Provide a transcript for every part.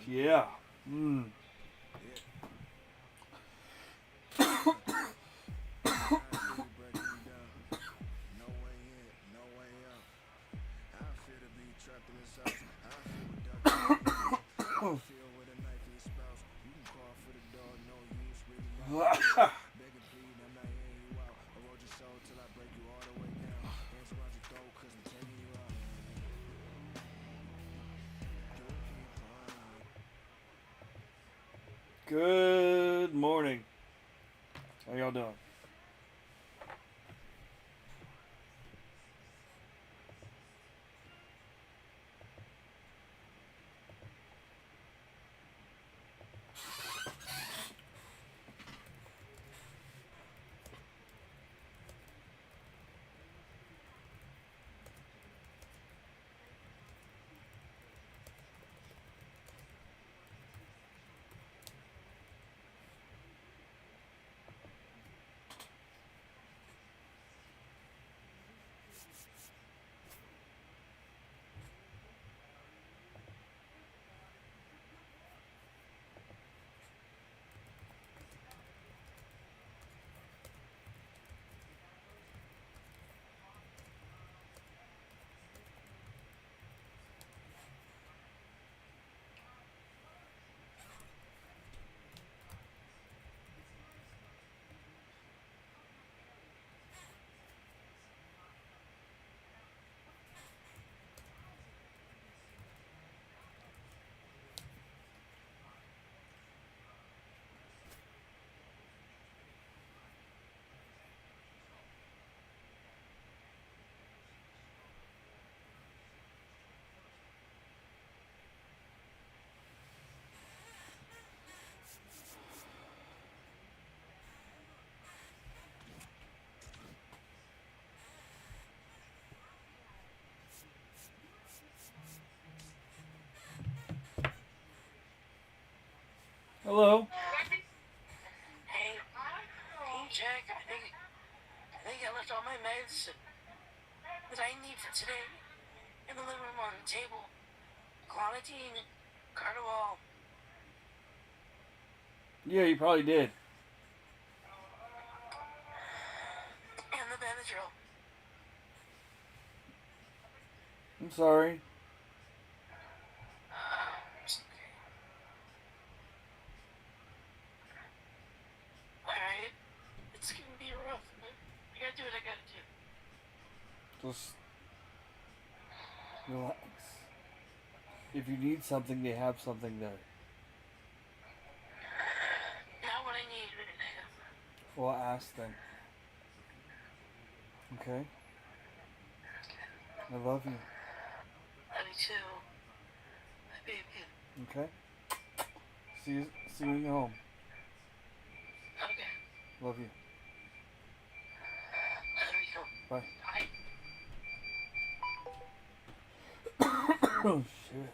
Yeah. Mm. Good morning. How y'all doing? Hello. Hey, hey, Jack. I think I left all my meds that I need for today in the living room on the table. Clonidine, Cardawol, Yeah, you probably did. and the Benadryl. I'm sorry. It's okay. Alright. It's gonna be rough, but I gotta do what I gotta do. Just relax. If you need something, they have something there. Not what I need right now. Well, ask them. Okay? I love you. Love you too. My baby. Okay? See you when you're home. Okay. Love you. Love you. Bye. Bye. Oh, shit.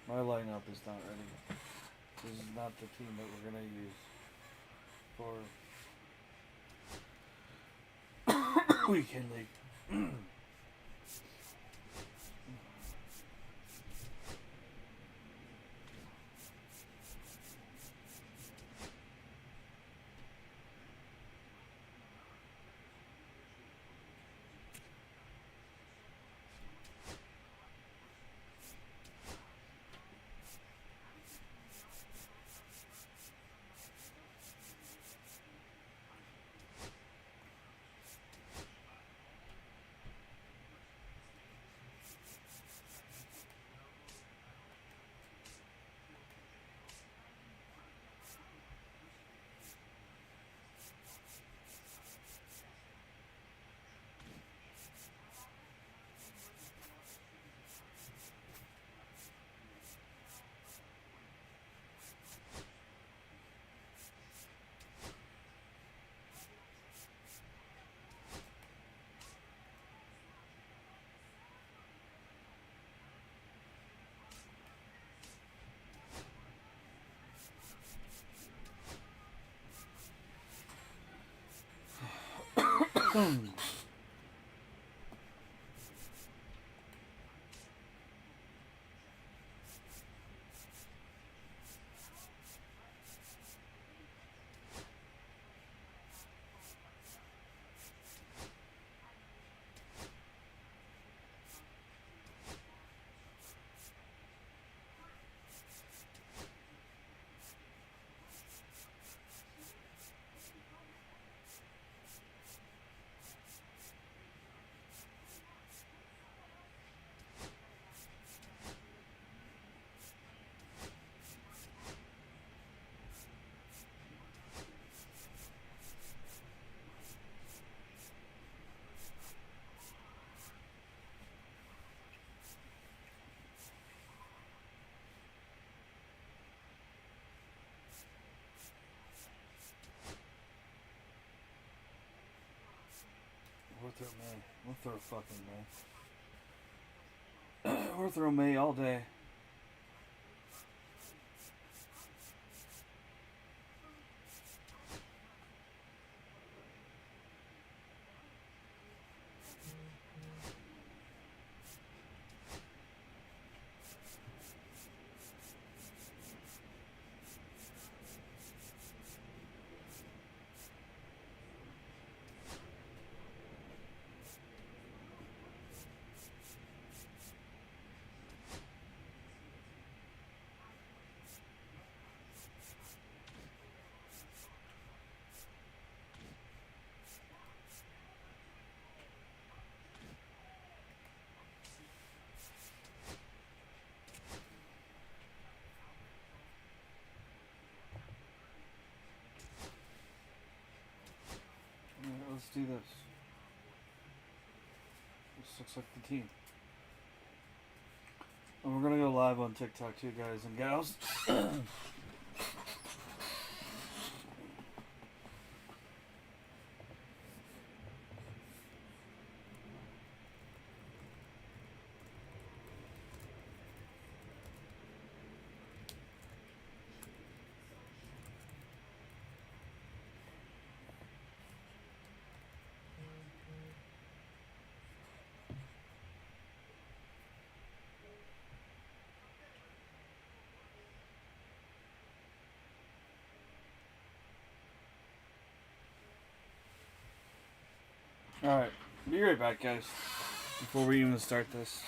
My lineup is not ready. This is not the team that we're going to use for Weekend League. We'll throw May. We'll throw fucking May. We'll throw May all day. Alright, let's do this. This looks like the team. And we're gonna go live on TikTok too, guys and gals. Alright, be right back, guys. Before we even start this.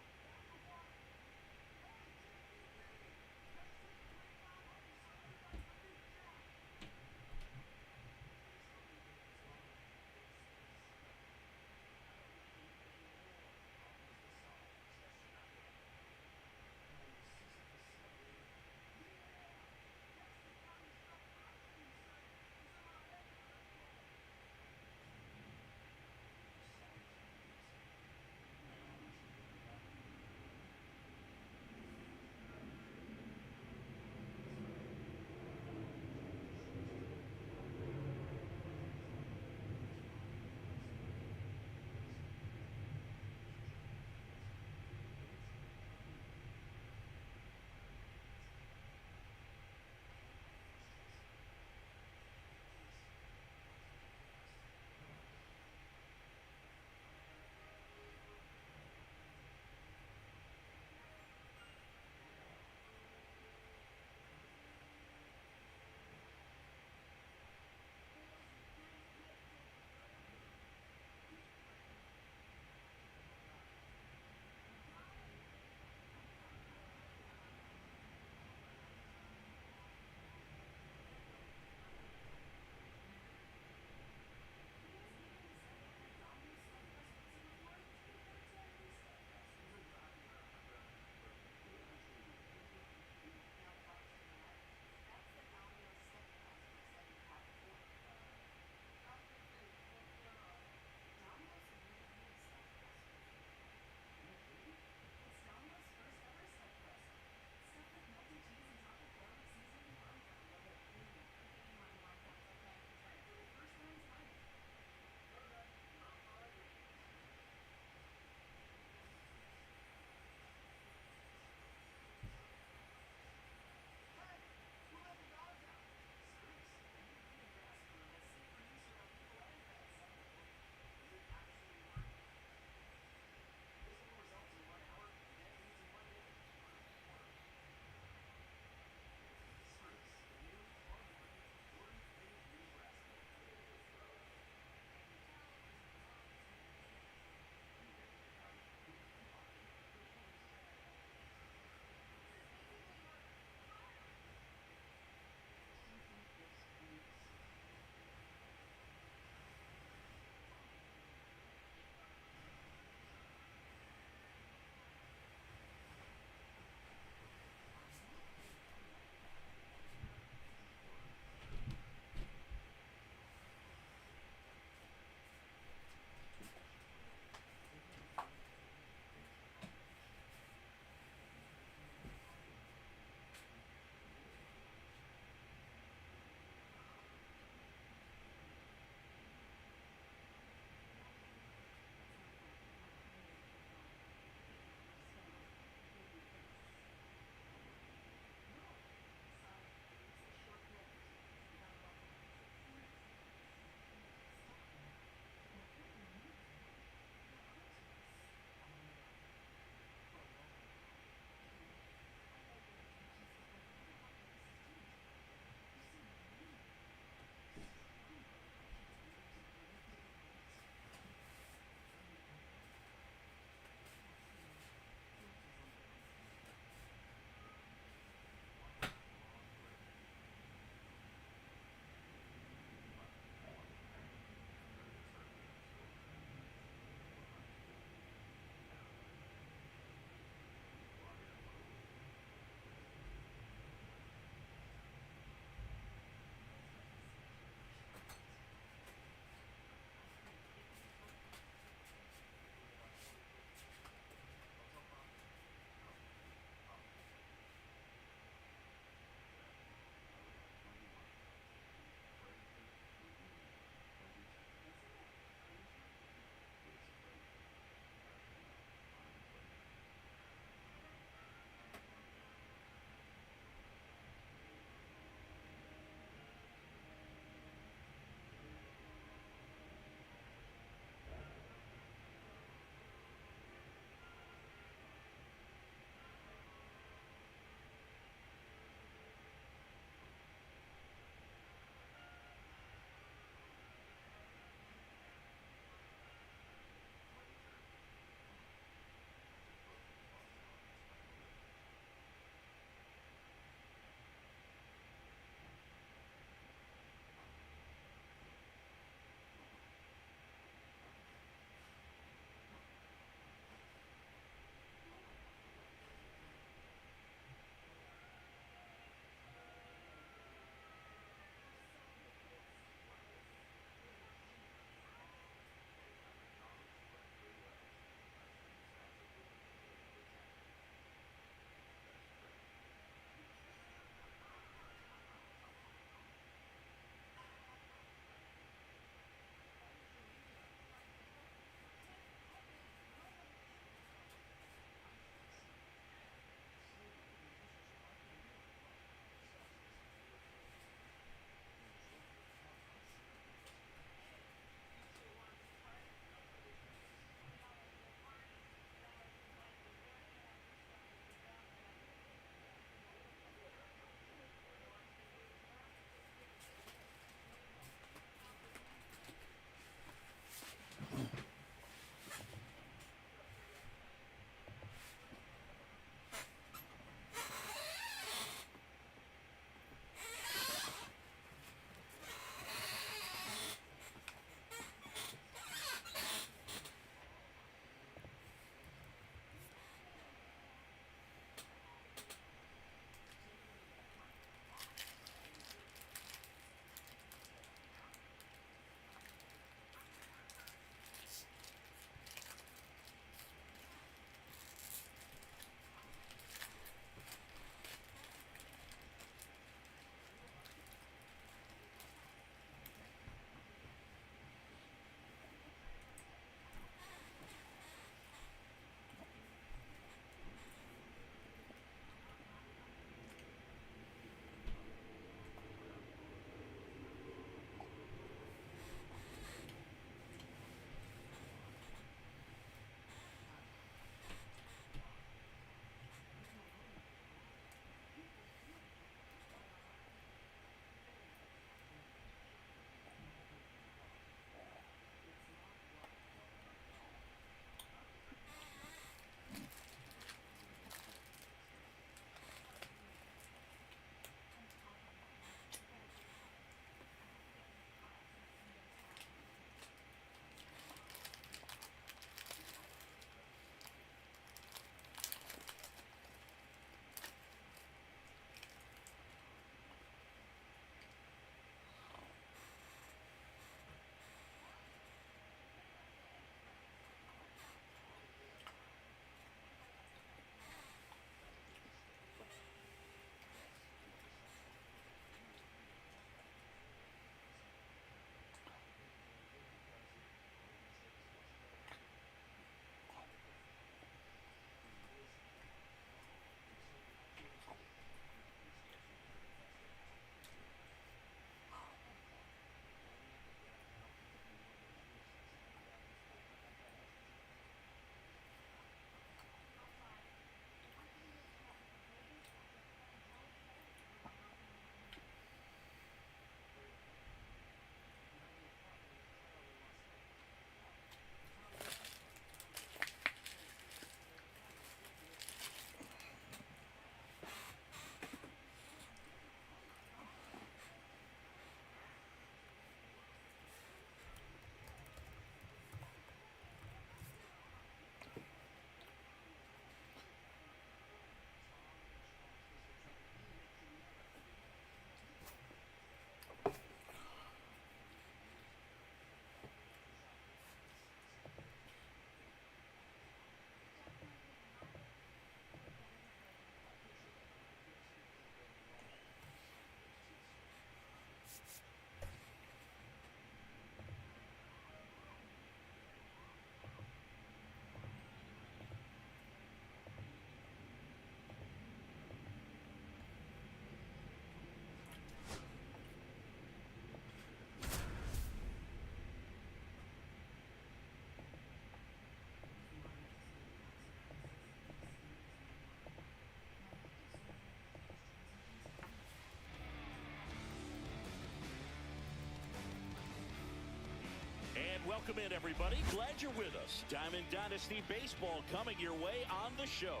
welcome in, everybody. Glad you're with us. Diamond Dynasty Baseball coming your way on the show.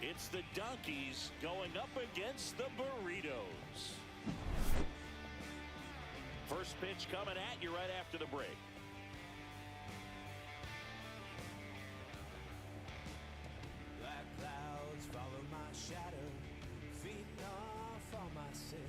It's the Donkeys going up against the Burritos. First pitch coming at you right after the break. Black clouds follow my shadow, feeding off all my sins.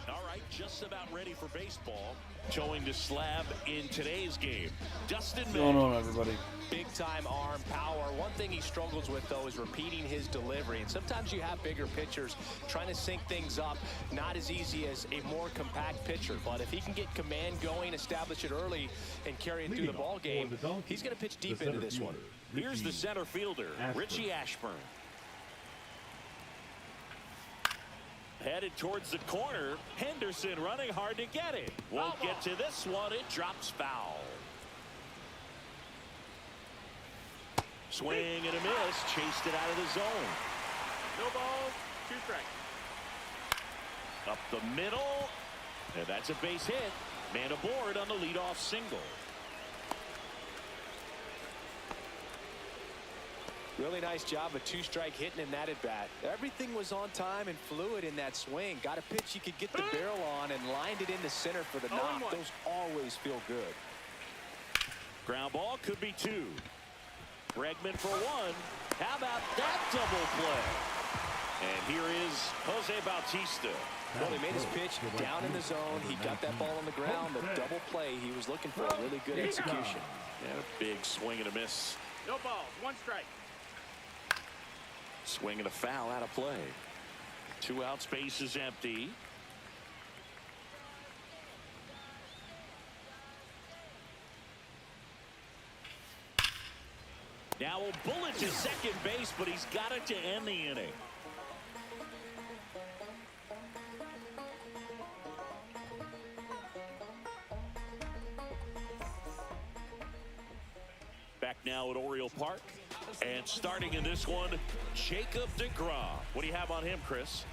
All right, just about ready for baseball. Showing the slab in today's game. Dustin May. What's going on, everybody? Big-time arm power. One thing he struggles with, though, is repeating his delivery. And sometimes you have bigger pitchers trying to sync things up. Not as easy as a more compact pitcher. But if he can get command going, establish it early, and carry it through the ball game, he's going to pitch deep into this one. Here's the center fielder, Richie Ashburn. Headed towards the corner. Henderson running hard to get it. Won't get to this one. It drops foul. Swing and a miss. Chased it out of the zone. No balls, 2 strikes. Up the middle. And that's a base hit. Man aboard on the leadoff single. Really nice job of 2-strike hitting in that at bat. Everything was on time and fluid in that swing. Got a pitch you could get the barrel on and lined it into center for the knock. Those always feel good. Ground ball could be 2. Bregman for 1. How about that double play? And here is Jose Bautista. Well, he made his pitch down in the zone. He got that ball on the ground. The double play, he was looking for a really good execution. And a big swing and a miss. No balls, 1 strike. Swing and a foul out of play. 2 outs, base is empty. Now a bullet to second base, but he's got it to end the inning. Back now at Oriole Park. And starting in this one, Jacob deGrom. What do you have on him, Chris?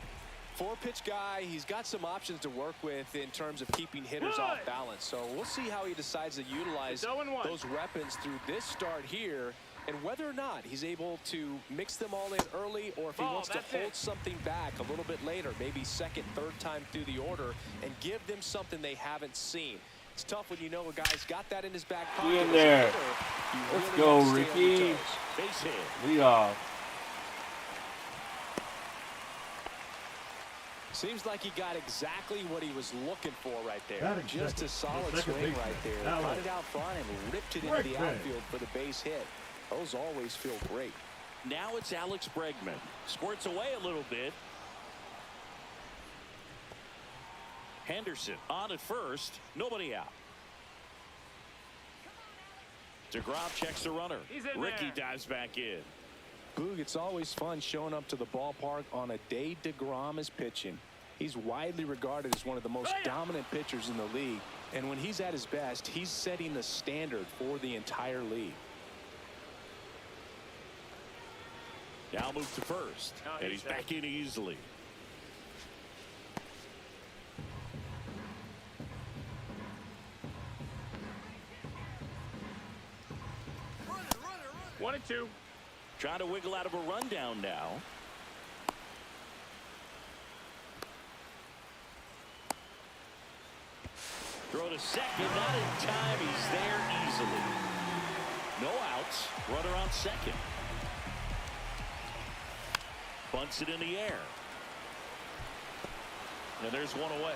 4-pitch guy. He's got some options to work with in terms of keeping hitters off balance. So we'll see how he decides to utilize those weapons through this start here, and whether or not he's able to mix them all in early, or if he wants to hold something back a little bit later, maybe second, third time through the order, and give them something they haven't seen. It's tough when you know a guy's got that in his back pocket. Be in there. Let's go, Ricky. Base hit. Lead off. Seems like he got exactly what he was looking for right there. Just a solid swing right there. Got it out front and ripped it into the outfield for the base hit. Those always feel great. Now it's Alex Bregman. Squirts away a little bit. Henderson on at first. Nobody out. deGrom checks the runner. Ricky dives back in. Boog, it's always fun showing up to the ballpark on a day deGrom is pitching. He's widely regarded as one of the most dominant pitchers in the league. And when he's at his best, he's setting the standard for the entire league. Now move to first. And he's back in easily. One and 2. Trying to wiggle out of a rundown now. Throw to second, not in time. He's there easily. No outs. Runner on second. Bunts it in the air. And there's one away.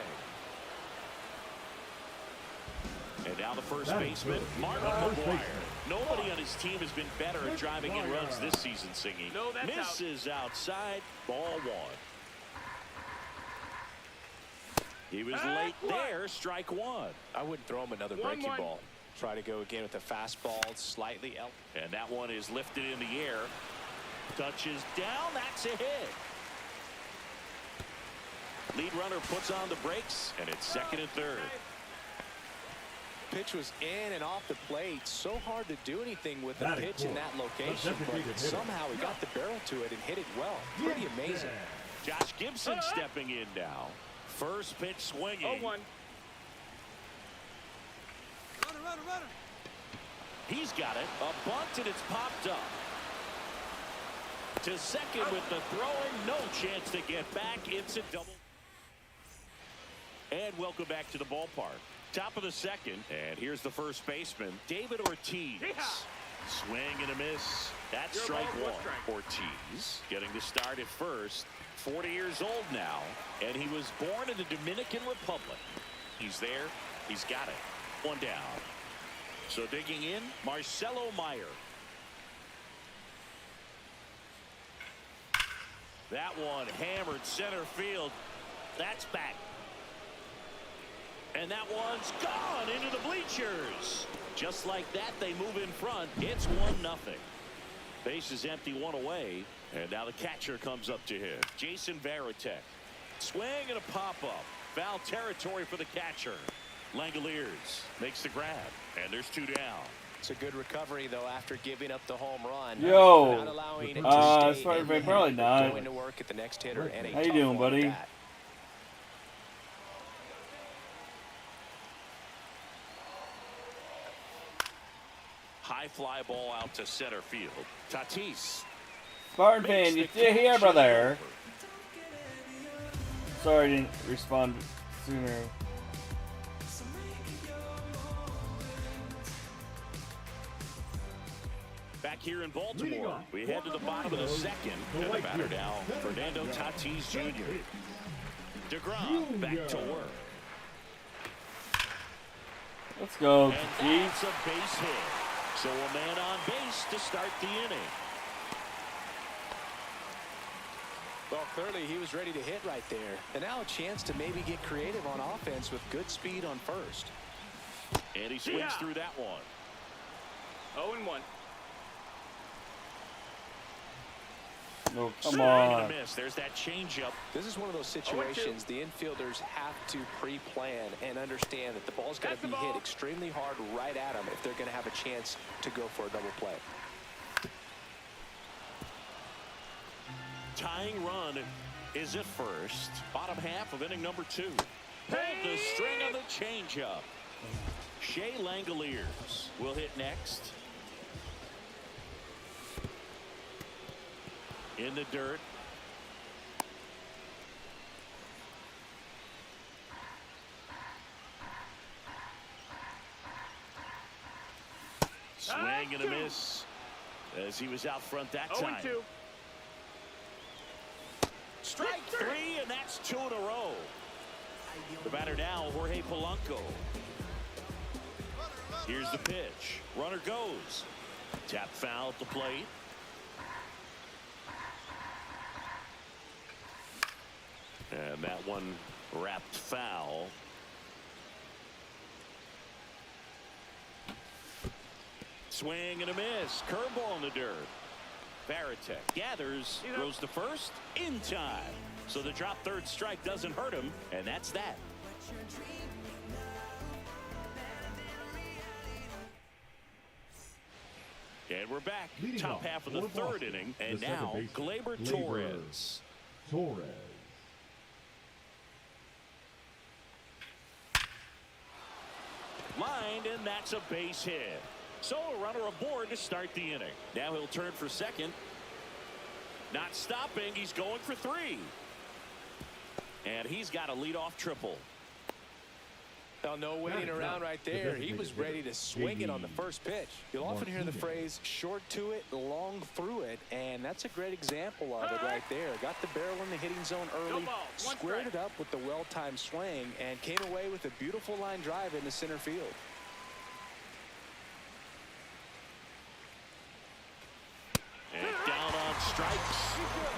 And now the first baseman, Martin McGwire. Nobody on his team has been better at driving in runs this season, Singy. No, that's misses outside. Ball 1. He was late there. Strike 1. I wouldn't throw him another breaking ball. Try to go again with the fastball, slightly out. And that one is lifted in the air. Touches down. That's a hit. Lead runner puts on the brakes, and it's second and third. Pitch was in and off the plate. So hard to do anything with a pitch in that location, but somehow he got the barrel to it and hit it well. Pretty amazing. Josh Gibson stepping in now. First pitch swinging. 0-1. He's got it. A bunt, and it's popped up. To second with the throwing. No chance to get back. It's a double. And welcome back to the ballpark. Top of the second. And here's the first baseman, David Ortiz. Swing and a miss. That's strike one. Ortiz getting the start at first. 40 years old now. And he was born in the Dominican Republic. He's there. He's got it. One down. So digging in, Marcelo Meyer. That one hammered center field. That's back. And that one's gone into the bleachers. Just like that, they move in front. It's 1-0. Base is empty, one away. And now the catcher comes up to him. Jason Varitek. Swing and a pop-up. Foul territory for the catcher. Langoliers makes the grab. And there's 2 down. It's a good recovery, though, after giving up the home run. Yo, not allowing it to stay sorry, in the probably hand, not. going to work at the next hitter. And a How you tough doing, one at buddy? that. High fly ball out to center field. Tatis. Spartan fan, you still here, brother? Sorry I didn't respond sooner. Back here in Baltimore, we head to the bottom of the second. And the batter now, Fernando Tatis Jr. DeGrom back to work. Let's go, And Tatis. that's a base hit. So a man on base to start the inning. Well, clearly he was ready to hit right there. And now a chance to maybe get creative on offense with good speed on first. And he swings through that one. 0-1. No, Swing come and a on. miss. There's that changeup. This is one of those situations the infielders have to pre-plan and understand that the ball's got to be hit extremely hard right at them if they're going to have a chance to go for a double play. Tying run is at first. Bottom half of inning number 2. Pulled the string on the changeup. Shea Langoliers will hit next. In the dirt. Swing and a miss as he was out front that time. 0-2. Strike 3, and that's 2 in a row. The batter now, Jorge Polanco. Here's the pitch. Runner goes. Tap foul at the plate. And that one wrapped foul. Swing and a miss. Curveball in the dirt. Varitek gathers, throws to first in time. So the drop third strike doesn't hurt him, and that's that. And we're back. Top half of the third inning, and now Gleyber Torres. Lined, and that's a base hit. So a runner aboard to start the inning. Now he'll turn for second. Not stopping. He's going for 3. And he's got a leadoff triple. Now, no waiting around right there. He was ready to swing it on the first pitch. You'll often hear the phrase short to it, long through it, and that's a great example of it right there. Got the barrel in the hitting zone early, squared it up with the well-timed swing, and came away with a beautiful line drive into center field. And down on strikes.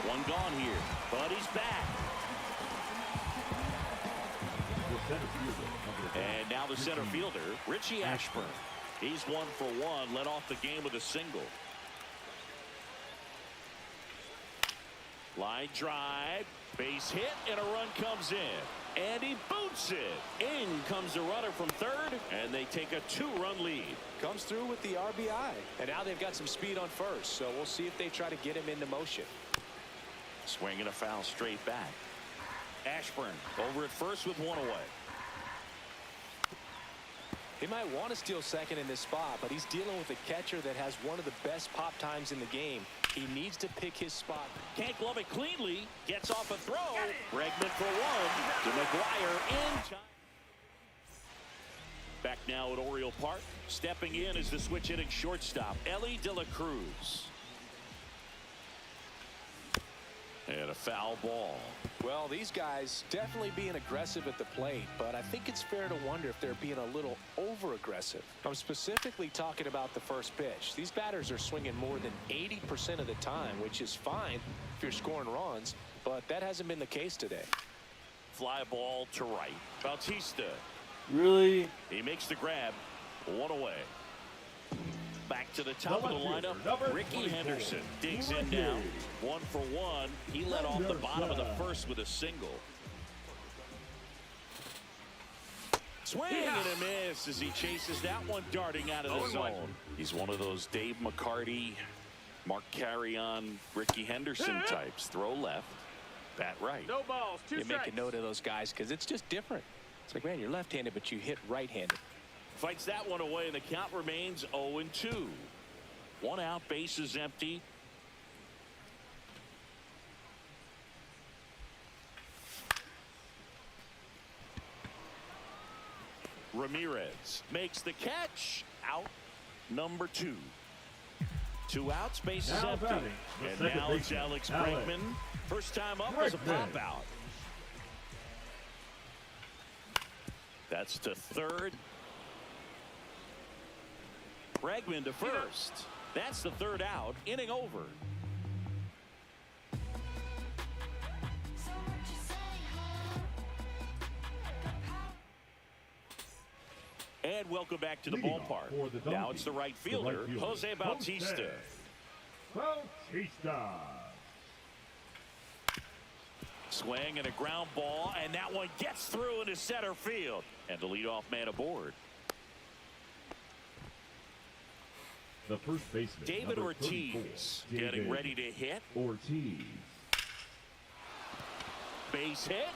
One gone here, but he's back. And now the center fielder, Richie Ashburn. He's 1 for 1, led off the game with a single. Line drive, base hit, and a run comes in. And he boots it. In comes the runner from third, and they take a 2-run lead. Comes through with the RBI. And now they've got some speed on first, so we'll see if they try to get him into motion. Swing and a foul straight back. Ashburn over at first with 1 away. He might want to steal second in this spot, but he's dealing with a catcher that has one of the best pop times in the game. He needs to pick his spot. Can't glove it cleanly. Gets off a throw. Bregman for one. To McGuire in time. Back now at Oriole Park. Stepping in is the switch hitting shortstop, Elly De La Cruz. And a foul ball. Well, these guys definitely being aggressive at the plate, but I think it's fair to wonder if they're being a little over-aggressive. I'm specifically talking about the first pitch. These batters are swinging more than 80% of the time, which is fine if you're scoring runs, but that hasn't been the case today. Fly ball to right. Bautista. Really? He makes the grab. One away. Back to the top of the lineup. Ricky Henderson digs in now. 1 for 1. He led off the bottom of the first with a single. Swing and a miss as he chases that one darting out of the zone. He's one of those Dave McCarty, Mark Carrion, Ricky Henderson types. Throw left, bat right. No balls, 2 You strikes. make a note of those guys because it's just different. It's like, man, you're left-handed, but you hit right-handed. Fights that one away, and the count remains 0-2. 1 out, bases empty. Ramirez makes the catch. Out number 2. 2 outs, bases Now empty. batting, the And second now it's baseman, Alex Alex Bregman. First time up as a pop Bregman. out. That's to third. Bregman to first. That's the 3rd out. Inning over. And welcome back to the Leading off ballpark. for the Now it's the right fielder, Jose Bautista. Bautista. Swing and a ground ball, and that one gets through into center field. And the leadoff man aboard. The first baseman, David number Ortiz 34, getting David ready to hit. Ortiz. Base hit.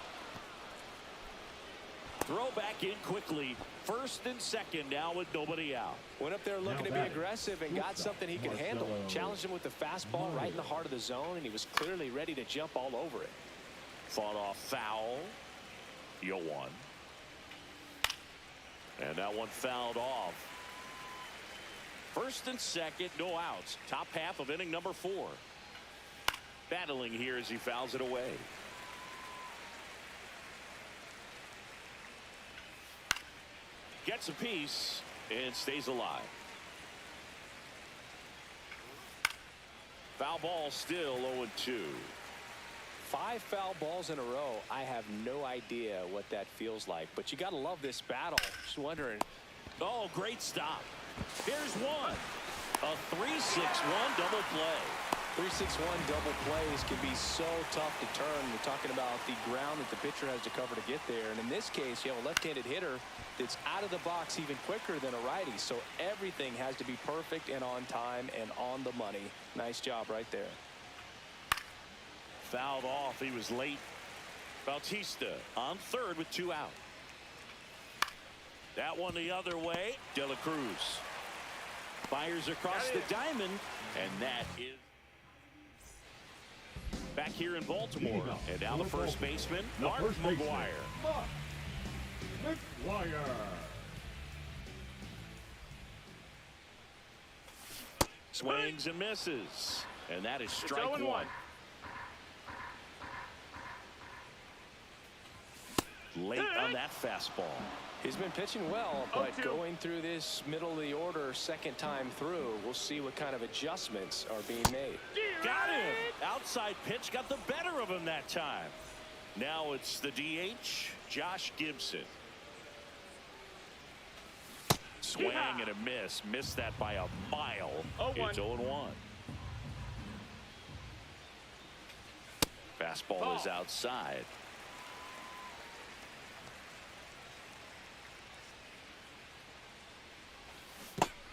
Throw back in quickly. First and second now with nobody out. Went up there looking to be batting, aggressive and got shortstop, something he could handle. Marcelo Challenged him with the fastball right in the heart of the zone, and he was clearly ready to jump all over it. Fought off foul. 0-1. And that one fouled off. First and second, no outs. Top half of inning number 4. Battling here as he fouls it away. Gets a piece and stays alive. Foul ball still 0-2. 5 foul balls in a row. I have no idea what that feels like, but you got to love this battle. Just wondering. Oh, great stop. Here's one. A 3-6-1 double play. 3-6-1 double plays can be so tough to turn. We're talking about the ground that the pitcher has to cover to get there. And in this case, you have a left-handed hitter that's out of the box even quicker than a righty. So everything has to be perfect and on time and on the money. Nice job right there. Fouled off. He was late. Bautista on third with 2 out. That one the other way. De La Cruz fires across the diamond, and that is back here in Baltimore. And now the first baseman, Mark McGuire. McGuire. Swings and misses, and that is strike 1. 0-1. Late on that fastball. He's been pitching well, but going through this middle of the order second time through, we'll see what kind of adjustments are being made. Got him. Outside pitch got the better of him that time. Now it's the DH, Josh Gibson. Swing and a miss. Missed that by a mile. 0-1. It's 0-1. Fastball is outside.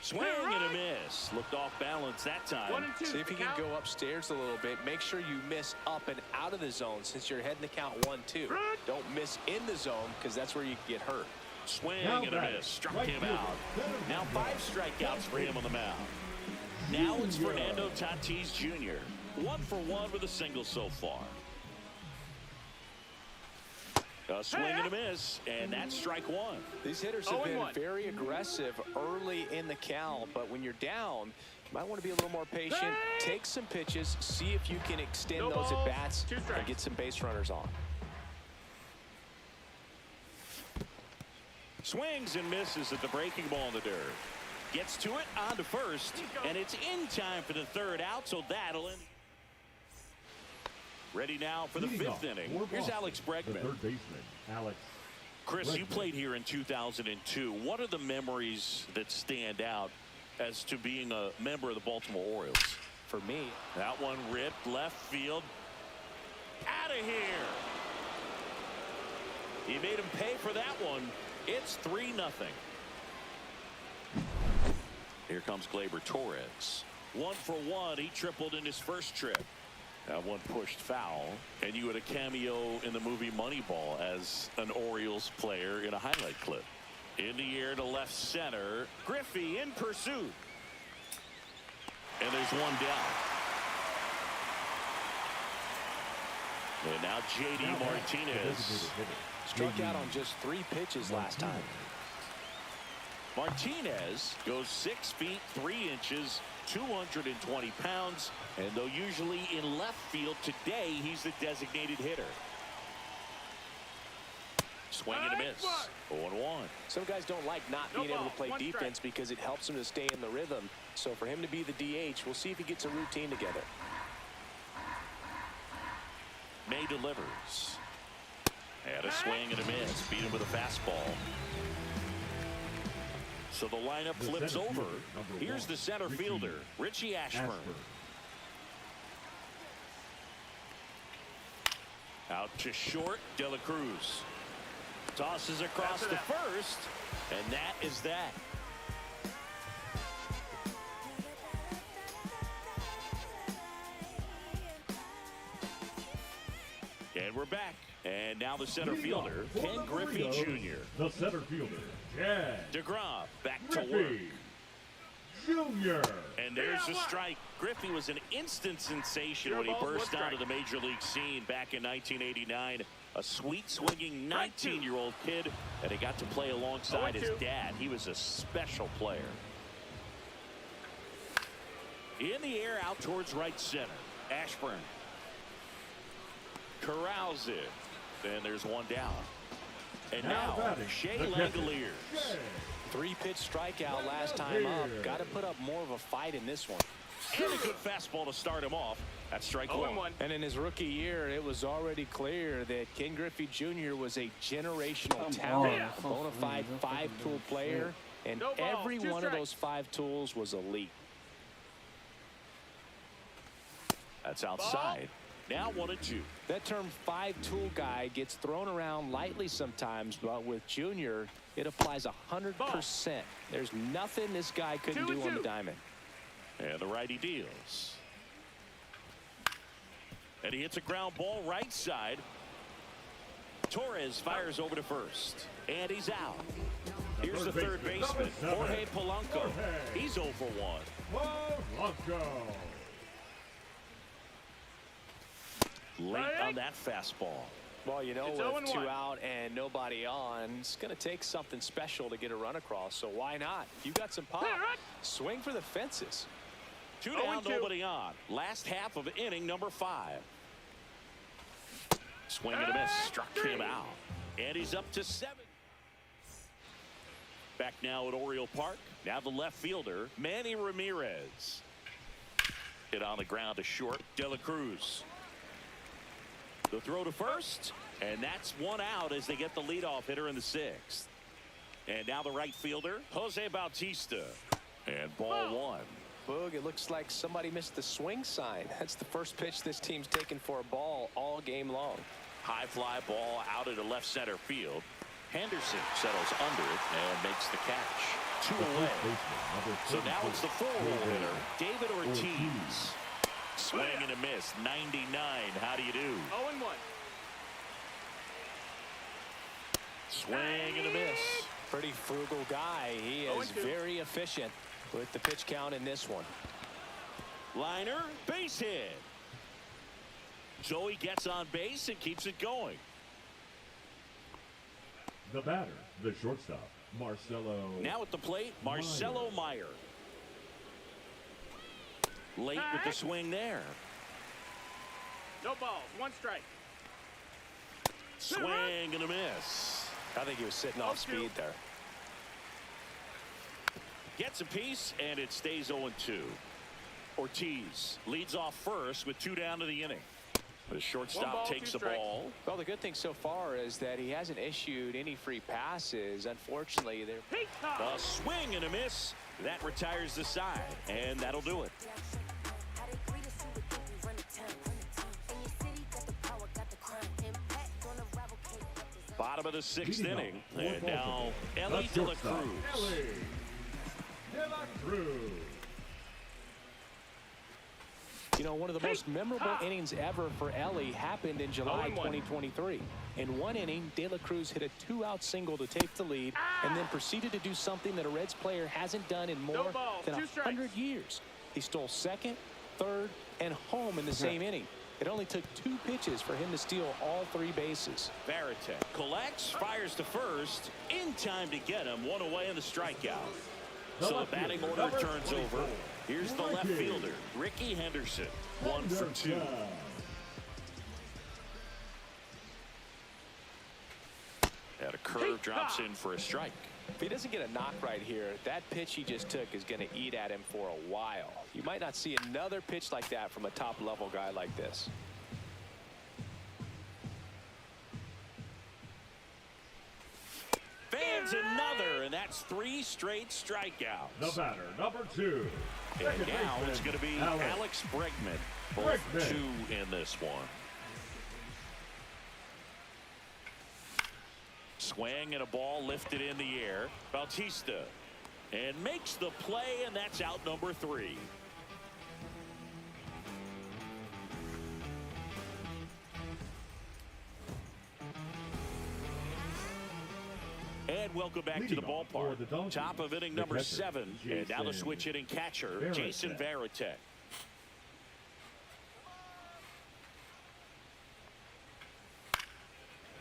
Swing and a miss. Looked off balance that time. 1-2. See if he can go upstairs a little bit. Make sure you miss up and out of the zone since you're heading the count 1-2. Don't miss in the zone because that's where you can get hurt. Swing and a miss. Struck him out. Now 5 strikeouts for him on the mound. Now it's Fernando Tatis Jr. 1 for 1 with a single so far. A swing and a miss, and that's strike 1. These hitters have been very aggressive early in the count, but when you're down, you might want to be a little more patient. Take some pitches, see if you can extend those at-bats and get some base runners on. Swings and misses at the breaking ball in the dirt. Gets to it, on to first, and it's in time for the 3rd out, so that'll end. Ready now for the 5th inning. Here's Alex Bregman. The third baseman, Alex. Chris, you played here in 2002. What are the memories that stand out as to being a member of the Baltimore Orioles? For me, that one ripped left field. Out of here. He made him pay for that one. It's 3-0. Here comes Gleyber Torres. 1 for 1. He tripled in his first trip. That one pushed foul, and you had a cameo in the movie Moneyball as an Orioles player in a highlight clip. In the air to left center. Griffey in pursuit. And there's one down. And now J.D. Martinez. Struck out on just 3 pitches last time. Martinez goes 6 feet 3 inches, 220 pounds, and though usually in left field, today he's the designated hitter. Swing and a miss. 0-1. Some guys don't like not being able to play defense because it helps them to stay in the rhythm. So for him to be the DH, we'll see if he gets a routine together. May delivers. And a swing and a miss. Beat him with a fastball. So the lineup flips over. Here's the center fielder, Richie Ashburn. Out to short, De La Cruz. Tosses across to first, and that is that. And we're back. And now the center fielder, Ken Griffey Jr. The center fielder, Ken DeGrom back to work. Jr. And there's a strike. Griffey was an instant sensation when he burst onto the major league scene back in 1989. A sweet swinging 19-year-old kid, and he got to play alongside his dad. He was a special player. In the air out towards right center. Ashburn corrals it. And there's one down. And now Shea Langeliers. 3-pitch strikeout last time up. Got to put up more of a fight in this one. And a good fastball to start him off. That's strike 1. And in his rookie year, it was already clear that Ken Griffey Jr. was a generational talent, a bona fide 5-tool player, and every one of those 5 tools was elite. That's outside. Now 1-2. That term 5-tool guy gets thrown around lightly sometimes, but with Junior, it applies 100%. There's nothing this guy couldn't do on the diamond. And the righty deals. And he hits a ground ball right side. Torres fires over to first. And he's out. Here's the third baseman, Jorge Polanco. He's 0 for 1. Polanco. Late on that fastball. Well, you know, with 2 out and nobody on, it's going to take something special to get a run across. So why not? You got some pop. Swing for the fences. 2 down, nobody on. Last half of inning number 5. Swing and a miss. Struck him out. And he's up to 7. Back now at Oriole Park. Now the left fielder, Manny Ramirez. Hit on the ground to short, De La Cruz. The throw to first, and that's 1 out as they get the leadoff hitter in the 6th. And now the right fielder, Jose Bautista. And ball 1. Boog, it looks like somebody missed the swing sign. That's the first pitch this team's taken for a ball all game long. High fly ball out into left center field. Henderson settles under it and makes the catch. 2 away. So now it's the 4-hole hitter, David Ortiz. Swing and a miss. 99. How do you do? 0-1. Swing and a miss. Pretty frugal guy. He is 0-2. very efficient with the pitch count in this one. Liner, base hit. Joey gets on base and keeps it going. The batter, the shortstop, Marcelo. Now at the plate, Marcelo Meyer. Late with the swing there. No balls. 1 strike. Swing and a miss. I think he was sitting off 0-2. speed there. Gets a piece, and it stays 0-2. Ortiz leads off first with 2 down to the inning. The 1 shortstop ball, takes 2 the strikes. ball. Well, the good thing so far is that he hasn't issued any free passes. Unfortunately, they're A swing and a miss. That retires the side, and that'll do it. Bottom of the 6th Leading inning, off, and fourth now the Elly De La shortstop, Cruz. Elly De La Cruz. You know, one of the most memorable innings ever for Elly happened in July 0-1. 2023. In one inning, De La Cruz hit a 2-out single to take the lead and then proceeded to do something that a Reds player hasn't done in more balls, than 2 strikes. 100 years. He stole second, third, and home in the same inning. It only took 2 pitches for him to steal all 3 bases. Varitek collects, fires to first, in time to get him, 1 away in the strikeout. So the batting order turns over. Here's the left fielder, Ricky Henderson, 1 for 2. And a curve drops in for a strike. If he doesn't get a knock right here, that pitch he just took is going to eat at him for a while. You might not see another pitch like that from a top-level guy like this. Fans another, and that's 3 straight strikeouts. The batter, number 2. And Second now baseman, it's going to be Alex Bregman. Both Bregman. 2 in this one. Swing and a ball lifted in the air. Bautista. And makes the play, and that's out number 3. And welcome back to the Leading off for ballpark. the Donkeys, Top of inning the number catcher, 7. And now the Jason switch hitting catcher, Varitek. Jason Varitek.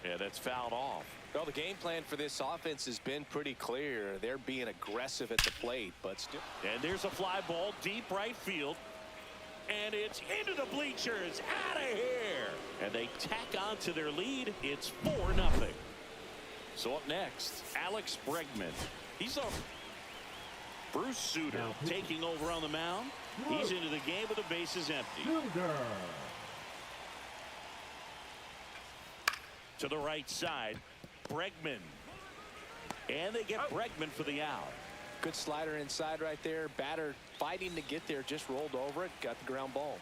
Yeah, that's fouled off. Well, the game plan for this offense has been pretty clear. They're being aggressive at the plate, but still. And there's a fly ball deep right field. And it's into the bleachers. Out of here. And they tack on to their lead. It's 4-0. So up next, Alex Bregman. He's up. Bruce Sutter Now, taking over on the mound. He's into the game with the bases empty. Suter. To the right side, Bregman. And they get Bregman for the out. Good slider inside right there. Batter fighting to get there, just rolled over it, got the ground ball.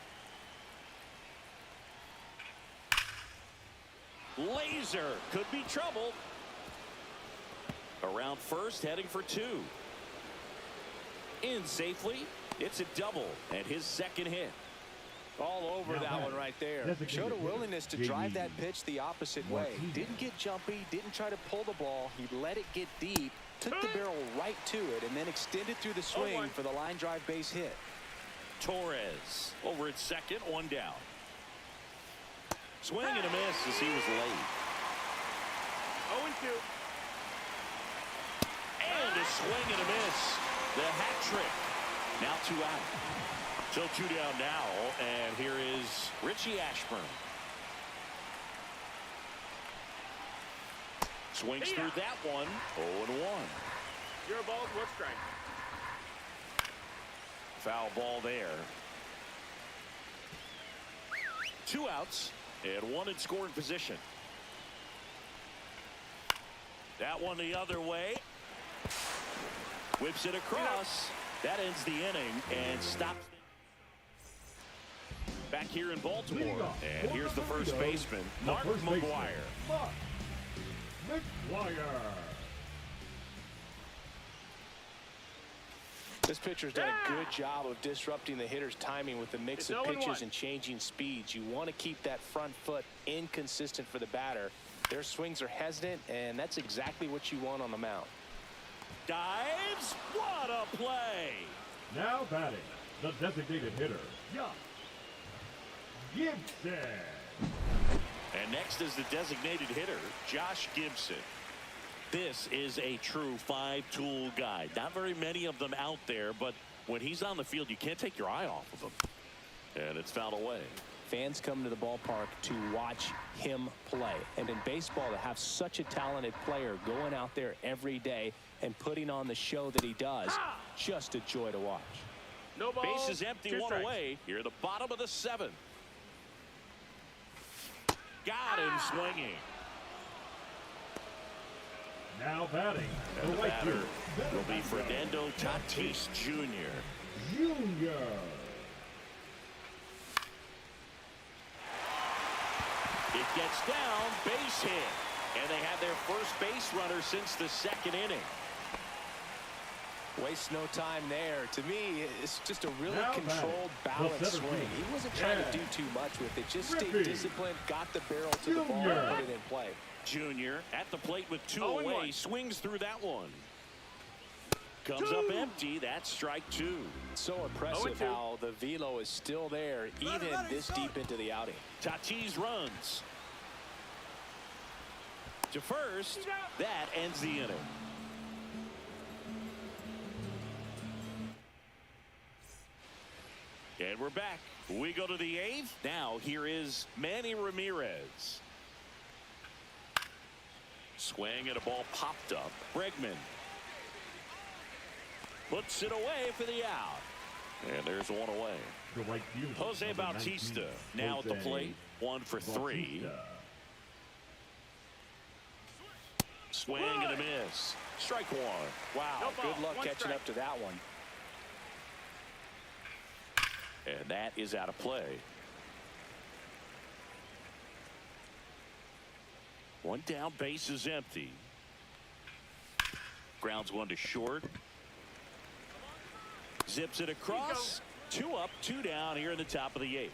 Laser could be trouble. Around first, heading for 2. In safely. It's a double and his 2nd hit. All over Now that batter, one right there. designated Showed a hitter, willingness to J.D. drive that pitch the opposite way. Martinez. Didn't get jumpy, didn't try to pull the ball. He let it get deep, took the barrel right to it, and then extended through the swing 0-1. for the line drive base hit. Torres over at second, 1 down. Swing and a miss as he was late. 0-2. And a swing and a miss. The hat trick. Now 2 out. So 2 down now, and here is Richie Ashburn. Swings through that one. 0-1. 0 balls, 1 strike. Foul ball there. 2 outs and 1 in scoring position. That one the other way. Whips it across. That ends the inning and stops. Back here in Baltimore. And here's the first baseman, Mark McGwire. Mark McGwire. This pitcher's done a good job of disrupting the hitter's timing with the mix It's of 0-1. pitches and changing speeds. You want to keep that front foot inconsistent for the batter. Their swings are hesitant, and that's exactly what you want on the mound. Dives. What a play. Now batting, the designated hitter, Gibson. And next is the designated hitter, Josh Gibson. This is a true five-tool guy. Not very many of them out there, but when he's on the field, you can't take your eye off of him. And it's fouled away. Fans come to the ballpark to watch him play. And in baseball, to have such a talented player going out there every day and putting on the show that he does, just a joy to watch. No balls. Base is empty, 2 one strikes. away. Here at the bottom of the 7th. Got him swinging. Now batting, And the the right batter fielder, will be Fernando Tatis Jr. Jr. It gets down, base hit. And they have their first base runner since the 2nd inning. Waste no time there. To me, it's just a really Now controlled, batting, the balanced center swing. field. He wasn't trying to Yeah. do too much with it. Just Griffey. stayed disciplined, got the barrel to the ball, Junior. and put it in play. Junior at the plate with 2 0-1. away. Swings through that one. Comes up empty. That's strike 2. So impressive 0-2. how the velo is still there, even this deep into the outing. Tatis runs to first. That ends the inning. And we're back. We go to the 8th. Now here is Manny Ramirez. Swing and a ball popped up. Bregman puts it away for the out. And there's one away. The right fielder, Jose number Bautista 19, now at the Jose plate. 1 for 3. Bautista. Swing and a miss. Strike 1. Wow, No ball, good luck 1 catching strike. up to that one. And that is out of play. 1 down, base is empty. Grounds 1 to short. Zips it across. 2 up, 2 down here in the top of the 8th.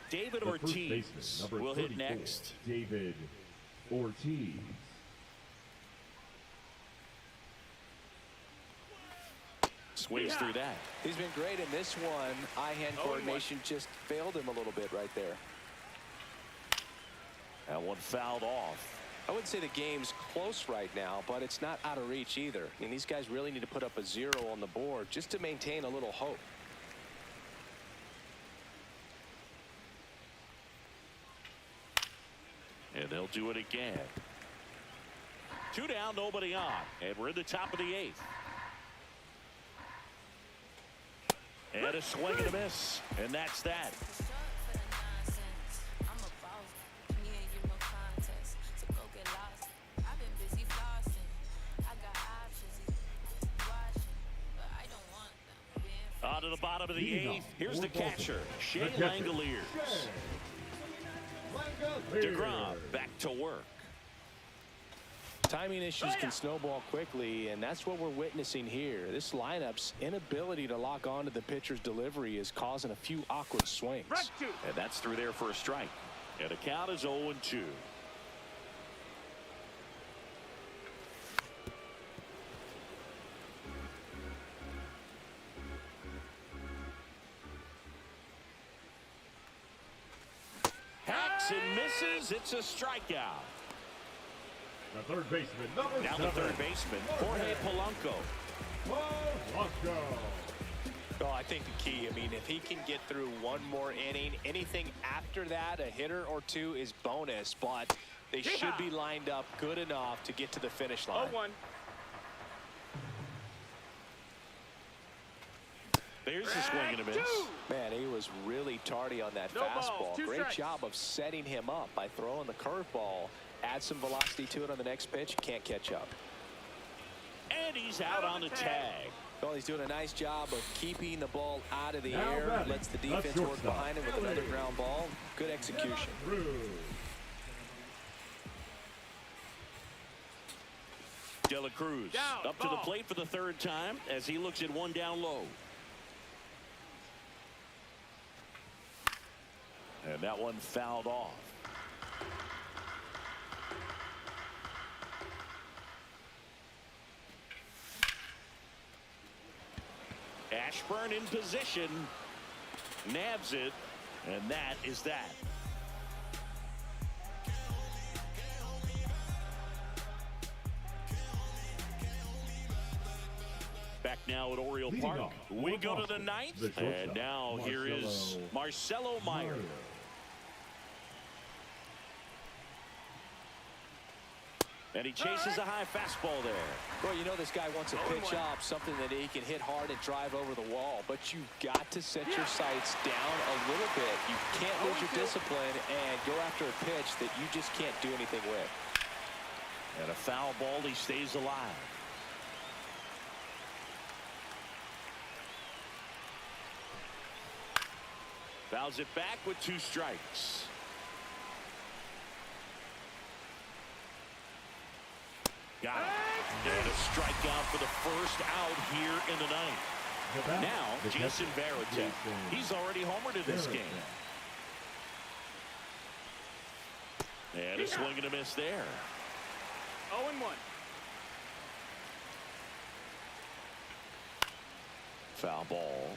David The first Ortiz baseman, number will hit 34, next. David Ortiz. Swings through that. He's been great in this one. Eye-hand 0-1. coordination just failed him a little bit right there. That one fouled off. I wouldn't say the game's close right now, but it's not out of reach either. I mean, these guys really need to put up a 0 on the board just to maintain a little hope. And they'll do it again. 2 down, nobody on. And we're in the top of the 8th. And a swing and a miss. And that's that. On to the bottom of the Leading 8th. off Here's for the catcher, Baltimore, Shea the catcher, Langoliers. Shea DeGrom Langoliers. back to work. Timing issues can snowball quickly, and that's what we're witnessing here. This lineup's inability to lock onto the pitcher's delivery is causing a few awkward swings. And that's through there for a strike. And the count is 0-2. Hacks and misses. It's a strikeout. The third baseman, number Now 7. the third baseman, Jorge Polanco. Polanco. Well, I think the key, I mean, if he can get through one more inning, anything after that, a hitter or 2 is bonus, but they should be lined up good enough to get to the finish line. 0-1. There's the swing and a miss. Man, he was really tardy on that No balls, fastball. 2 Great strikes. job of setting him up by throwing the curveball. Add some velocity to it on the next pitch, can't catch up. And he's out on the tag. Well, he's doing a nice job of keeping the ball out of the Now air. batting, Lets the the defense work shortstop, behind him with another ground ball. Good execution. Cruz. De La Cruz Down, up to the ball. plate for the 3rd time as he looks at 1 down low. And that one fouled off. Ashburn in position. Nabs it. And that is that. Back now at Oriole Leading Park. off We for go to the Boston, ninth. the shortstop, And now here is Marcelo Meyer. And he chases a high fastball there. Well, you know this guy wants a pitch up, something that he can hit hard and drive over the wall. But you've got to set your sights down a little bit. You can't lose your discipline and go after a pitch that you just can't do anything with. And a foul ball, he stays alive. Fouls it back with 2 strikes. Got it. And a strikeout for the first out here in the ninth. Now, Jason Varitek. He's already homered in this game. And a swing and a miss there. 0-1. Foul ball.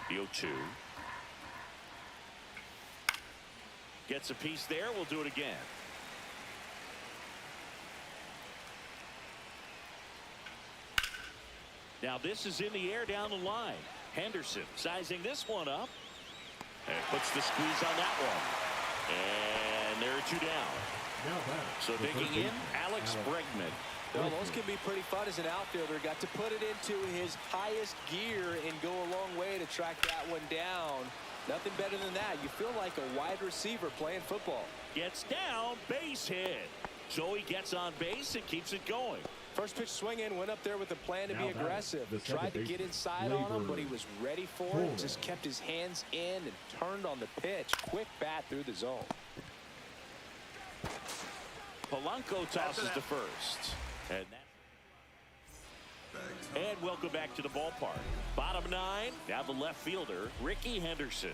The 0-2. Gets a piece there. We'll do it again. Now this is in the air down the line. Henderson sizing this one up. And puts the squeeze on that one. And there are 2 down. So digging in, Alex Bregman. Well, those can be pretty fun as an outfielder. Got to put it into his highest gear and go a long way to track that one down. Nothing better than that. You feel like a wide receiver playing football. Gets down, base hit. So he gets on base and keeps it going. First pitch swing in, went up there with a plan to be aggressive. Tried to get inside on him, but he was ready for it. Just kept his hands in and turned on the pitch. Quick bat through the zone. Polanco tosses to first. And welcome back to the ballpark. Bottom 9, now the left fielder, Ricky Henderson.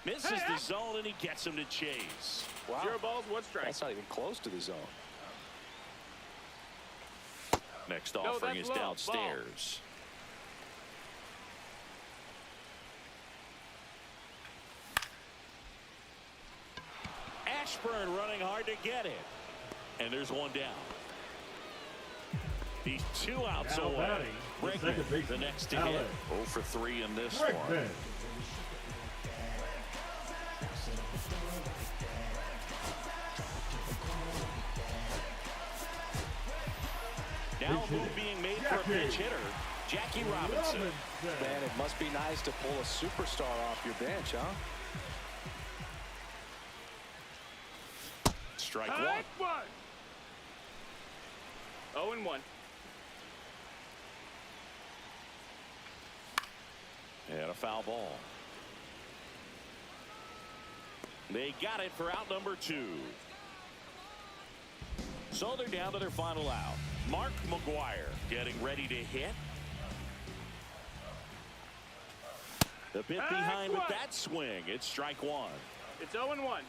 Misses the zone, and he gets him to chase. Wow. 0 balls, 1 strike. That's not even close to the zone. Next offering is downstairs. Ashburn running hard to get it. And there's 1 down. He's 2 outs away. Bregman, the next to hit. 0 for 3 in this one. Now a move being made for a pinch hitter, Jackie Robinson. Man, it must be nice to pull a superstar off your bench, huh? Strike 1. 0-1. And a foul ball. They got it for out number 2. So they're down to their final out. Mark McGwire getting ready to hit. The bit behind with that swing. It's strike 1. It's 0-1.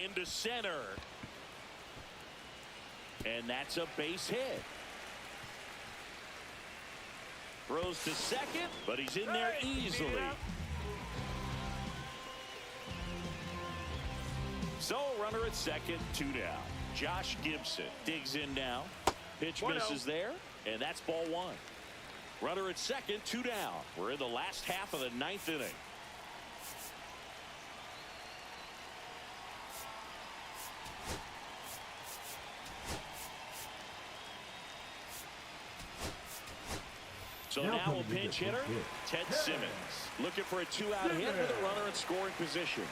Into center. And that's a base hit. Throws to second, but he's in there easily. So runner at second, 2 down. Josh Gibson digs in now. Pitch misses there, and that's ball 1. Runner at second, 2 down. We're in the last half of the 9th inning. So now a pinch hitter, Ted Simmons, looking for a 2-out hit with a runner in scoring position.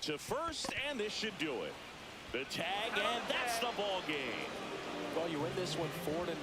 To first, and this should do it. The tag, and that's the ball game. Well, you win this one 4-0.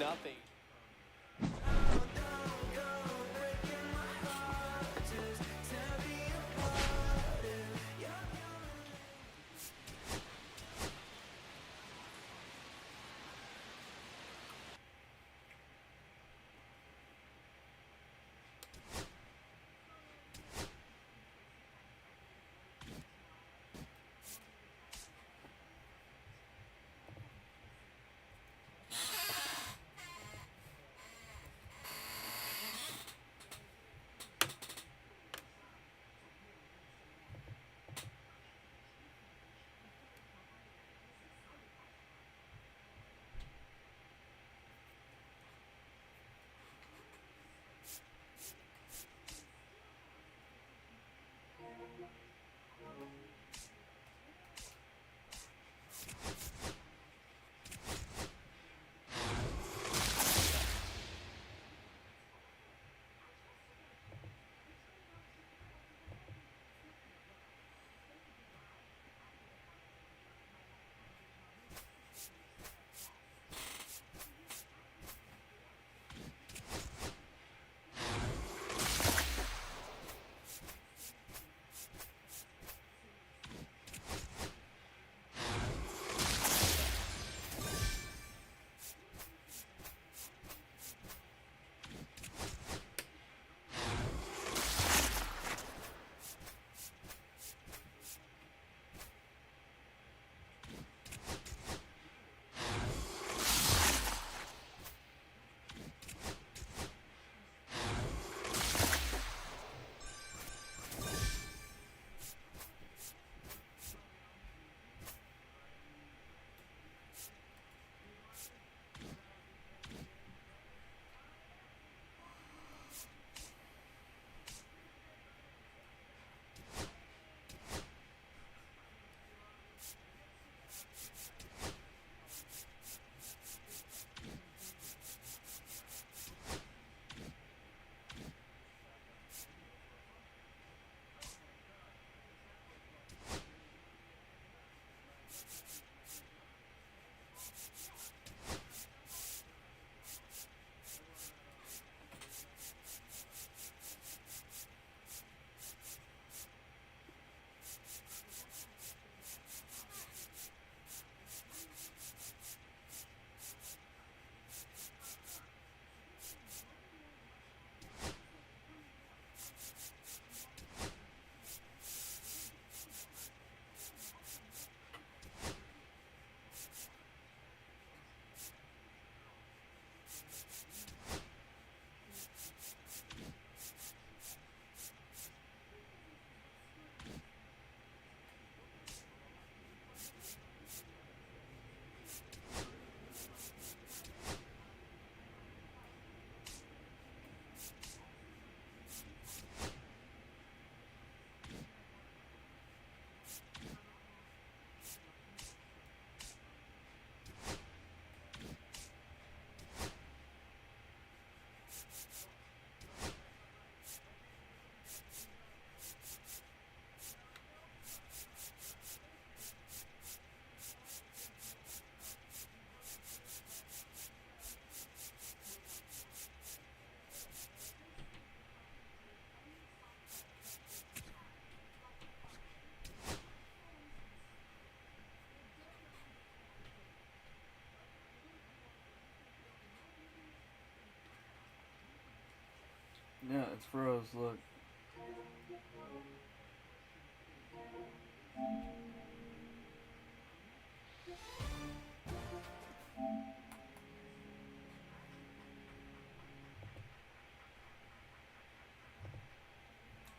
Yeah, it's froze. Look.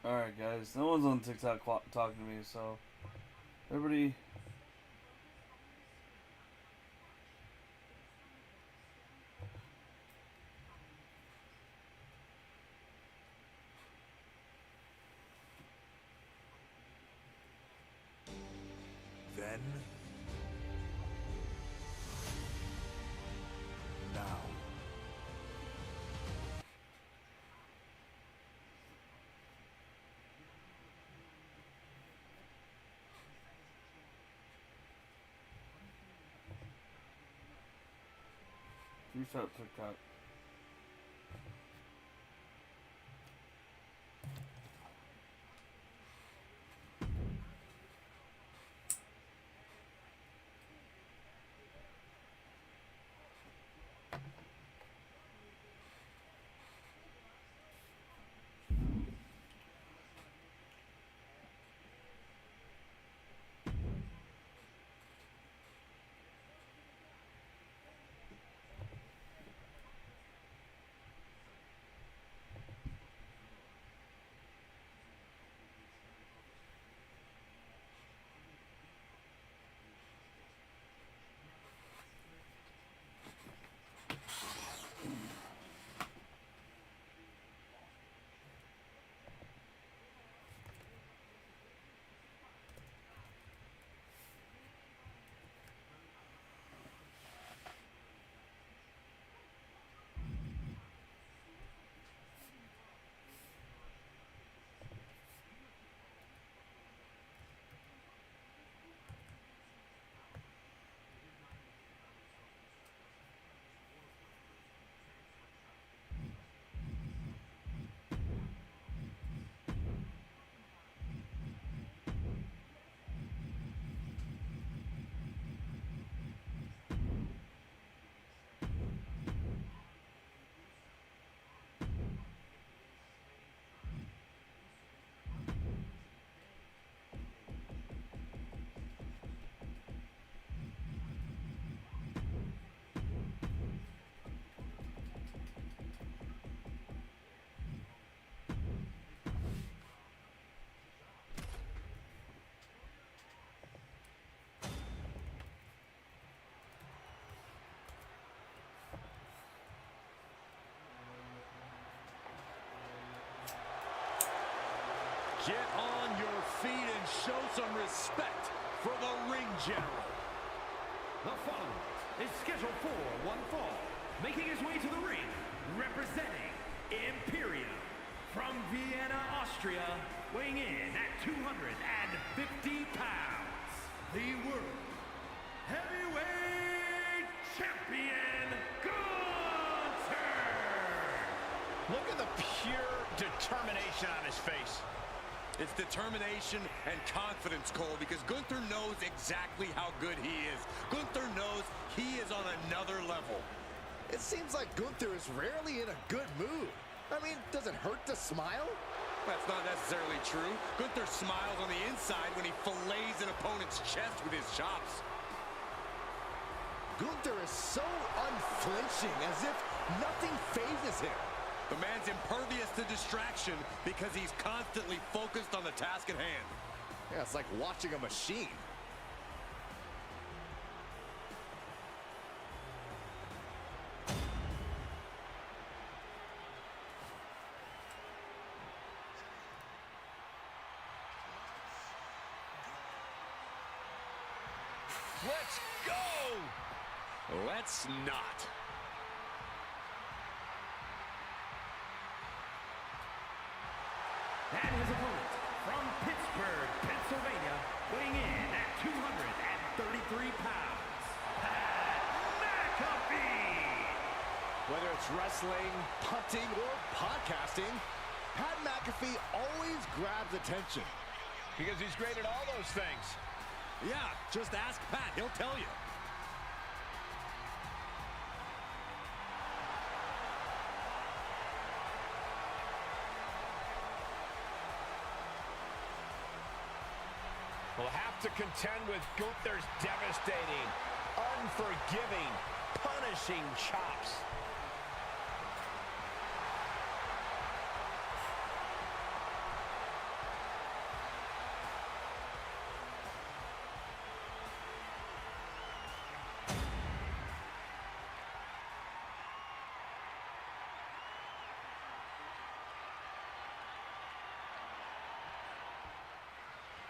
Alright, guys. No one's on TikTok talking to me, so everybody. Then. Now. Restart TikTok. Get on your feet and show some respect for the ring general. The following is scheduled for one fall. Making his way to the ring, representing Imperium from Vienna, Austria, weighing in at 250 pounds, the World Heavyweight Champion, Gunther! Look at the pure determination on his face. It's determination and confidence, Cole, because Gunther knows exactly how good he is. Gunther knows he is on another level. It seems like Gunther is rarely in a good mood. I mean, does it hurt to smile? That's not necessarily true. Gunther smiles on the inside when he fillets an opponent's chest with his chops. Gunther is so unflinching, as if nothing phases him. The man's impervious to distraction because he's constantly focused on the task at hand. Yeah, it's like watching a machine. Let's go! Let's not. And his opponent from Pittsburgh, Pennsylvania, weighing in at 233 pounds, Pat McAfee! Whether it's wrestling, punting, or podcasting, Pat McAfee always grabs attention. Because he's great at all those things. Yeah, just ask Pat. He'll tell you. will have to contend with Gunther's devastating, unforgiving, punishing chops.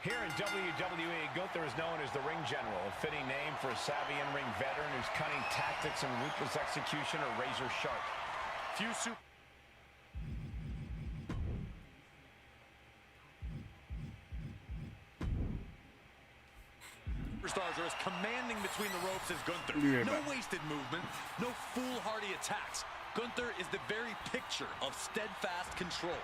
Here in WWE, Gunther is known as the Ring General, a fitting name for a savvy in-ring veteran whose cunning tactics and ruthless execution are razor sharp. Few superstars are as commanding between the ropes as Gunther. No wasted movement, no foolhardy attacks. Gunther is the very picture of steadfast control.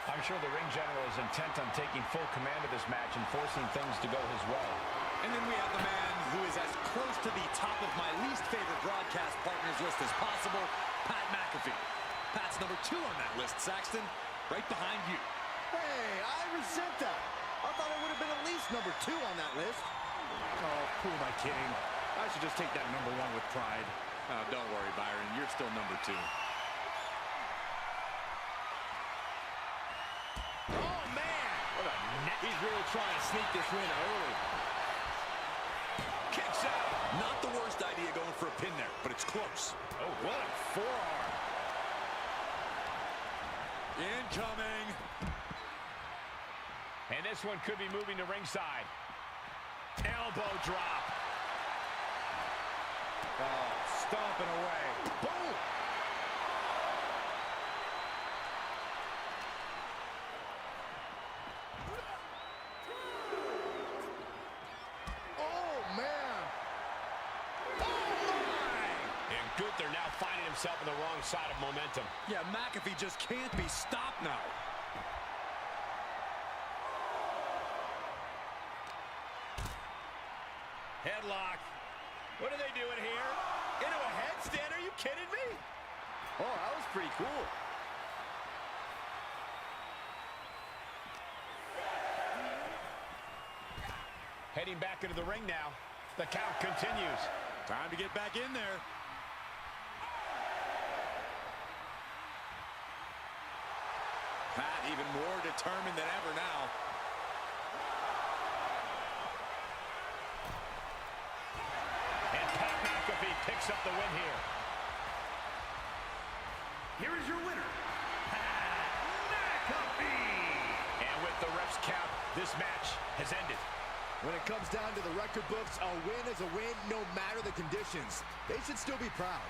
I'm sure the Ring General is intent on taking full command of this match and forcing things to go his way. And then we have the man who is as close to the top of my least favorite broadcast partners list as possible, Pat McAfee. Pat's number 2 on that list, Saxton, right behind you. Hey, I resent that. I thought I would have been at least number 2 on that list. Oh, who am I kidding? I should just take that number 1 with pride. Oh, don't worry, Byron. You're still number 2. He's really trying to sneak this win early. Kicks out. Not the worst idea going for a pin there, but it's close. Oh, what a forearm. Incoming. And this one could be moving to ringside. Elbow drop. Oh, stomping away. Boom. Gunther now finding himself on the wrong side of momentum. Yeah, McAfee just can't be stopped now. Headlock. What are they doing here? Into a headstand? Are you kidding me? Oh, that was pretty cool. Heading back into the ring now. The count continues. Time to get back in there. Pat even more determined than ever now. And Pat McAfee picks up the win here. Here is your winner, Pat McAfee. And with the ref's count, this match has ended. When it comes down to the record books, a win is a win no matter the conditions. They should still be proud.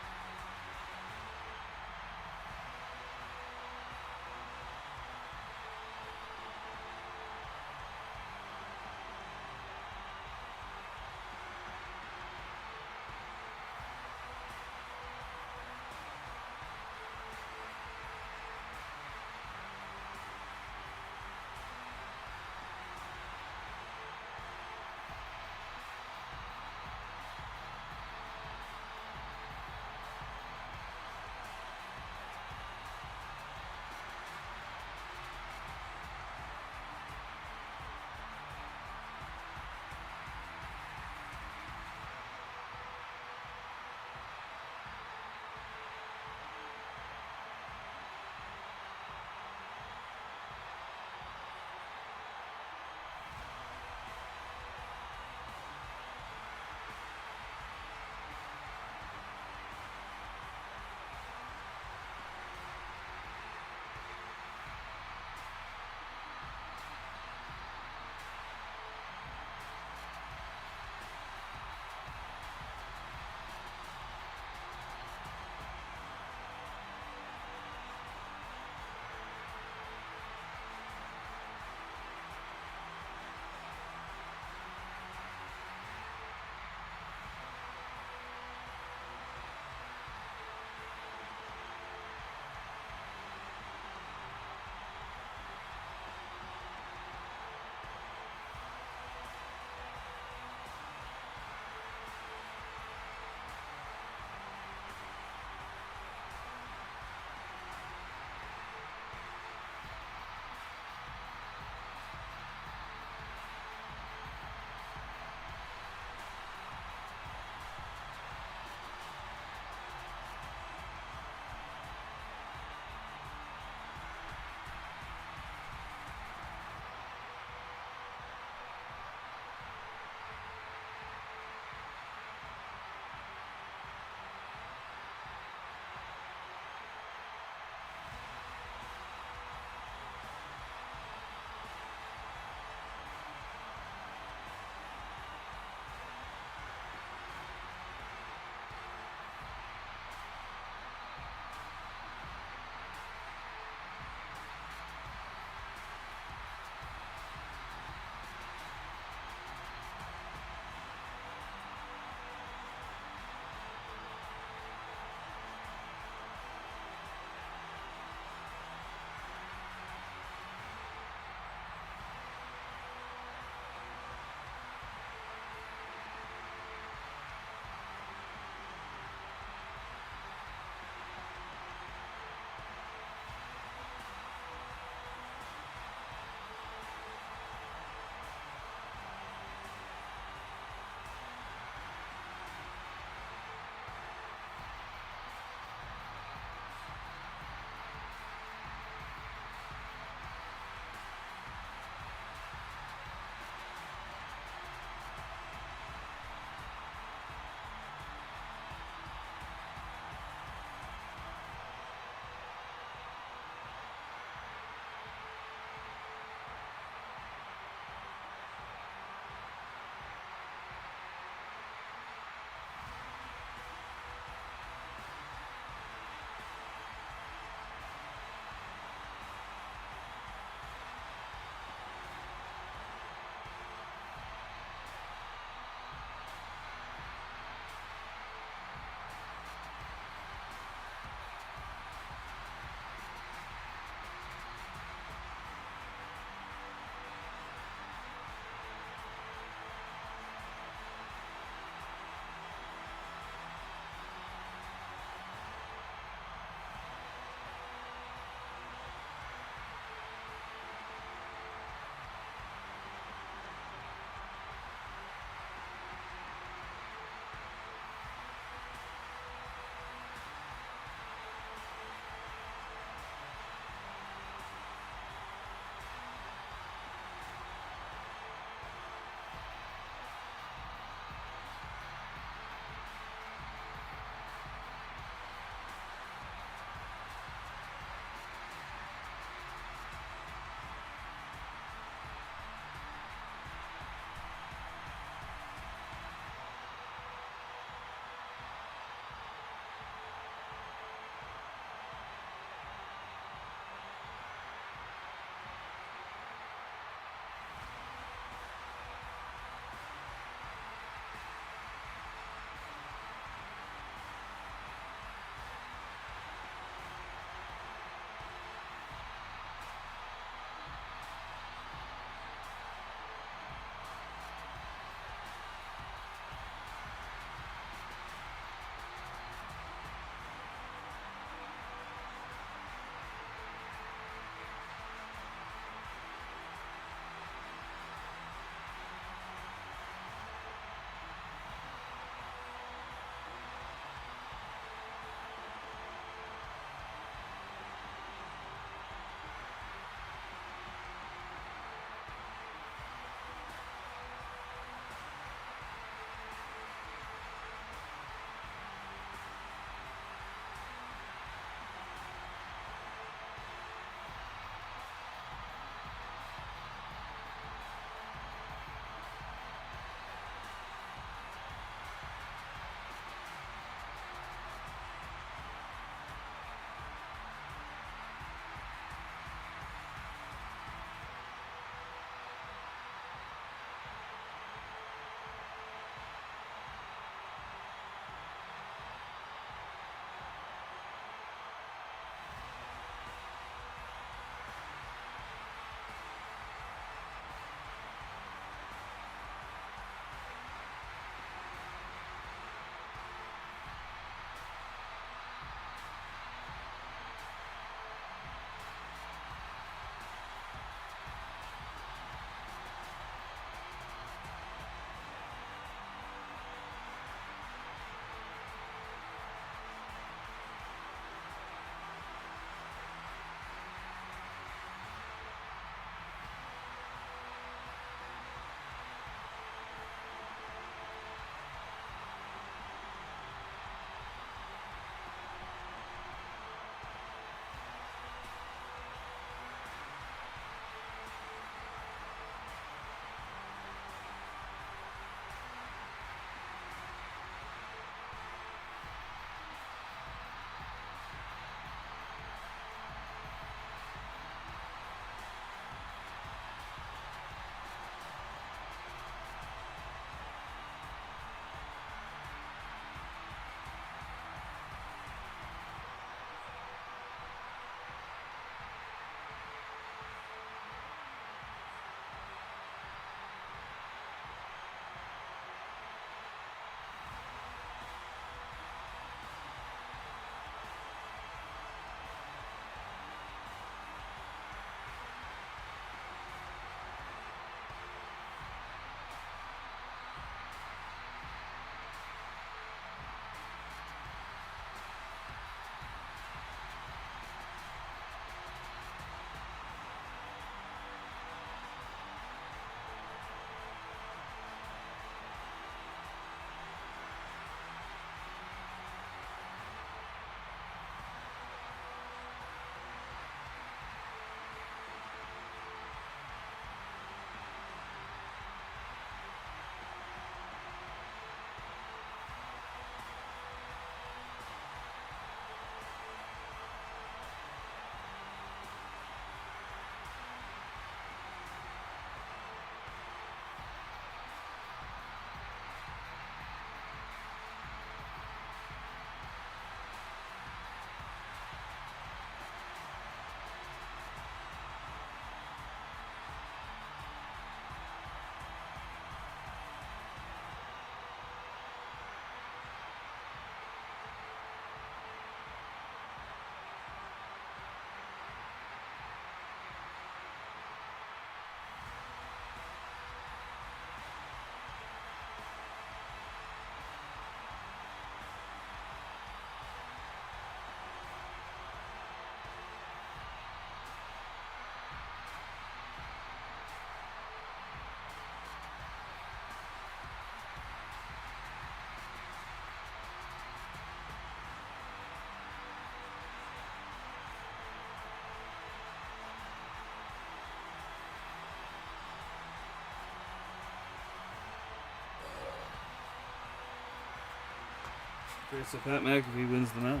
Okay, so Pat McAfee wins the match.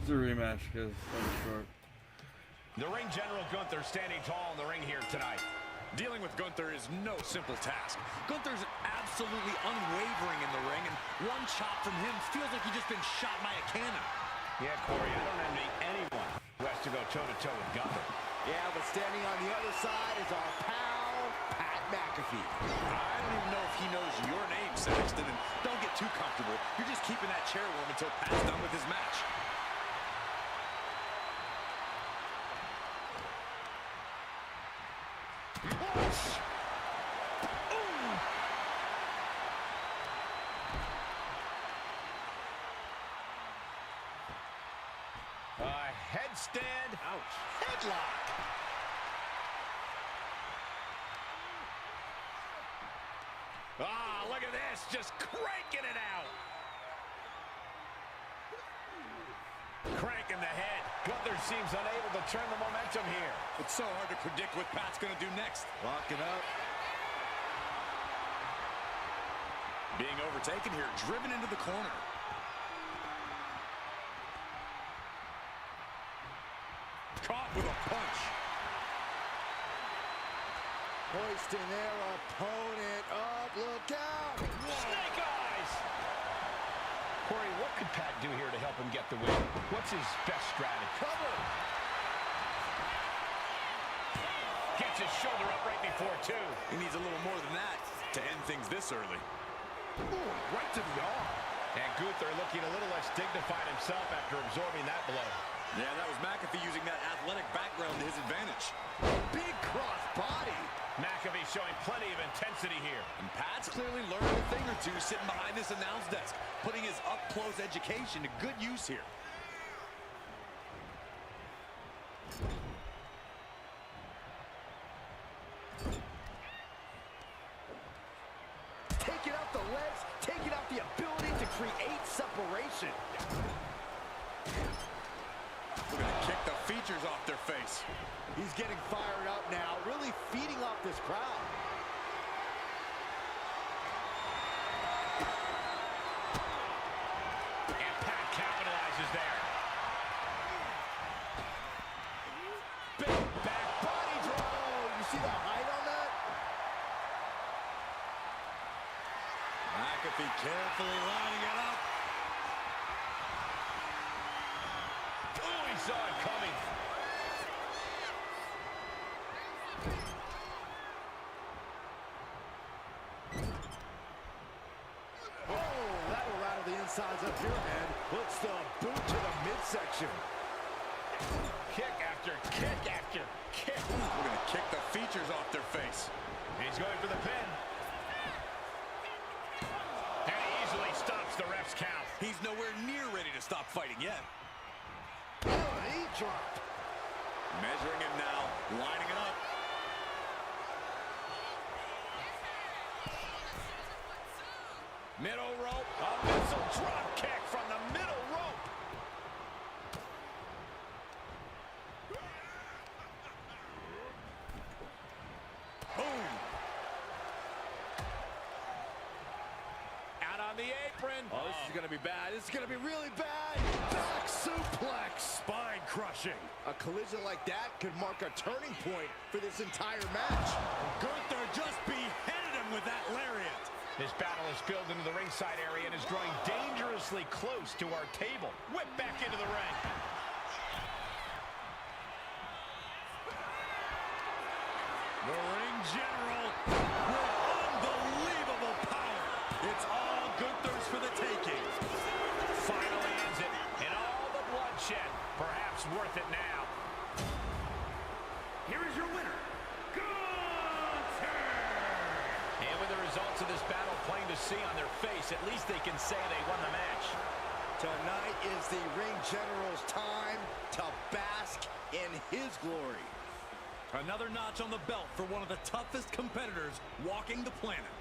It's a rematch because that was short. The ring general Gunther standing tall in the ring here tonight. Dealing with Gunther is no simple task. Gunther's absolutely unwavering in the ring, and one chop from him feels like he's just been shot by a cannon. Yeah, Corey, I don't envy anyone who has to go toe-to-toe with Gunther. Yeah, but standing on the other side is our pal, Pat McAfee. I don't even know if he knows your name, Saxton, and don't get too comfortable. You're just keeping that chair warm until Pat's done with his match. Headstand. Ouch. Headlock. Ah, look at this. Just cranking it out. Cranking the head. Gunther seems unable to turn the momentum here. It's so hard to predict what Pat's going to do next. Locking up. Being overtaken here, driven into the corner. Caught with a punch. Hoisting their opponent up. Look out. Snake eyes. Corey, what could Pat do here to help him get the win? What's his best strategy? Cover. Gets his shoulder up right before two. He needs a little more than that to end things this early. Ooh, right to the arm. And Gunther looking a little less dignified himself after absorbing that blow. Yeah, that was McAfee using that athletic background to his advantage. Big cross body. McAfee showing plenty of intensity here. And Pat's clearly learned a thing or two sitting behind this announce desk, putting his up-close education to good use here. Taking out the legs, taking out the ability to create separation. We're going to kick the features off their face. He's getting fired up now, really feeding off this crowd. And Pat capitalizes there. Big back body throw. You see the height on that? McAfee carefully lining it up. Oh, he saw it coming. Oh, that will rattle the insides of your head. Puts the boot to the midsection. Kick after kick after kick. We're going to kick the features off their face. He's going for the pin. And he easily stops the ref's count. He's nowhere near ready to stop fighting yet. Knee drop. Measuring him now, lining it up. Middle rope, a missile drop kick from the middle rope. Boom. Out on the apron. Oh, this is going to be bad. This is going to be really bad. Back suplex. Spine crushing. A collision like that could mark a turning point for this entire match. Gunther just beheaded him with that lariat. This battle is spilled into the ringside area and is drawing dangerously close to our table. Whip back into the ring. The ring general with unbelievable power. It's all Gunther's for the taking. Finally ends it, and all the bloodshed, perhaps worth it now. Here is your winner, Gunther! And with the results of this battle plain to see on their face, at least they can say they won the match. Tonight is the ring general's time to bask in his glory. Another notch on the belt for one of the toughest competitors walking the planet.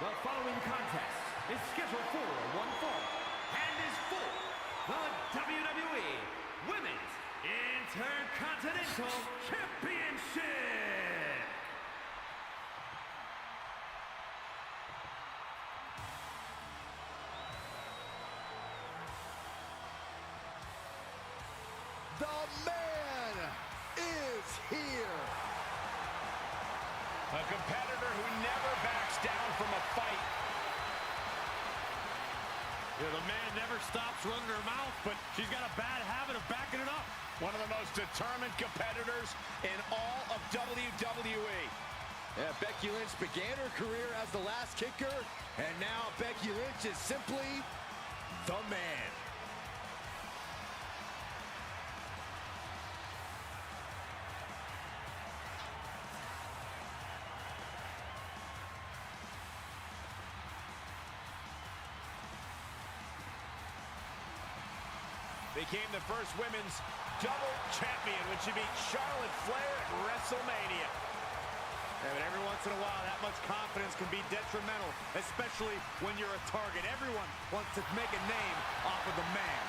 The following contest is scheduled for one fall and is for the WWE Women's Intercontinental Championship. The man is here. A competitor who never backs down from a fight. Yeah, the man never stops running her mouth, but she's got a bad habit of backing it up. One of the most determined competitors in all of WWE. Yeah, Becky Lynch began her career as the last kicker, and now Becky Lynch is simply the man. Became the first women's double champion when she beat Charlotte Flair at WrestleMania. Yeah, but every once in a while, that much confidence can be detrimental, especially when you're a target. Everyone wants to make a name off of the man.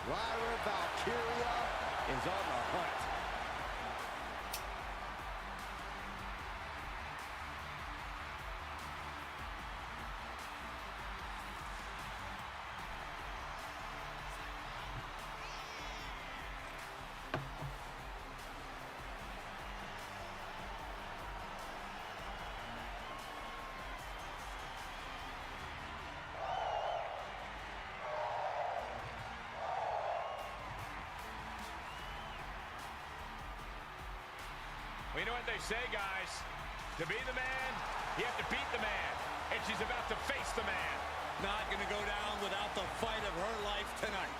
Lyra Valkyria is on the hunt. Well, you know what they say, guys. To be the man, you have to beat the man. And she's about to face the man. Not going to go down without the fight of her life tonight.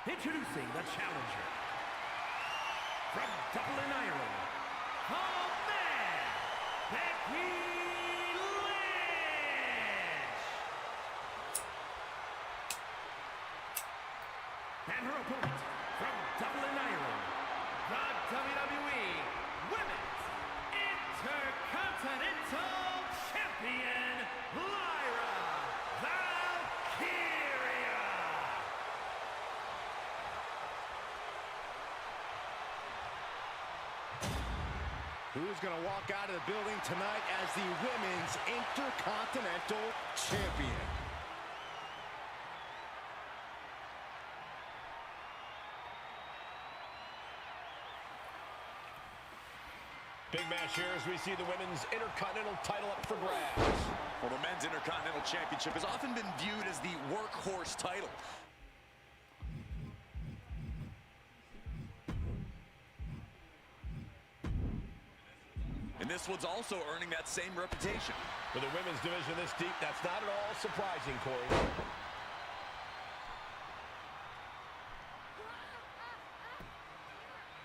Introducing the challenger from Dublin, Ireland, the man, Becky Lynch. And her opponent from Dublin, Ireland, the WWE Women's Intercontinental Champion, Lyra Valkyria. Who's going to walk out of the building tonight as the Women's Intercontinental Champion? Big match here as we see the Women's Intercontinental title up for grabs. Well, the Men's Intercontinental Championship has often been viewed as the workhorse title. And this one's also earning that same reputation. For the women's division this deep, that's not at all surprising, Corey.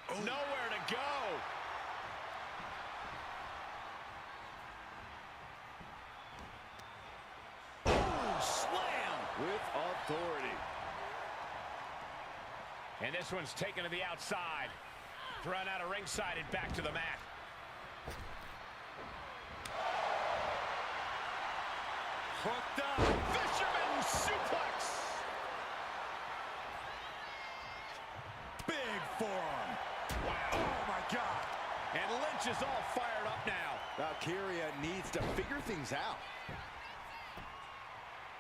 Oh. Nowhere to go. Oh, slam! With authority. And this one's taken to the outside. Thrown out of ringside and back to the mat. Hooked up. Fisherman suplex. Big forearm. Wow. Oh, my God. Lynch is all fired up now. Valkyria needs to figure things out.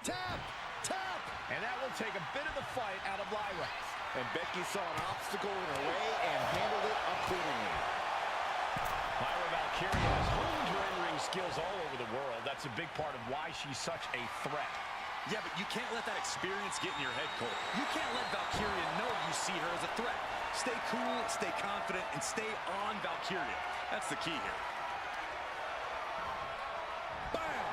Tap! Tap! And that will take a bit of the fight out of Lyra. And Becky saw an obstacle in her way and handled it accordingly. Lyra Valkyria has honed her in-ring skills all over the world. That's a big part of why she's such a threat. Yeah, but you can't let that experience get in your head, Cole. You can't let Valkyria know you see her as a threat. Stay cool, stay confident, and stay on Valkyria. That's the key here. Bam!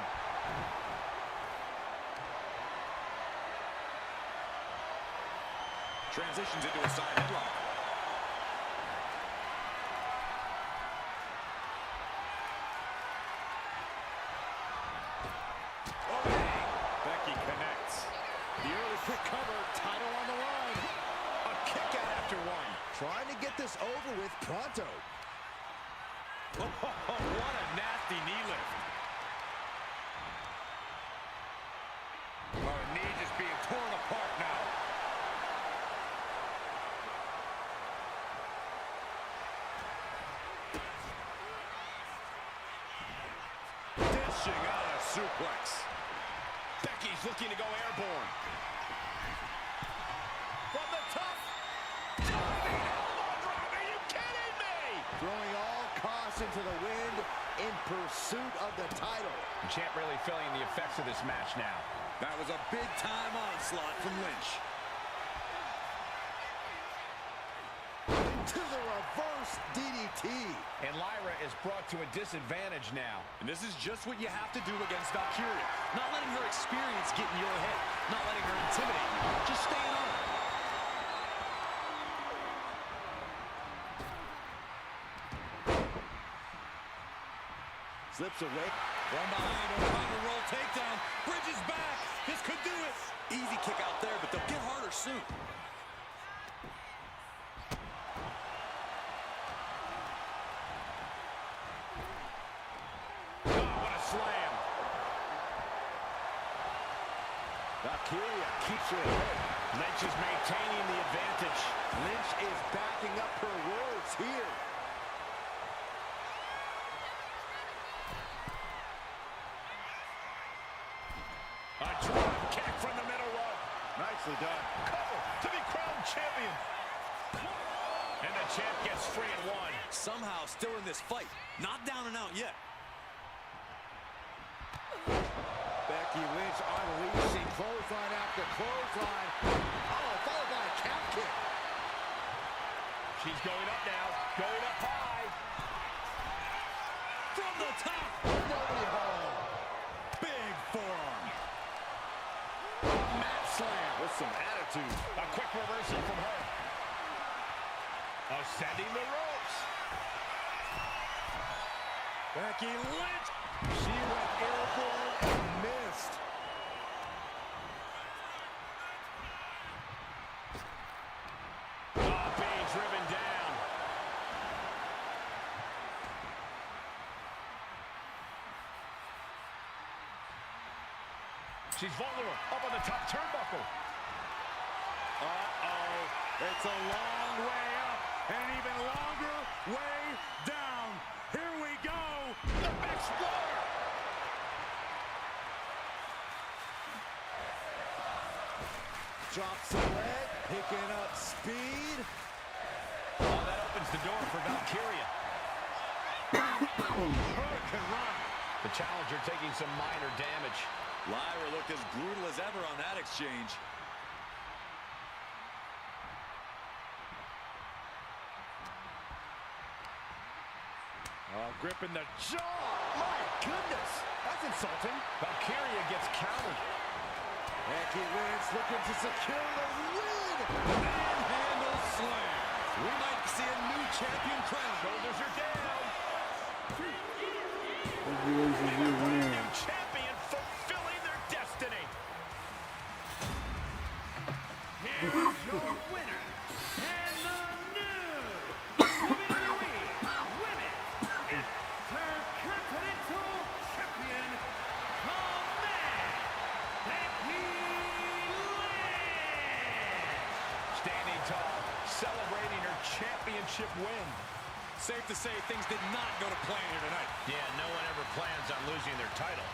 Transitions into a side headlock. Oh, dang. Becky connects. The early quick cover, title on the line. A kick out after one. Trying to get this over with pronto. Oh, what a nasty knee lift. Oh, knee just being torn apart now. Dishing out a suplex. Becky's looking to go airborne. From the top. Diving elbow drop. Are you kidding me? Throwing all caution to the wind in pursuit of the title. The champ really feeling the effects of this match now. That was a big-time onslaught from Lynch. To the reverse DDT. And Lyra is brought to a disadvantage now. And this is just what you have to do against Valkyria. Not letting her experience get in your head. Not letting her intimidate you. Just staying on her. Slips away. From behind, over roll takedown. Bridges back. This could do it. Easy kick out there, but they'll get harder soon. Oh, what a slam. Valkyria keeps her ahead. Lynch is maintaining the advantage. Lynch is backing up her words here. A drop kick from the middle rope. Nicely done. Cover to be crowned champion. And the champ gets free at one. Somehow still in this fight. Not down and out yet. Becky Lynch unleashing clothesline after clothesline. Oh, followed by a calf kick. She's going up now. Going up high. From the top. Nobody home. Big forearm. Mat slam with some attitude. A quick reversal from her. Ascending the ropes. Becky Lynch. She went airborne and missed. Oh, being driven down. She's vulnerable. Up on the top turnbuckle. Uh-oh. It's a long way up. An even longer way down. Here we go. The Explorer. Drops the leg, picking up speed. Oh, that opens the door for Valkyria. Hurricane run. The challenger taking some minor damage. Lyra looked as brutal as ever on that exchange. Gripping the jaw. My goodness, that's insulting. Valkyria gets countered. Becky Lynch looking to secure the win. Manhandle slam. We might see a new champion crown. Shoulders are down. Congratulations, New champion fulfilling their destiny. Here's your winner, and the new WWE Women's Intercontinental Champion, Becky Lynch. Standing tall, celebrating her championship win. Safe to say things did not go to plan here tonight. Yeah, no one ever plans on losing their title.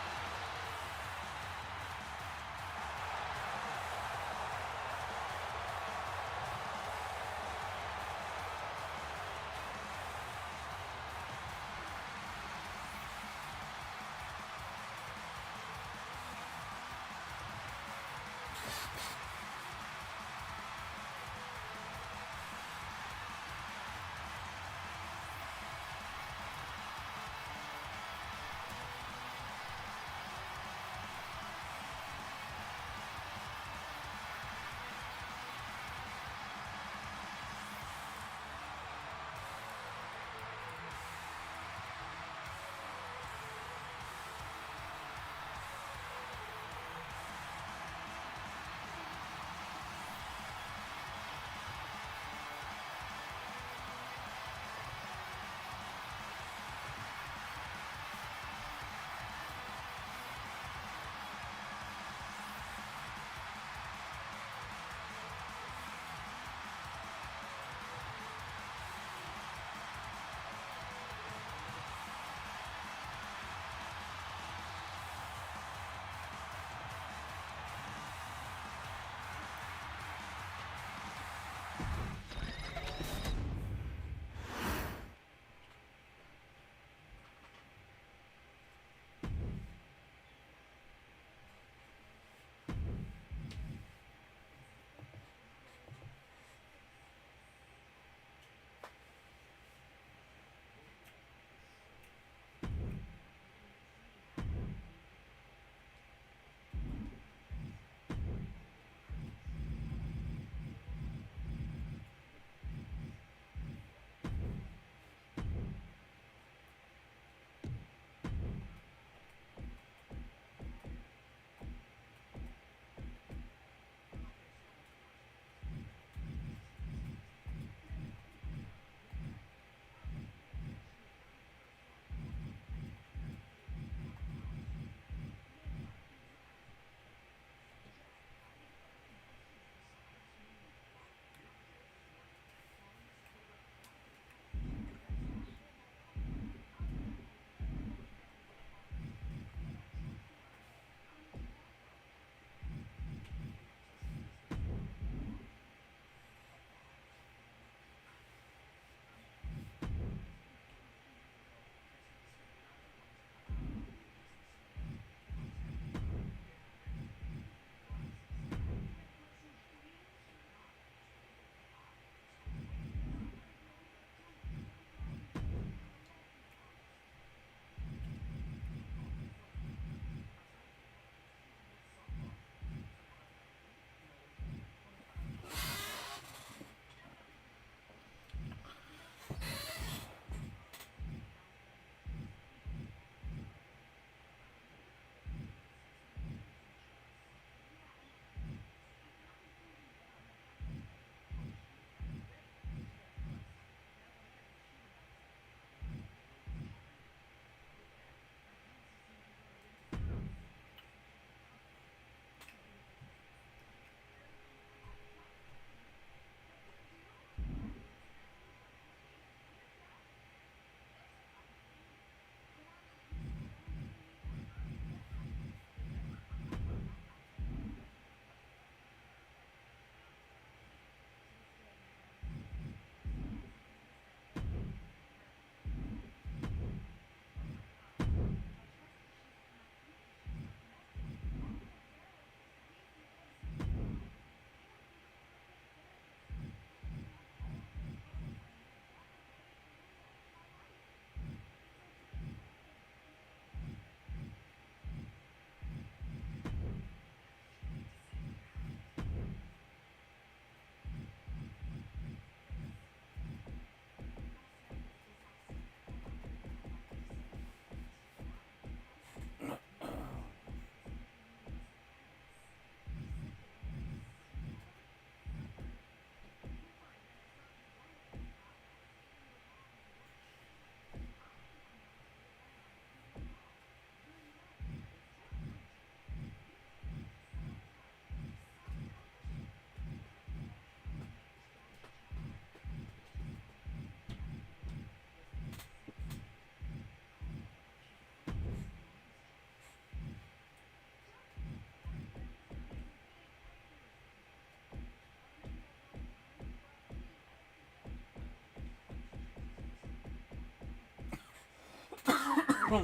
It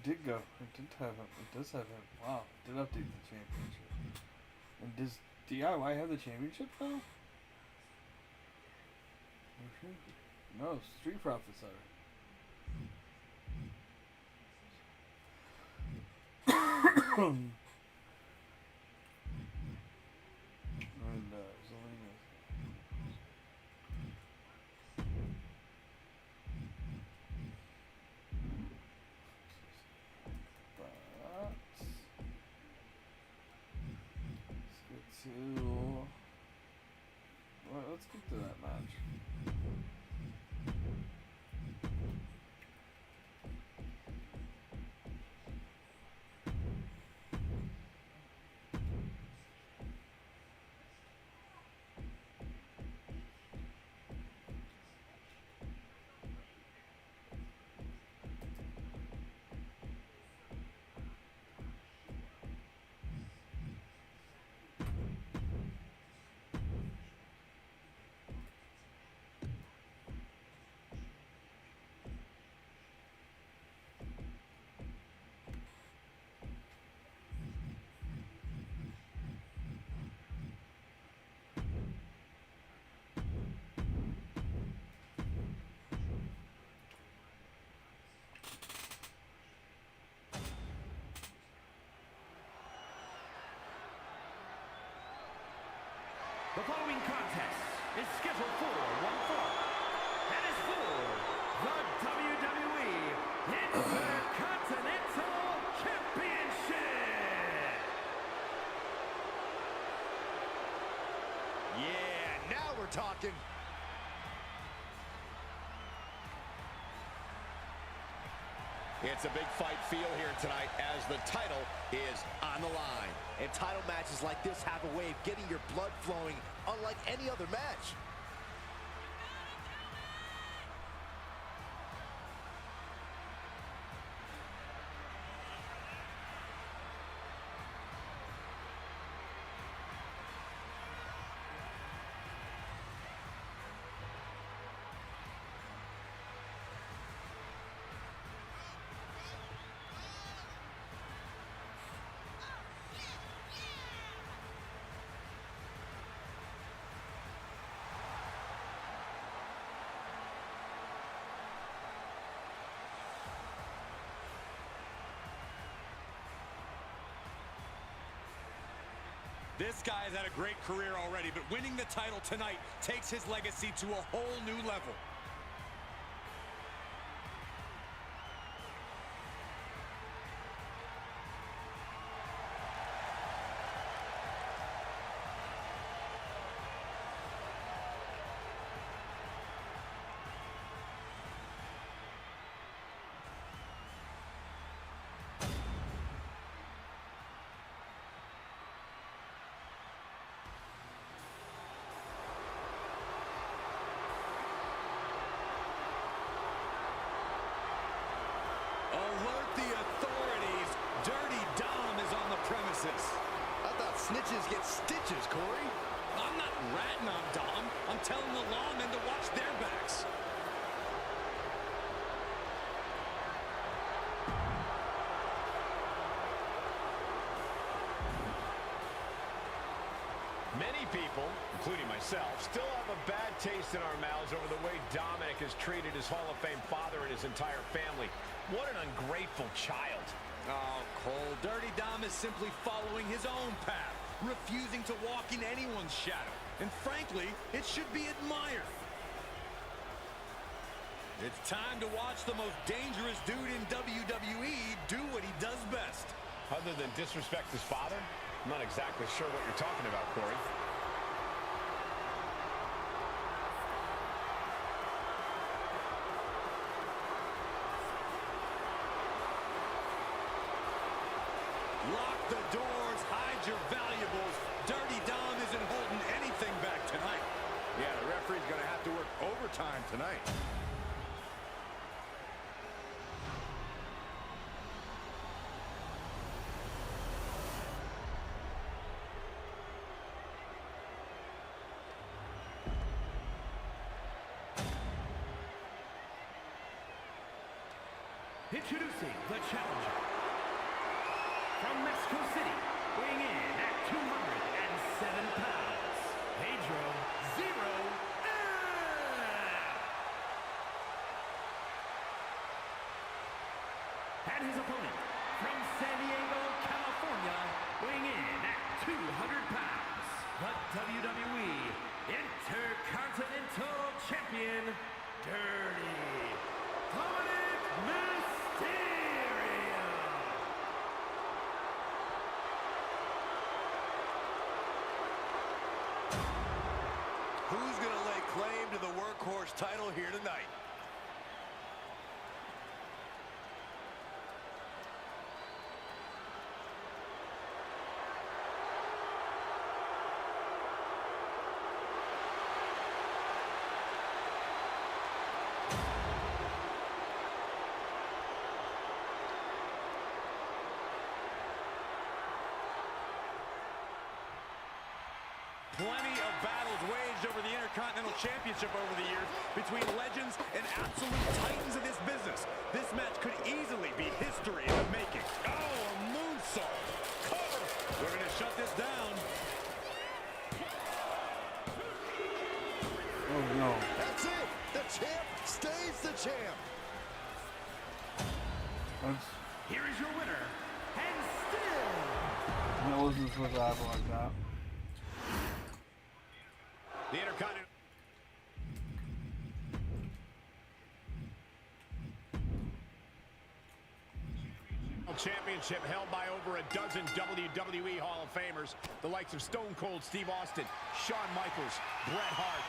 did go. It did have it. It does have it. Wow. It did update the championship. And does DIY have the championship now? No, Street Profits are. And Zelina. Well, let's get to that match. The following contest is scheduled for one fall. And is for the WWE Intercontinental Championship. Yeah, now we're talking. It's a big fight feel here tonight as the title is on the line. And title matches like this have a way of getting your blood flowing unlike any other match. This guy has had a great career already, but winning the title tonight takes his legacy to a whole new level. Alert the authorities. Dirty Dom is on the premises. I thought snitches get stitches, Corey. I'm not ratting on Dom. I'm telling the lawmen to watch their backs. Many people, including myself, still have a bad taste in our mouths over the way Dominic has treated his Hall of Fame father and his entire family. What an ungrateful child. Oh, Cole, Dirty Dom is simply following his own path, refusing to walk in anyone's shadow. And frankly, it should be admired. It's time to watch the most dangerous dude in WWE do what he does best. Other than disrespect his father, I'm not exactly sure what you're talking about, Corey. Lock the doors, hide your valuables. Dirty Dom isn't Introducing the challenger. From Mexico City, weighing in at 207 pounds, Pedro Zero and his opponent, from San Diego, California, weighing in at 200 pounds, the WWE Intercontinental Champion, Dirty Dominic Mysterio. Who's going to lay claim to the workhorse title here tonight? Plenty of battles waged over the Intercontinental Championship over the years between legends and absolute titans of this business. This match could easily be history in the making. Oh, a moonsault. Cover. They're going to shut this down. Oh, no. That's it. The champ stays the champ. Here is your winner, and still. That wasn't supposed to happen like that. The Intercontinental Championship held by over a dozen WWE Hall of Famers, the likes of Stone Cold Steve Austin, Shawn Michaels, Bret Hart.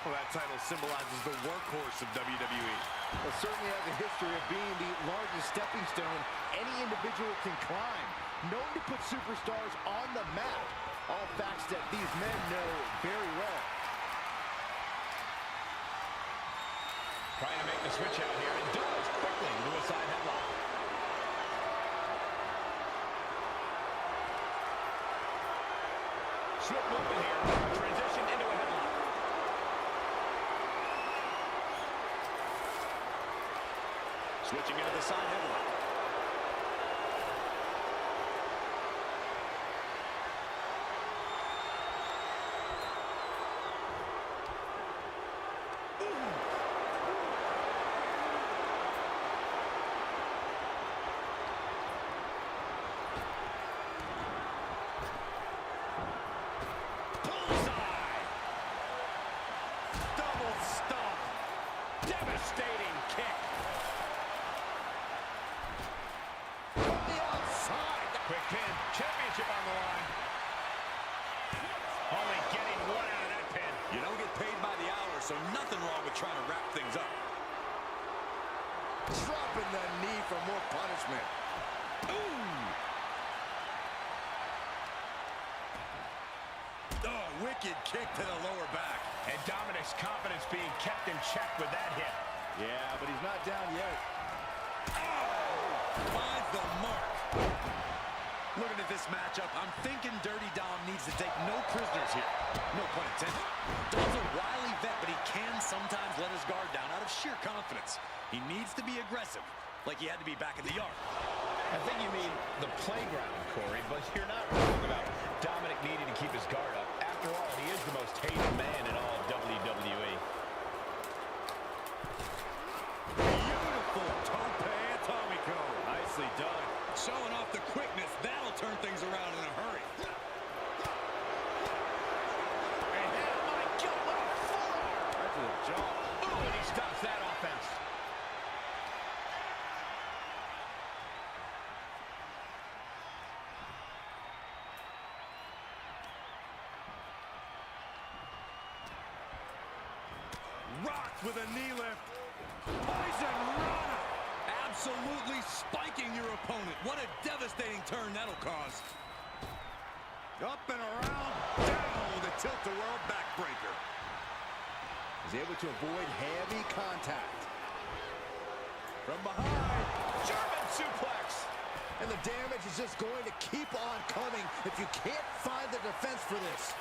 Well, that title symbolizes the workhorse of WWE. Well, certainly has a history of being the largest stepping stone any individual can climb. Known to put superstars on the map. All facts that these men know very well. Trying to make the switch out here, and does quickly to a side headlock. Swift movement here, transition into a headlock. Switching into the side headlock. Devastating kick. From the outside. Quick pin. Championship on the line. Only getting one out of that pin. You don't get paid by the hour, so nothing wrong with trying to wrap things up. Dropping the knee for more punishment. Ooh! Oh, wicked kick to the lower back. And Dominic's confidence being kept in check with that hit. Yeah, but he's not down yet. Oh! Finds the mark. Looking at this matchup, I'm thinking Dirty Dom needs to take no prisoners here. No pun intended. Dom's a wily vet, but he can sometimes let his guard down out of sheer confidence. He needs to be aggressive, like he had to be back in the yard. I think you mean the playground, Corey, but you're not wrong about Dominic needing to keep his guard up. After all, he is the most hated man in all of WWE. Beautiful tope atomico. Nicely done. Showing off the quickness. That'll turn things around in a hurry. And oh my God, what a forearm! Right to the jaw. Oh, and he stops that offense. Rocked with a knee lift. Poison Rana. Absolutely spiking your opponent. What a devastating turn that'll cause. Up and around. Down with a tilt-a-whirl backbreaker. He's able to avoid heavy contact. From behind. German suplex. And the damage is just going to keep on coming if you can't find the defense for this.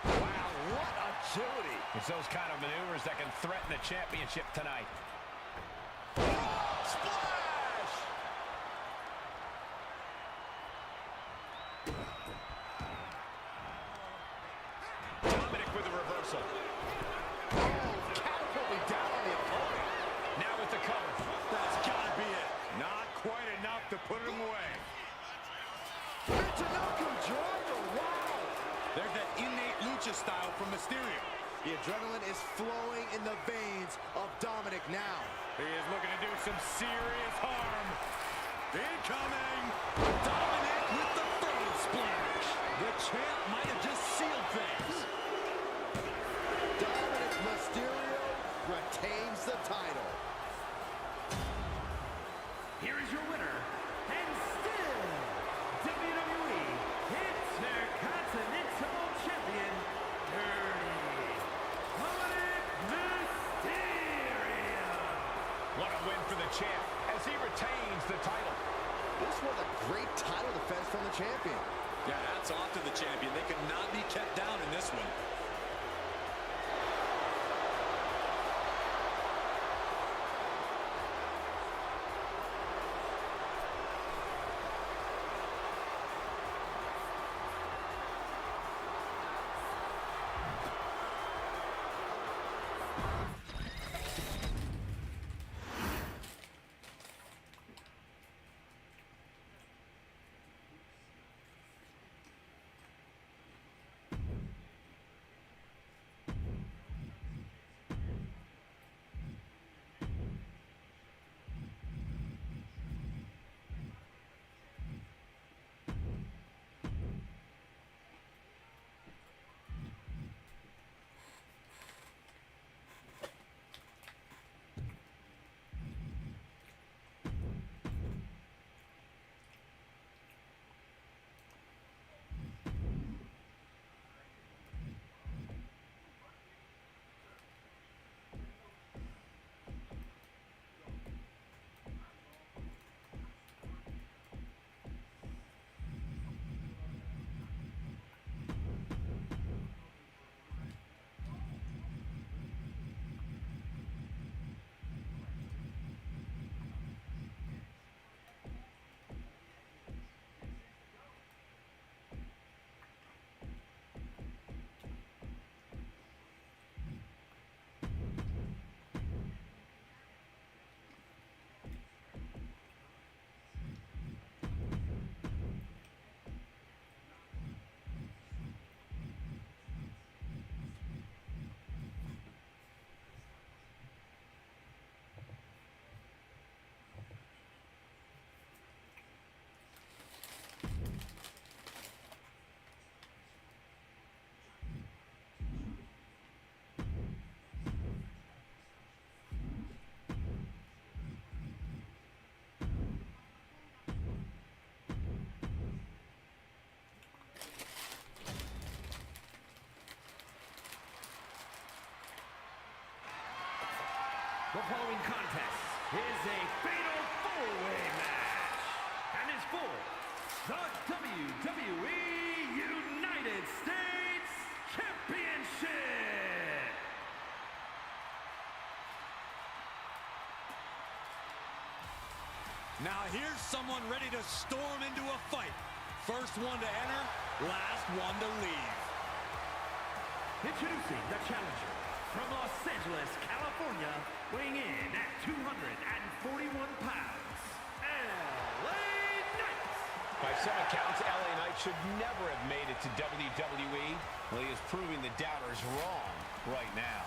Wow, what a agility. It's those kind of maneuvers that can threaten the championship tonight. Splash! Dominic with the reversal. Catapulting down on the opponent. Now with the cover. That's gotta be it. Not quite enough to put him away. Michinoku driver, wow! There's that innate lucha style from Mysterio. The adrenaline is flowing in the veins of Dominic now. He is looking to do some serious harm. Incoming! Dominic with the frog splash. The champ might have just sealed things. Dominic Mysterio retains the title. Here is your winner, and still WWE Intercontinental Champion, Dirty Dominic Mysterio. What a win for the champ as he retains the title. This was a great title defense from the champion. Yeah, that's off to the champion. They could not be kept down in this one. The following contest is a fatal four-way match and is for the WWE United States Championship. Now here's someone ready to storm into a fight. First one to enter, last one to leave. Introducing the challenger from Los Angeles, California, weighing in at 241 pounds, LA Knight. By some accounts, LA Knight should never have made it to WWE. Well, he is proving the doubters wrong right now.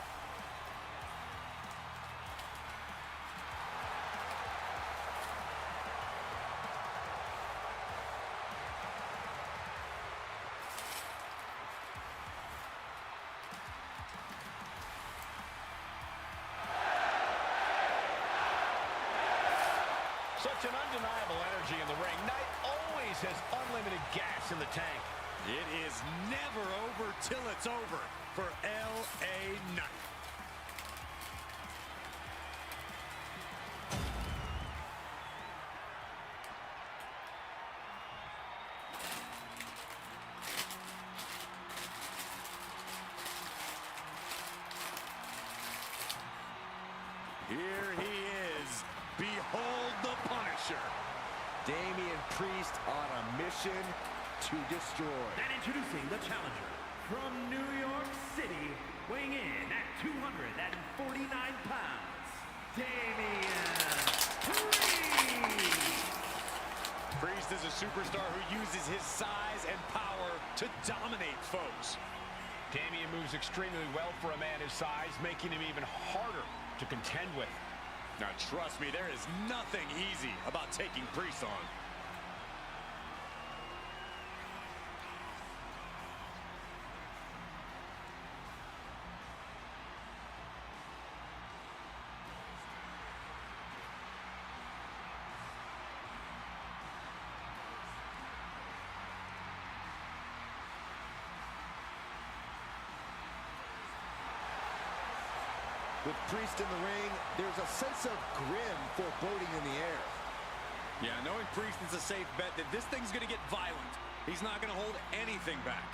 Such an undeniable energy in the ring. Knight always has unlimited gas in the tank. It is never over till it's over for LA Knight. mission to destroy. And introducing the challenger from New York City, weighing in at 249 pounds, Damian Priest. Priest is a superstar who uses his size and power to dominate foes. Damian moves extremely well for a man his size, making him even harder to contend with. Now trust me, there is nothing easy about taking Priest on. With Priest in the ring, there's a sense of grim foreboding in the air. Yeah, knowing Priest is a safe bet that this thing's going to get violent. He's not going to hold anything back.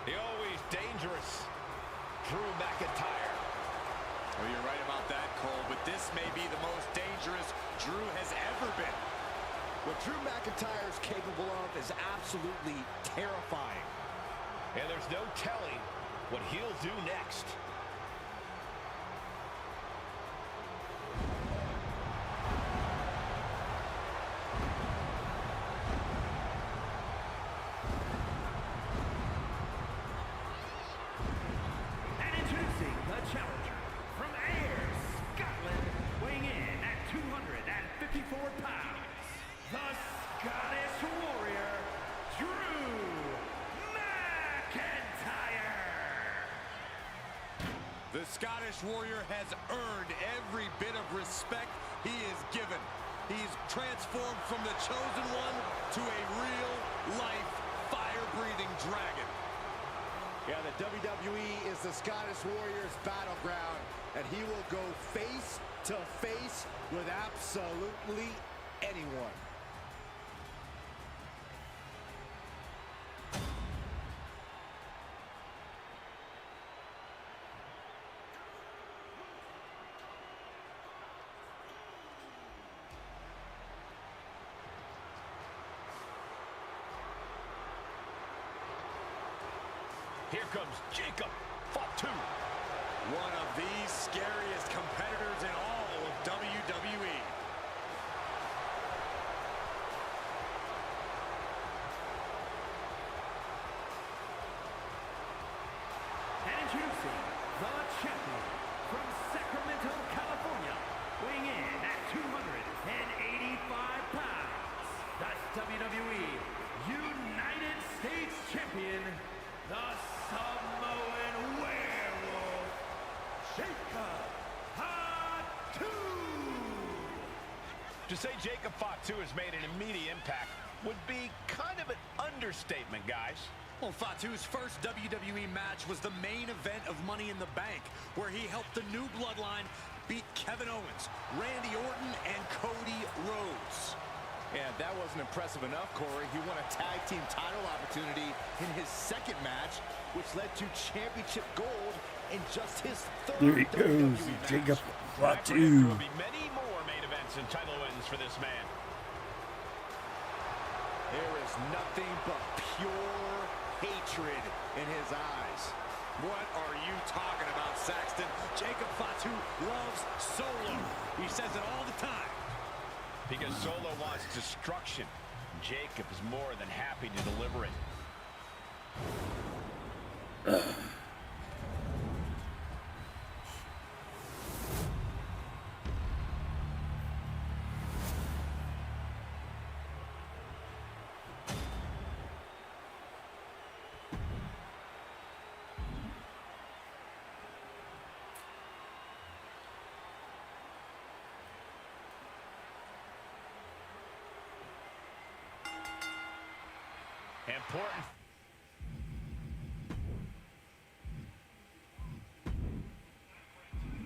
The always dangerous Drew McIntyre. Well, you're right about that, Cole, but this may be the most dangerous Drew has ever been. What Drew McIntyre is capable of is absolutely terrifying. And there's no telling what he'll do next. And introducing the challenger from Ayr, Scotland, weighing in at 254 pounds, the Scottish Warrior, Drew McIntyre. The Scottish Warrior has earned every bit of respect he is given. He's transformed from the chosen one to a real-life, fire-breathing dragon. Yeah, the WWE is the Scottish Warrior's battleground, and he will go face to face with absolutely anyone. Here comes Jacob Fatu. One of the scariest competitors in all of WWE. And introducing the champion from Sacramento, California, weighing in at 285 pounds, the WWE United States Champion, the Samoan Werewolf, Jacob Fatu. To say Jacob Fatu has made an immediate impact would be kind of an understatement, guys. Well, Fatu's first WWE match was the main event of Money in the Bank, where he helped the New Bloodline beat Kevin Owens, Randy Orton, and Cody Rhodes. Yeah, that wasn't impressive enough, Corey. He won a tag team title opportunity in his second match, which led to championship gold in just his third There he WWE goes, match. Jacob There Fatu. will be many more main events and title wins for this man. There is nothing but pure hatred in his eyes. What are you talking about, Saxton? Jacob Fatu loves Solo. He says it all the time. Because Solo wants destruction. Jacob is more than happy to deliver it. Important.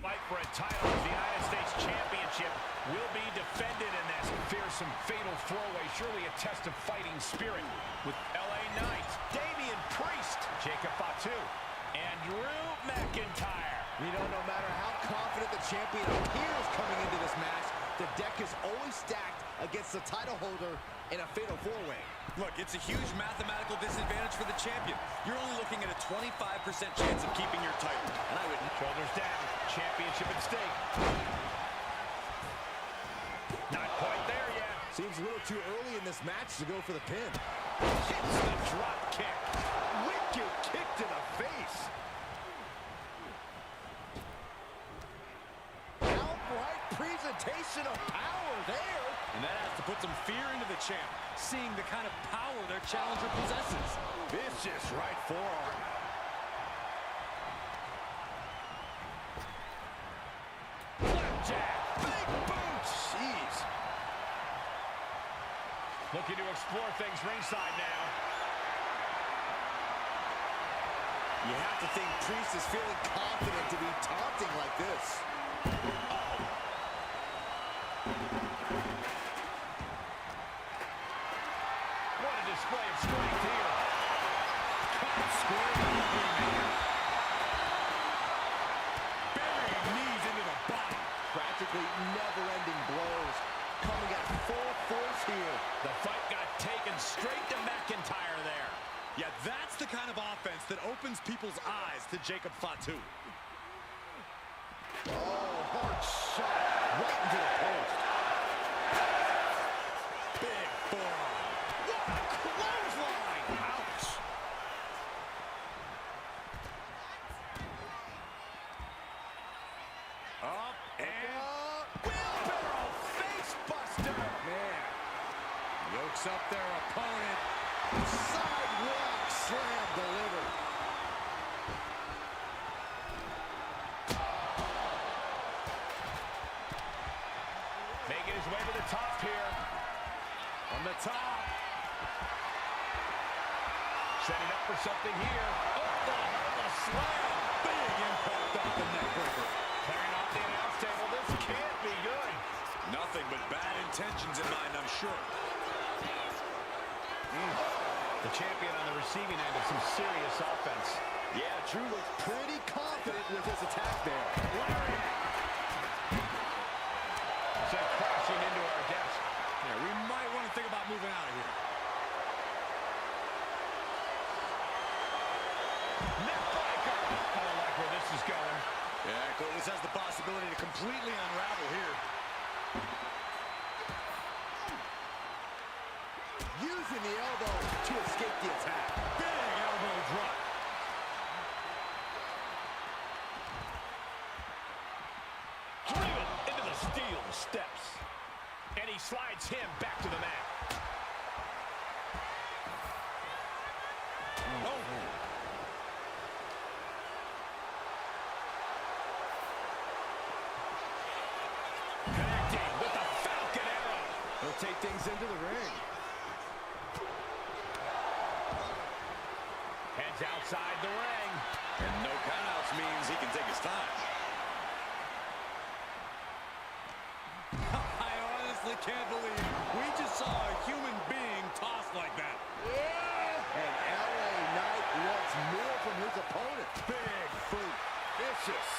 Fight for a title as the United States Championship will be defended in this. Fearsome fatal throwaway, surely a test of fighting spirit with LA Knight, Damian Priest, Jacob Fatu, and Drew McIntyre. You know, no matter how confident the champion appears coming into this match, the deck is always stacked against the title holder in a fatal four-way. Look, it's a huge mathematical disadvantage for the champion. You're only looking at a 25% chance of keeping your title. And I wouldn't. Shoulders down, championship at stake. Not quite there yet. Seems a little too early in this match to go for the pin. Hits the drop kick. Wicked kick to the face. Outright presentation of power there. And that has to put some fear into the champ, seeing the kind of power their challenger possesses. Vicious right forearm. Flapjack. Big boot. Jeez. Looking to explore things ringside now. You have to think Priest is feeling confident to be taunting like this. What a display of strength here. Caught square in the ring. Burying knees into the body. Practically never-ending blows. Coming at full force here. The fight got taken straight to McIntyre there. Yeah, that's the kind of offense that opens people's eyes to Jacob Fatu. Oh, hard shot right into the post. Big forearm. What a clothesline! Ouch! Up and wheelbarrow face buster! man. Yokes up their opponent. Sidewalk slam delivered. Making his way to the top here. From the top. Setting up for something here. The slam. Big impact off the neck breaker. Clearing off the announce table. This can't be good. Nothing but bad intentions in mind, I'm sure. The champion on the receiving end of some serious offense. Yeah, Drew looks pretty confident with his attack there. Sent crashing into our desk. Yeah, we might want to think about moving out of here. Neckbreaker. I don't like where this is going. Yeah, Cole, this has the possibility to completely unravel here. Using the elbow to escape the attack. Big elbow drop. Driven into the steel steps. And he slides him back to the mat. Connecting with the Falcon Arrow. He'll take things into the ring. Heads outside the ring. And no countouts means he can take his time. I honestly can't believe we just saw a human being tossed like that. And LA Knight wants more from his opponent. Big boot. Vicious.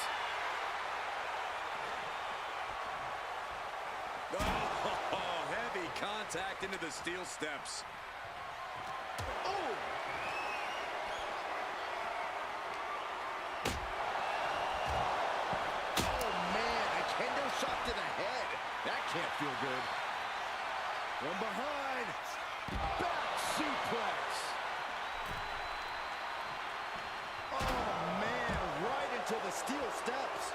Oh, heavy contact into the steel steps. Oh! Oh, man. A kendo shot to the head. That can't feel good. From behind. Back suplex. Oh, man. Right into the steel steps.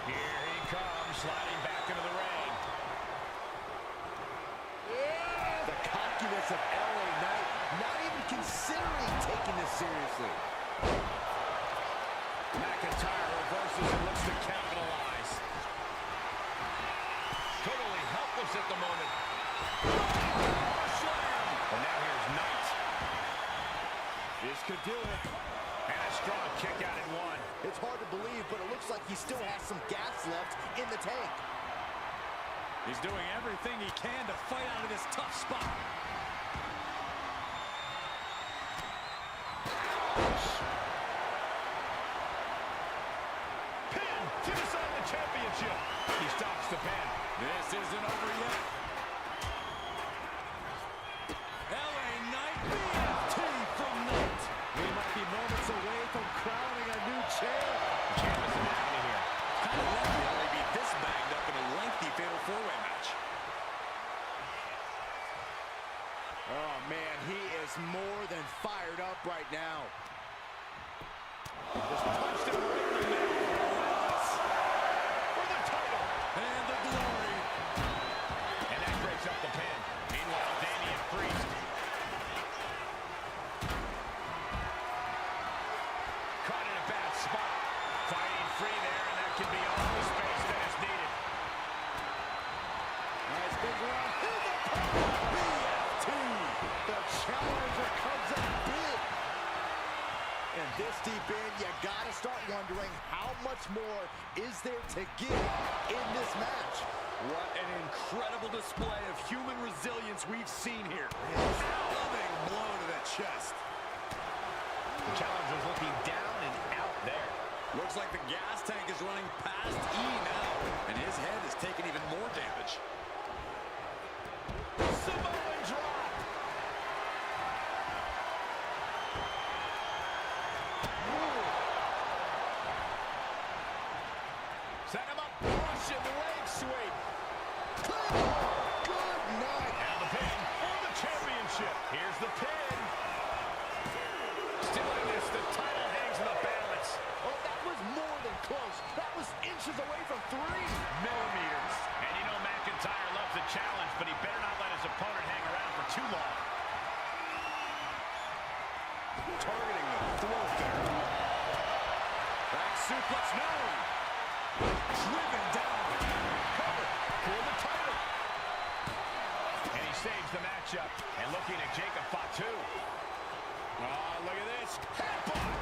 Here he comes, sliding back into the ring. The cockiness of LA Knight, not even considering taking this seriously. McIntyre reverses and looks to capitalize. Totally helpless at the moment. And now here's Knight. This could do it. And a strong kick out at one. It's hard to believe, but it looks like he still has some gas left in the tank. He's doing everything he can to fight out of this tough spot. Pin to decide the championship. He stops the pin. This isn't over yet. LA Knight BFT from Knight. We might be moments away from crowning a new champ. The champ is out of here. Kind of lucky LA be this banged up in a lengthy fatal four-way match. Oh, man, he is more than fired up right now. Just punched him right in the middle. For the title. And the glory. And that breaks up the pin. Meanwhile, Damian Priest. Caught in a bad spot. Fighting free there, and that can be all the space that is needed. Nice big run. Here's the power. BFT. The challenger comes up big. And this deep in, you gotta start wondering how much more is there to give in this match. What an incredible display of human resilience we've seen here. Stunning blow to the chest. The challenger's looking down and out there. Looks like the gas tank is running past E now, and his head is taking even more damage. Samoan drop. Set him up. Russian leg sweep. Good night. And the pin for the championship. Here's the pin. Still in this, the title hangs in the balance. Oh, that was more than close. That was inches away from 3 millimeters. And you know McIntyre loves a challenge, but he better not let his opponent hang around for too long. Targeting the throat there. Back suplex, no. Driven down. Cover for the title. And he saves the matchup. And looking at Jacob Fatu. Oh, look at this. Headbutt.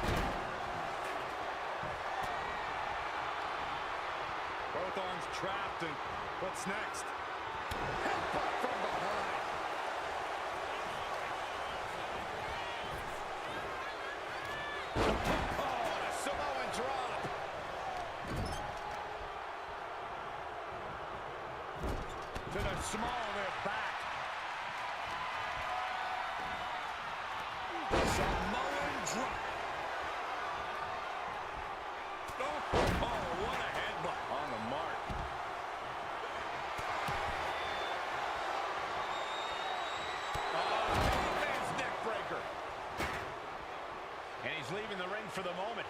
Both arms trapped, and what's next? Headbutt from behind. Oh, and a Samoan drop. To the small of their back. Samoan drop. Oh, what a headbutt. On the mark. Man's neck breaker. And he's leaving the ring for the moment.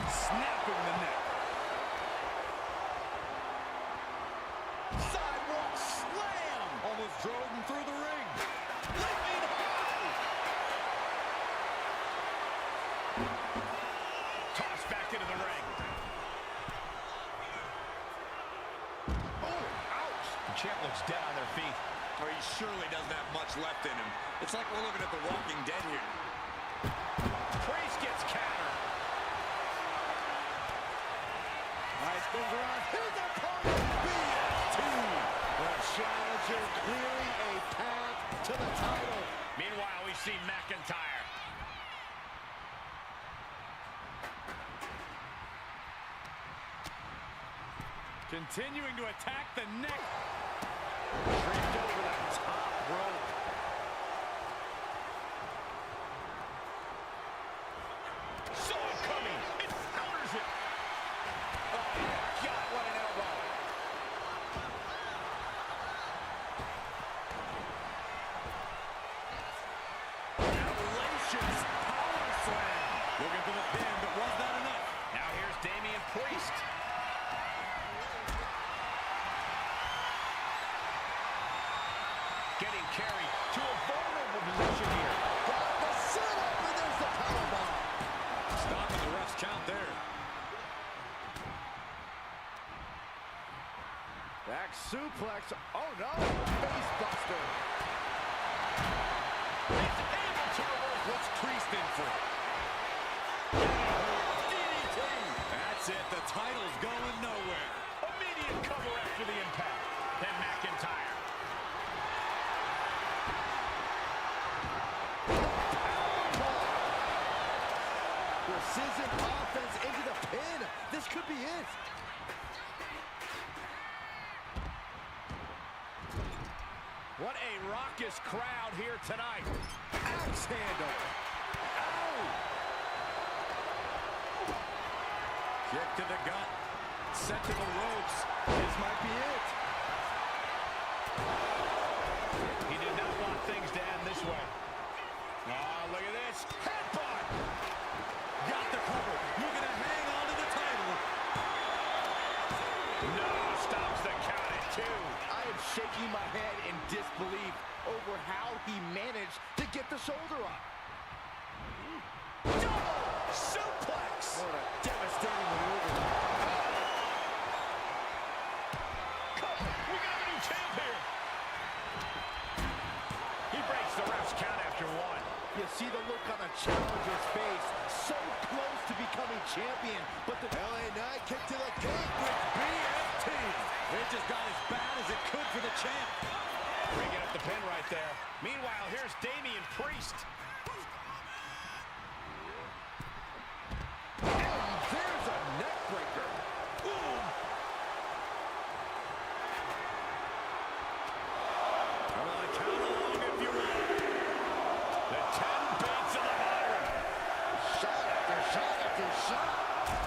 Snapping the neck. Sidewalk slam. Almost drove him through the ring. Leaping high. Tossed back into the ring. Oh, ouch. The champ looks dead on their feet. Or he surely doesn't have much left in him. It's like we're looking at The Walking Dead here. Priest gets countered. Nice move around. Here's the opponent. BFT. The challenger clearing a path to the title. Meanwhile, we see McIntyre. Continuing to attack the neck. Draped over that top rope. Saw it coming. It counters it. Oh, God, what an elbow. Revelations power slam. Looking for the pin, but was that enough? Now here's Damian Priest. Getting carried to a vulnerable position here. Got the setup, and there's the powerbomb. Stopping the ref's count there. Back suplex. Oh no, face buster. He's able to reverse. What's Priest in for? DDT. That's it. The title's going nowhere. Immediate cover after the impact. Then McIntyre. Precision offense into the pin. This could be it. What a raucous crowd here tonight. Axe handle. Ow! Kick to the gut. Sent to the ropes. This might be it. He did not want things to end this way. Oh, look at this. Headbutt. Got the cover. Looking to hang on to the title. No, stops the count at 2. I am shaking my head in disbelief over how he managed to get the shoulder up. Double suplex. What a devastating maneuver. We got a new champ here. He breaks the ref's count after 1. You see the look on the challenger's face. So close to becoming champion, but the LA Knight kick to the gut with BFT. It just got as bad as it could for the champ. Bringing up the pin right there. Meanwhile, here's Damian Priest. And there's a neck breaker. Boom. Come on, count along if you want. The 10 beats of the Byron. Shot after shot after shot.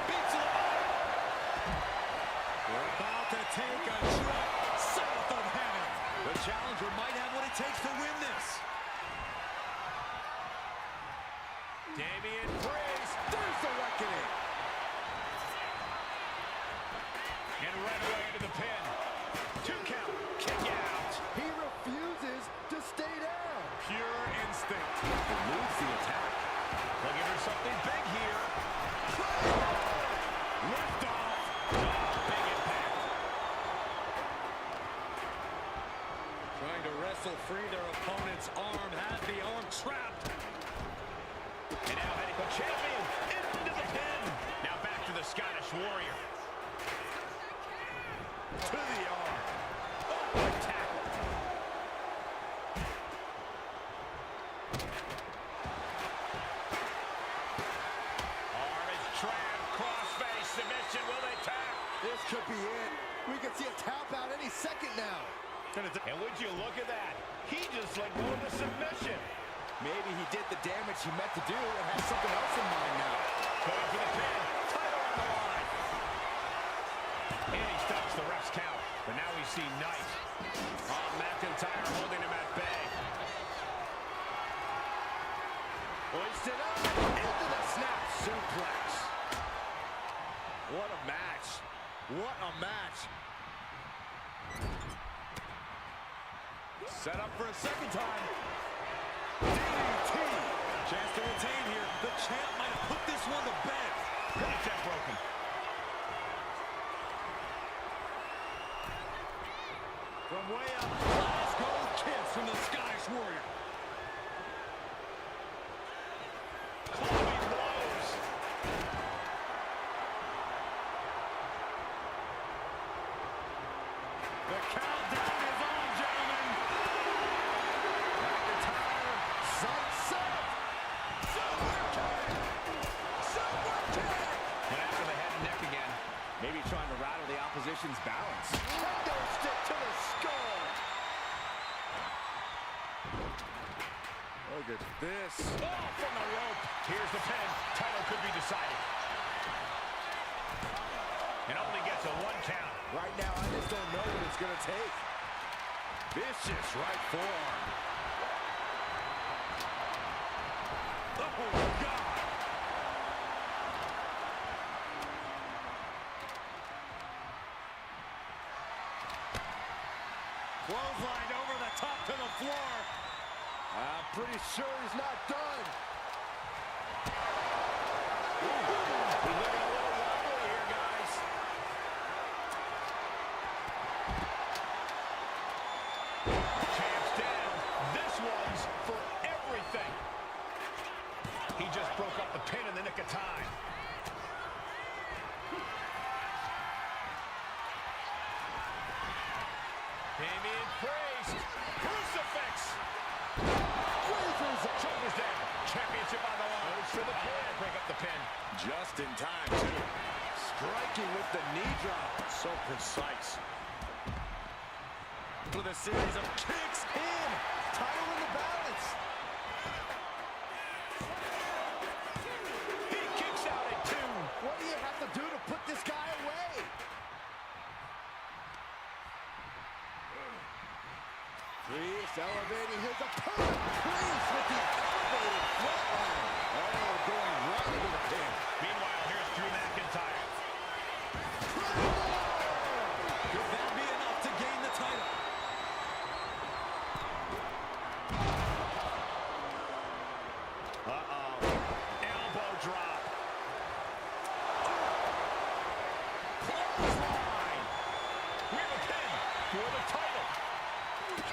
Beats of the bottom. We're about to take a trip south of heaven. The challenger might have what it takes to win this. Damian Priest. There's the reckoning. And right away into the pin. 2 count. Kick out. He refuses to stay down. Pure instinct. Eludes the attack. Looking for something big here. Lift off. Big impact. Trying to wrestle free their opponent's arm. Has the arm trapped. And now heading the champion into the pin. Now back to the Scottish Warrior. To the arm. Oh, attack. Arm is trapped. Crossface submission. Will they tap? This could be it. We could see a tap out any second now. And would you look at that? He just let go of the submission. Maybe he did the damage he meant to do and has something else in mind now. Going for the pin. Title on the line. And he stops the ref's count. But now we see Knight. Oh, McIntyre holding him at bay. Hoisted up into the snap suplex. What a match. What a match. Set up for a second time. DDT. Chance to retain here. The champ might have put this one to bed. Paycheck broken. From way up. Glasgow kiss from the Scottish Warrior. Clubbing blows. The countdown is on, gentlemen. McIntyre. Sunset. Super kick. Super kick. And after the head and neck again. Maybe trying to rattle the opposition's balance. Kendo stick to the skull. Look at this. Oh, from the rope. Here's the pin. Title could be decided. And only gets a 1 count. Right now, I just don't know what it's going to take. Vicious right forearm. Oh, God. Clothesline over the top to the floor. I'm pretty sure he's not done. We're looking a little wobbly here, guys. Champ's down. This one's up the pin in the nick of time. Damian Priest. Crucifix. Shoulders down. Championship on the line. Goes for the pin. Break up the pin. Just in time, too. Striking with the knee drop. So precise. With a series of kicks in. Title in the balance. He kicks out at 2. What do you have to do to put this guy away? Priest elevating his opponent. Priest with the elevated flatline. Oh, going right into the pin. Meanwhile, here's Drew McIntyre. Could that be enough to gain the title? Uh-oh. Elbow drop. Clothesline. We have a pin for the title.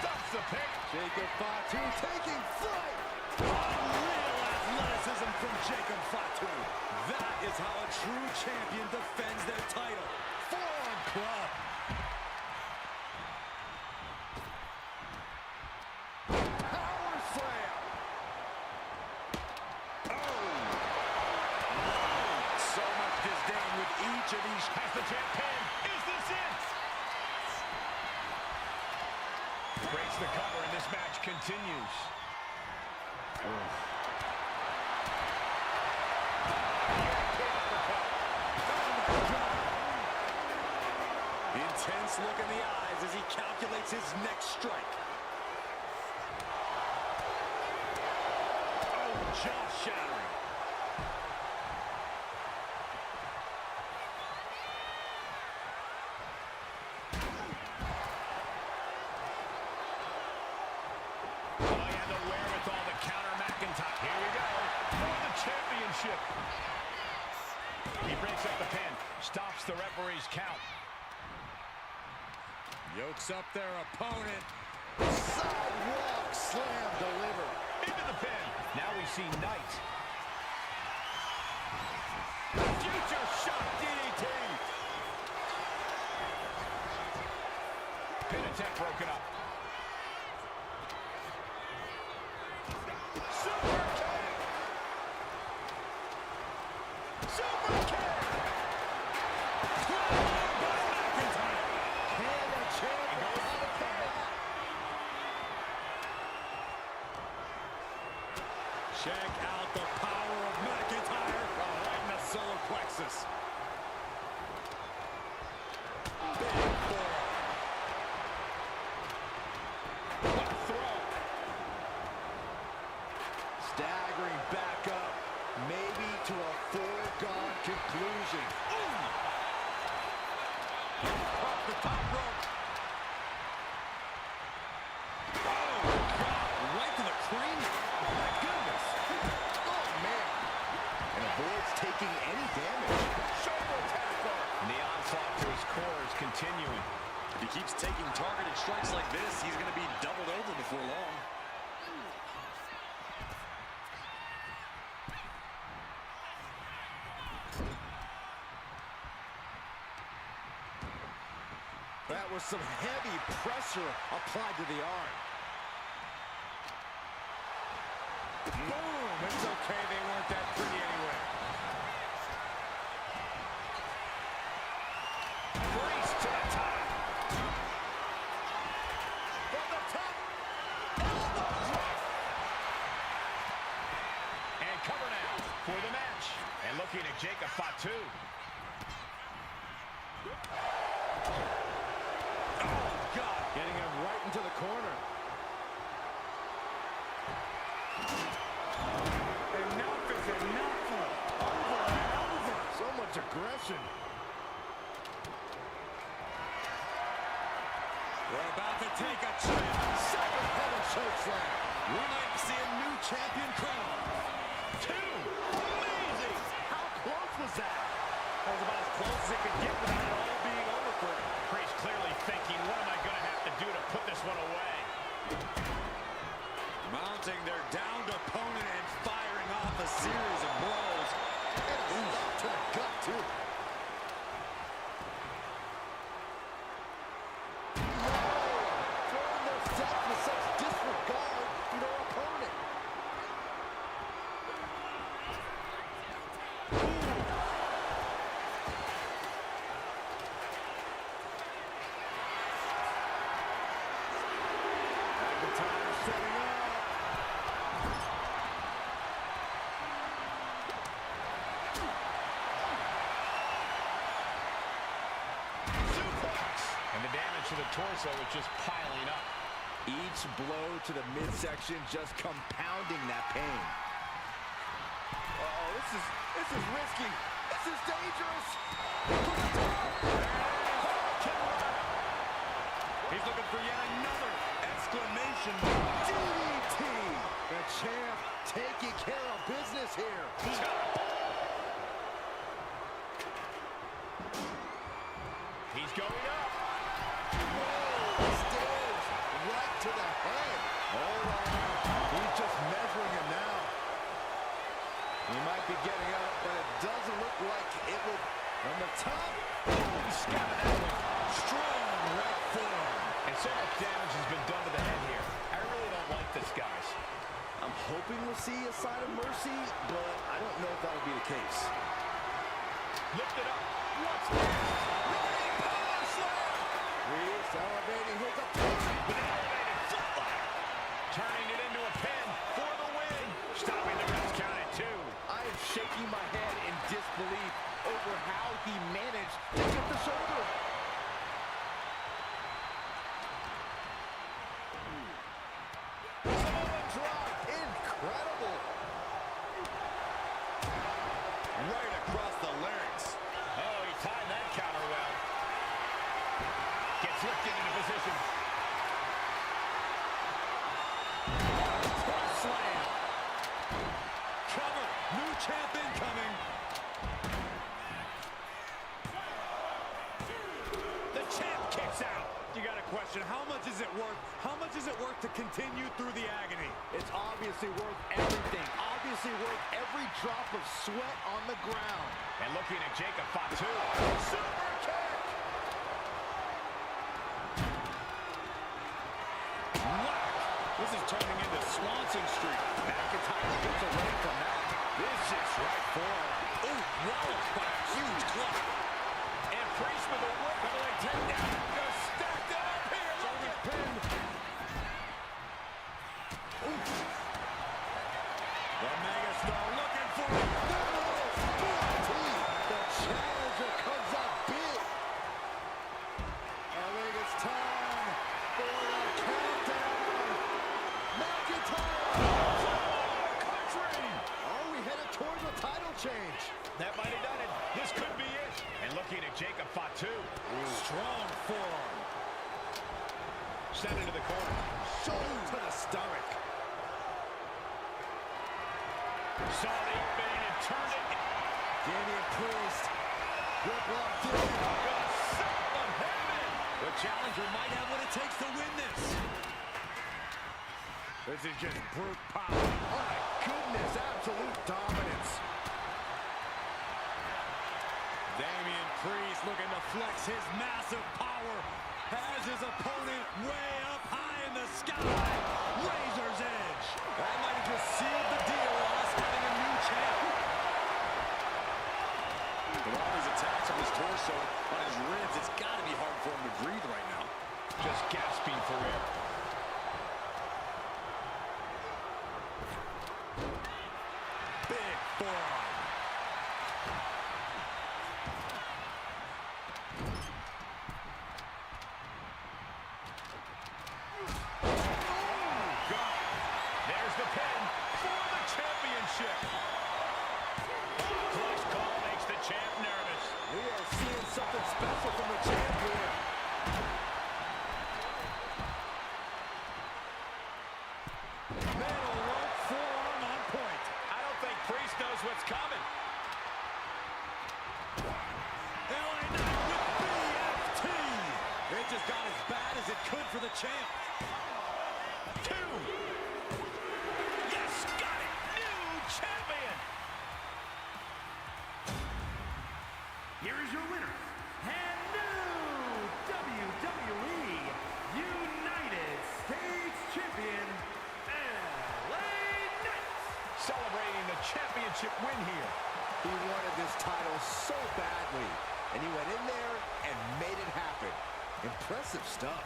Stops the pin. Jacob Fatu taking flight. Unreal athleticism from Jacob Fatu. That is how a true champion defends their title. Forearm club. Power slam. So much disdain with each of these. Has the champ pin. Is this it? Breaks the cover and this match continues. Intense look in the eyes as he calculates his next strike. Oh, jaw-shattering. Oh, he had the wherewithal to counter McIntyre. Here we go. For the championship. He breaks up the pin. Stops the referee's count. Yokes up their opponent. Sidewalk slam delivered. Into the pin. Now we see Knight. Future shock DDT. Pin attempt broken up. Super kick. Super kick. Check out the power of McIntyre right in the solar plexus. Big forearm. What a throw. Staggering back up, maybe to a foregone conclusion. Off the top rope. Oh, God, right to the cranium. My goodness. Oh, man. And avoids taking any damage. Shoulder tackle. And the onslaught to his core is continuing. If he keeps taking targeted strikes like this, he's going to be doubled over before long. That was some heavy pressure applied to the arm. Boom! It's okay, they weren't that pretty anyway. Priest to the top. From the top. And cover now for the match. And looking at Jacob Fatu. Getting him right into the corner. Enough is enough. Over and over. So much aggression. We're about to take a trip. Second heaven chokeslam. We might see a new champion crown. 2. Amazing. How close was that? That was about as close as it could get without it all being over for him. Priest clearly thinking, what am I going to have to do to put this one away? Mounting their downed opponent and firing off a series of blows. the torso is just piling up. Each blow to the midsection just compounding that pain. Uh-oh, this is risky. This is dangerous. He's looking for yet another exclamation. DDT! The champ taking care of business here. He's going up. Whoa, stairs right to the head. Hold on. He's just measuring him now. He might be getting up, but it doesn't look like it will. From the top. Boom, scabbing that one. Strong right forearm. And so much damage has been done to the head here. I really don't like this, guys. I'm hoping we'll see a sign of mercy, but I don't know if that'll be the case. Lift it up. What's next? Running power slam. Reese elevating his opponent. With an elevated flatliner. Turning it into a pin for the win. Stopping the rest count at 2. I am shaking my head in disbelief over how he managed to get the shoulder. Samoa drop. Incredible. Right across the larynx. Oh, he timed that counter well. Gets lifted into position. Front slam. Cover. New champ incoming. The champ kicks out. You got a question. How much is it worth? How much is it worth to continue through the agony? It's obviously worth everything. Obviously worth every drop of sweat on the ground. And looking at Jacob Fatu. Super kick. Whack. This is turning into Swanson Street. McIntyre gets away from that. Vicious right forearm. Ooh, walloped by a huge club. And Priest with a whip of a takedown. Just stacked it up here. Look at pinned. The megastar looking for it. The challenger comes up big. I think it's time for a countdown. McIntyre. Country. Are we headed towards a title change? That might have done it. This could be it. And looking at Jacob Fatu. Strong forearm. Sent into the corner. Shoulder to the stomach. Saw the opening and turned it. Damian Priest. Grip locked in. The son of heaven. The challenger might have what it takes to win this. This is just brute power. Oh my goodness, absolute dominance. Damian Priest looking to flex his massive power. Has his opponent way up high in the sky. Razor's edge. That might have just sealed the deal on us having a new champ. With all these attacks on his torso, on his ribs, it's got to be hard for him to breathe right now. Just gasping for air. Big forearm. There's the pin for the championship. Close call makes the champ nervous. We are seeing something special from the champ here. Metal rope forearm on point. I don't think Priest knows what's coming. LA Knight with BFT. It just got as bad as it could for the champ. 2. Yes, got it. New champion. Here is your winner, and new WWE United States Champion, LA Knight. Celebrating the championship win here. He wanted this title so badly, and he went in there and made it happen. Impressive stuff.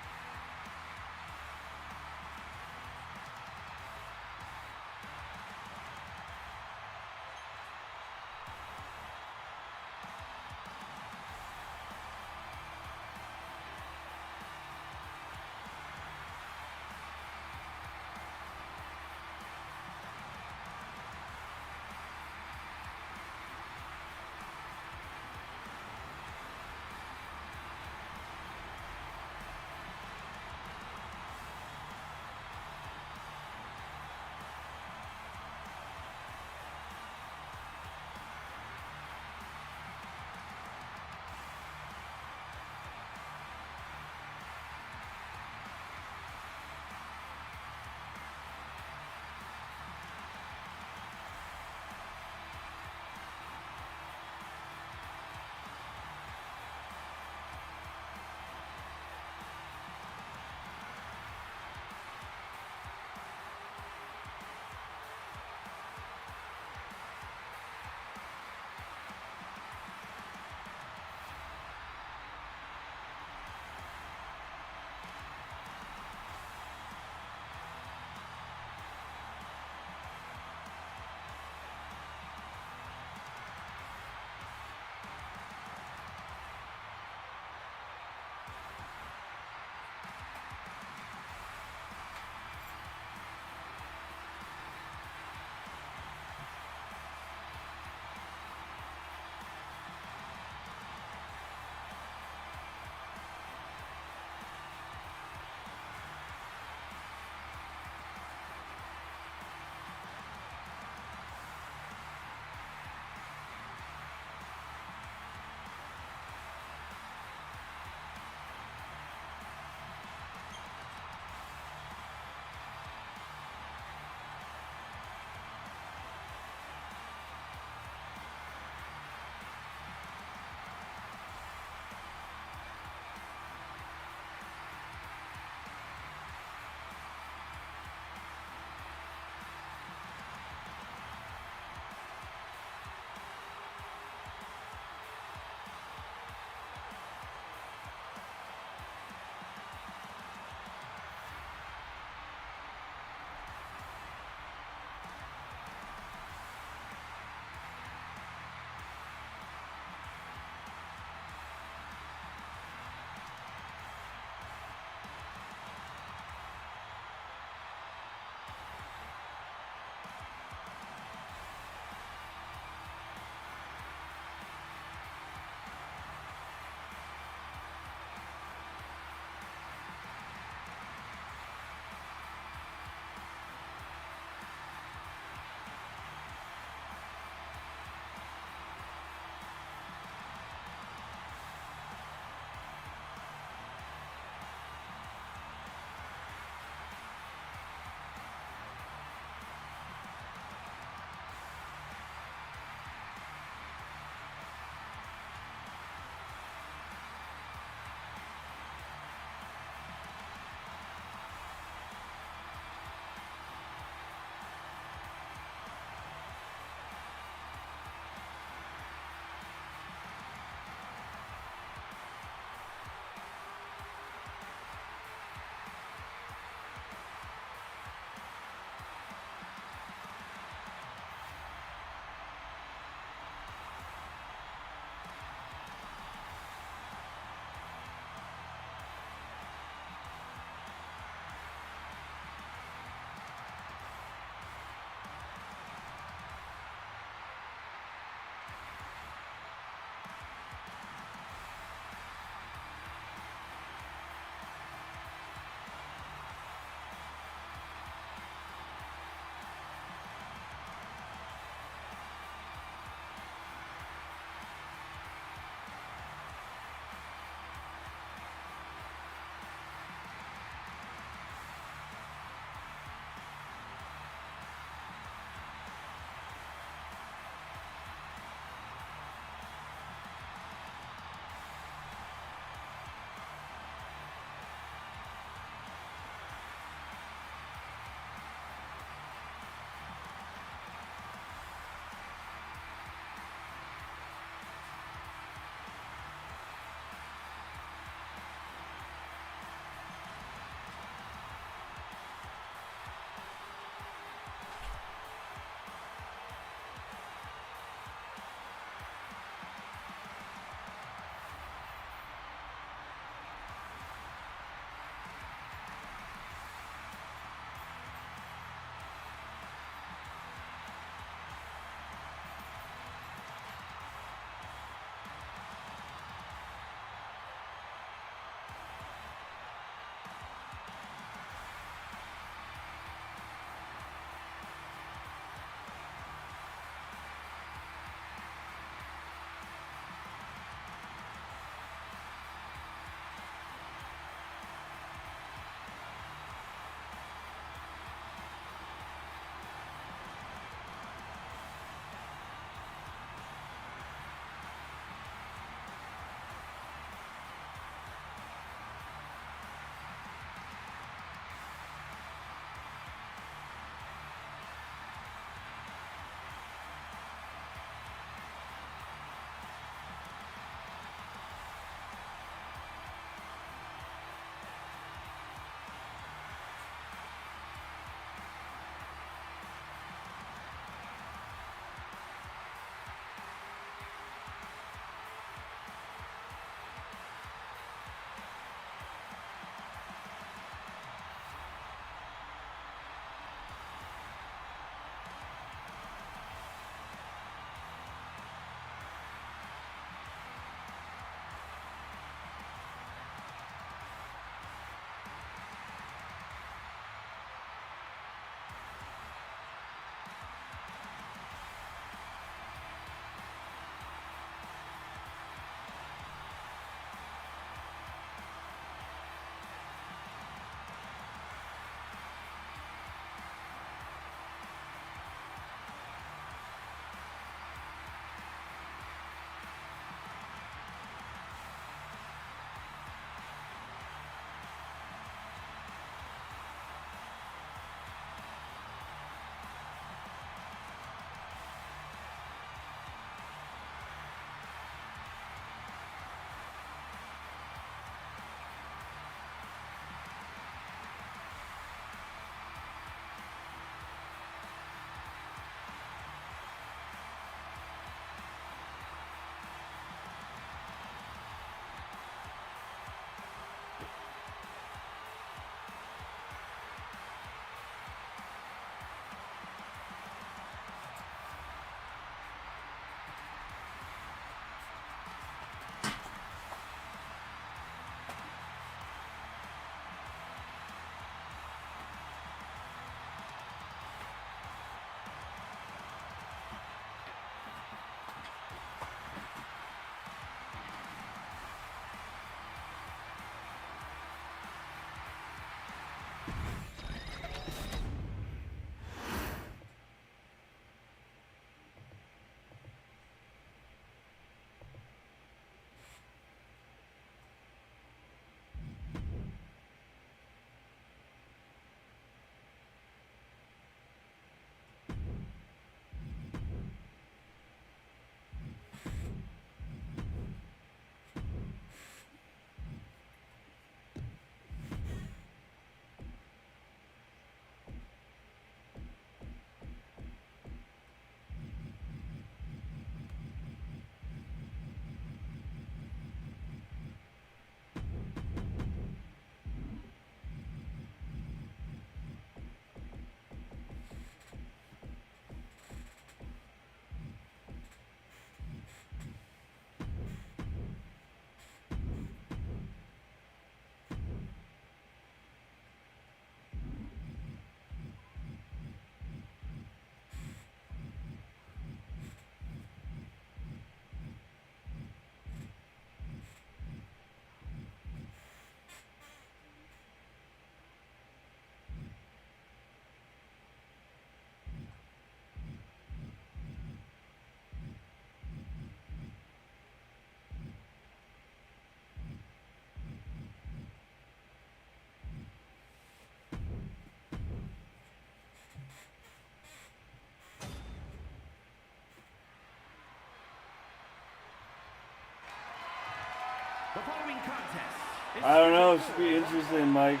I don't know. It should be interesting, Mike.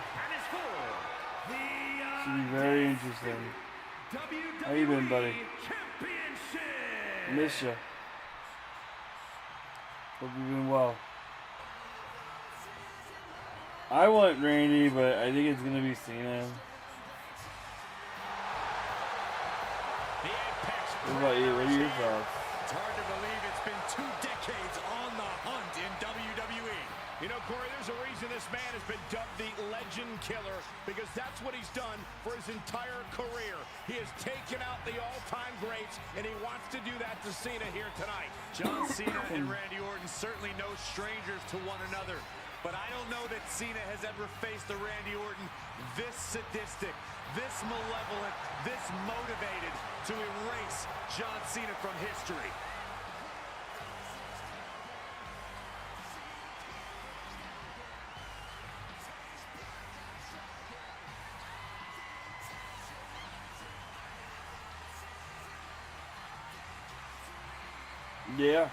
Should be very interesting. How you been, buddy? Miss ya. Hope you've been well. I want Randy, but I think it's gonna be Cena. What about you? What are your thoughts? It's hard to believe it's been 2 decades on the hunt in WWE. You know, Corey, there's a reason this man has been dubbed the Legend Killer, because that's what he's done for his entire career. He has taken out the all-time greats, and he wants to do that to Cena here tonight. John Cena and Randy Orton certainly no strangers to one another, but I don't know that Cena has ever faced a Randy Orton this sadistic, this malevolent, this motivated to erase John Cena from history. Yeah.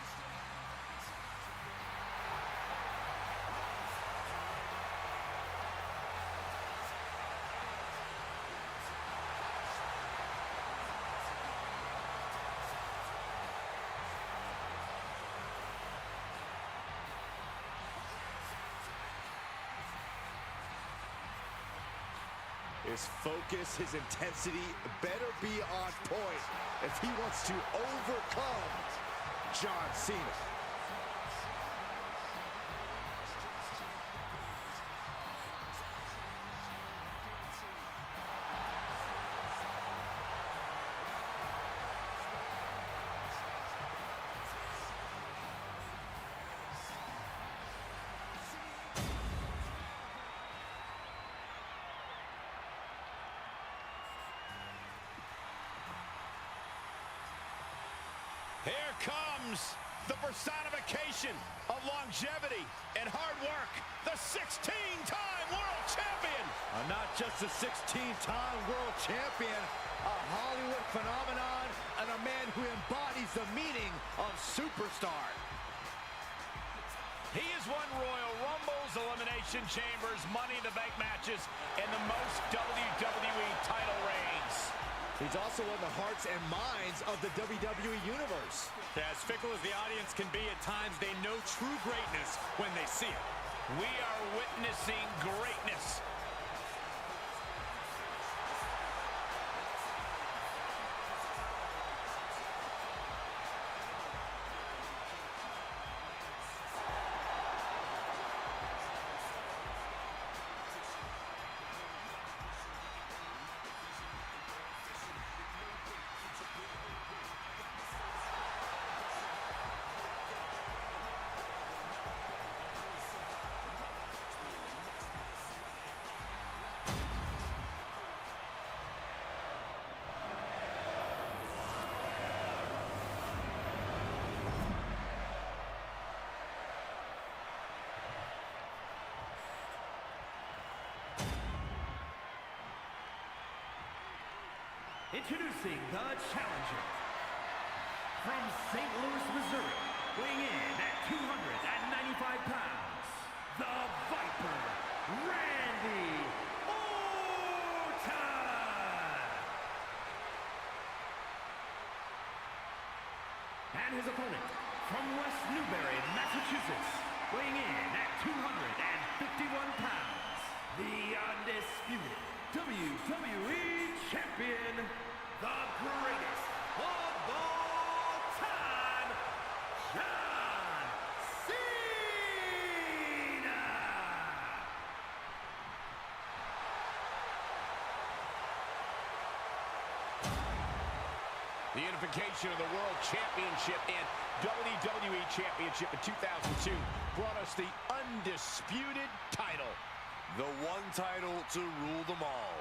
His focus, his intensity better be on point if he wants to overcome John Cena. Here comes the personification of longevity and hard work, the 16-time world champion. Not just a 16-time world champion, a Hollywood phenomenon, and a man who embodies the meaning of superstar. He has won Royal Rumbles, Elimination Chambers, Money in the Bank matches, and the most WWE title reigns. He's also won the hearts and minds of the WWE Universe. As fickle as the audience can be at times, they know true greatness when they see it. We are witnessing greatness. Introducing the challenger from St. Louis, Missouri, weighing in at 295 pounds, the Viper, Randy Orton. And his opponent from West Newbury, Massachusetts, weighing in at 251 pounds, the undisputed WWE Champion, the greatest of all time, John Cena! The unification of the World Championship and WWE Championship in 2002 brought us the undisputed title. The one title to rule them all.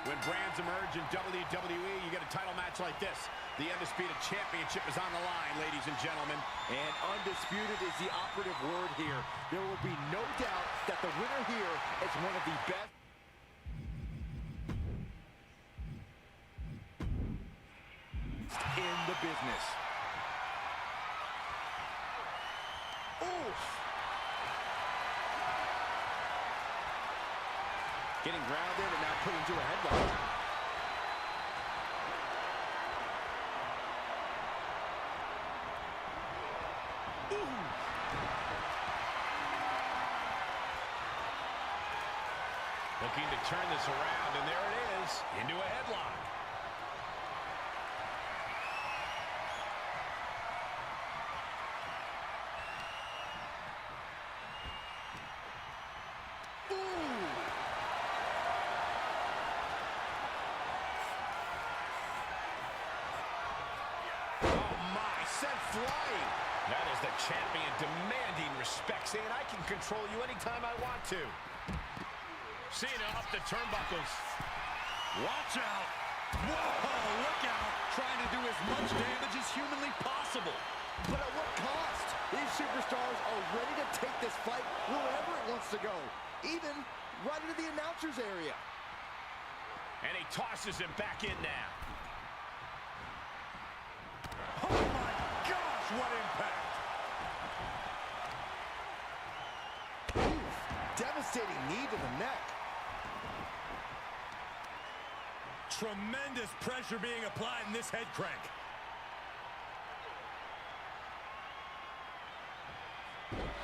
When brands emerge in WWE, you get a title match like this. The Undisputed Championship is on the line, ladies and gentlemen. And undisputed is the operative word here. There will be no doubt that the winner here is one of the best in the business. Getting grounded and now put into a headlock. Looking to turn this around, and there it is, into a headlock. Sent flying. That is the champion demanding respect, saying I can control you anytime I want to. Cena up the turnbuckles. Watch out. Whoa, look out. Trying to do as much damage as humanly possible. But at what cost? These superstars are ready to take this fight wherever it wants to go. Even right into the announcer's area. And he tosses him back in now. What impact! Oof, devastating knee to the neck. Tremendous pressure being applied in this head crank.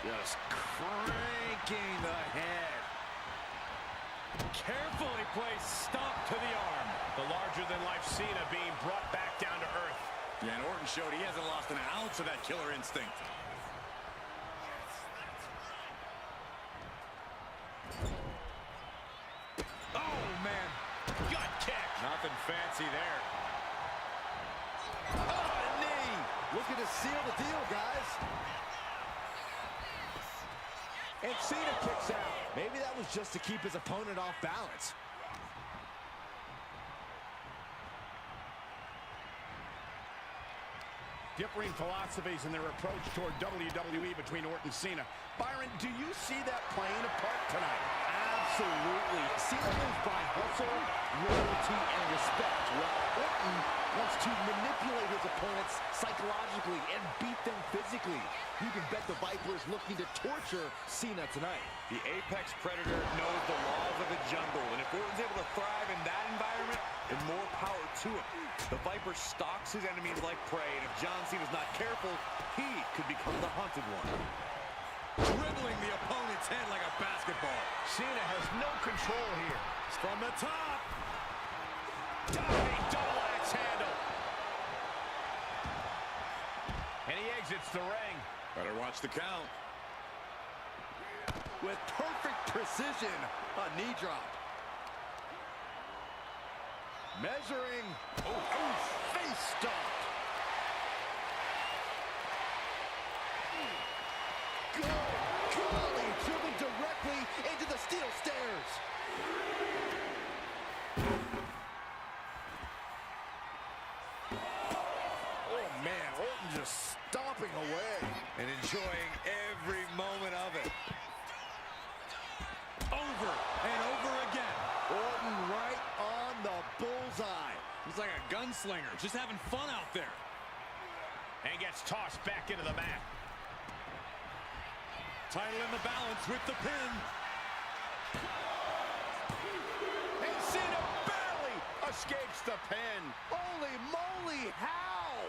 Just cranking the head. Carefully placed stomp to the arm. The larger-than-life Cena being brought back down to earth. Yeah, and Orton showed he hasn't lost an ounce of that killer instinct. Oh, man. Gut kick. Nothing fancy there. Oh, a knee. Looking to seal the deal, guys. And Cena kicks out. Maybe that was just to keep his opponent off balance. Differing philosophies in their approach toward WWE between Orton and Cena. Byron, do you see that playing a part tonight? Absolutely. Cena lives by hustle, loyalty, and respect, while Orton wants to manipulate his opponents psychologically and beat them physically. You can bet the Viper is looking to torture Cena tonight. The apex predator knows the laws of the jungle, and if Orton's able to thrive in that environment, then more power to him. The Viper stalks his enemies like prey, and if John Cena's not careful, he could become the hunted one. Dribbling the opponent's head like a basketball. Cena has no control here. It's from the top. Diving double axe handle. And he exits the ring. Better watch the count. With perfect precision, a knee drop. Measuring. Oh, face stomp. Golly, driven directly into the steel stairs. Oh, man, Orton just stomping away. And enjoying every moment of it. Over and over again. Orton right on the bullseye. He's like a gunslinger, just having fun out there. And gets tossed back into the mat. Title in the balance with the pin. And Cena barely escapes the pin. Holy moly, how?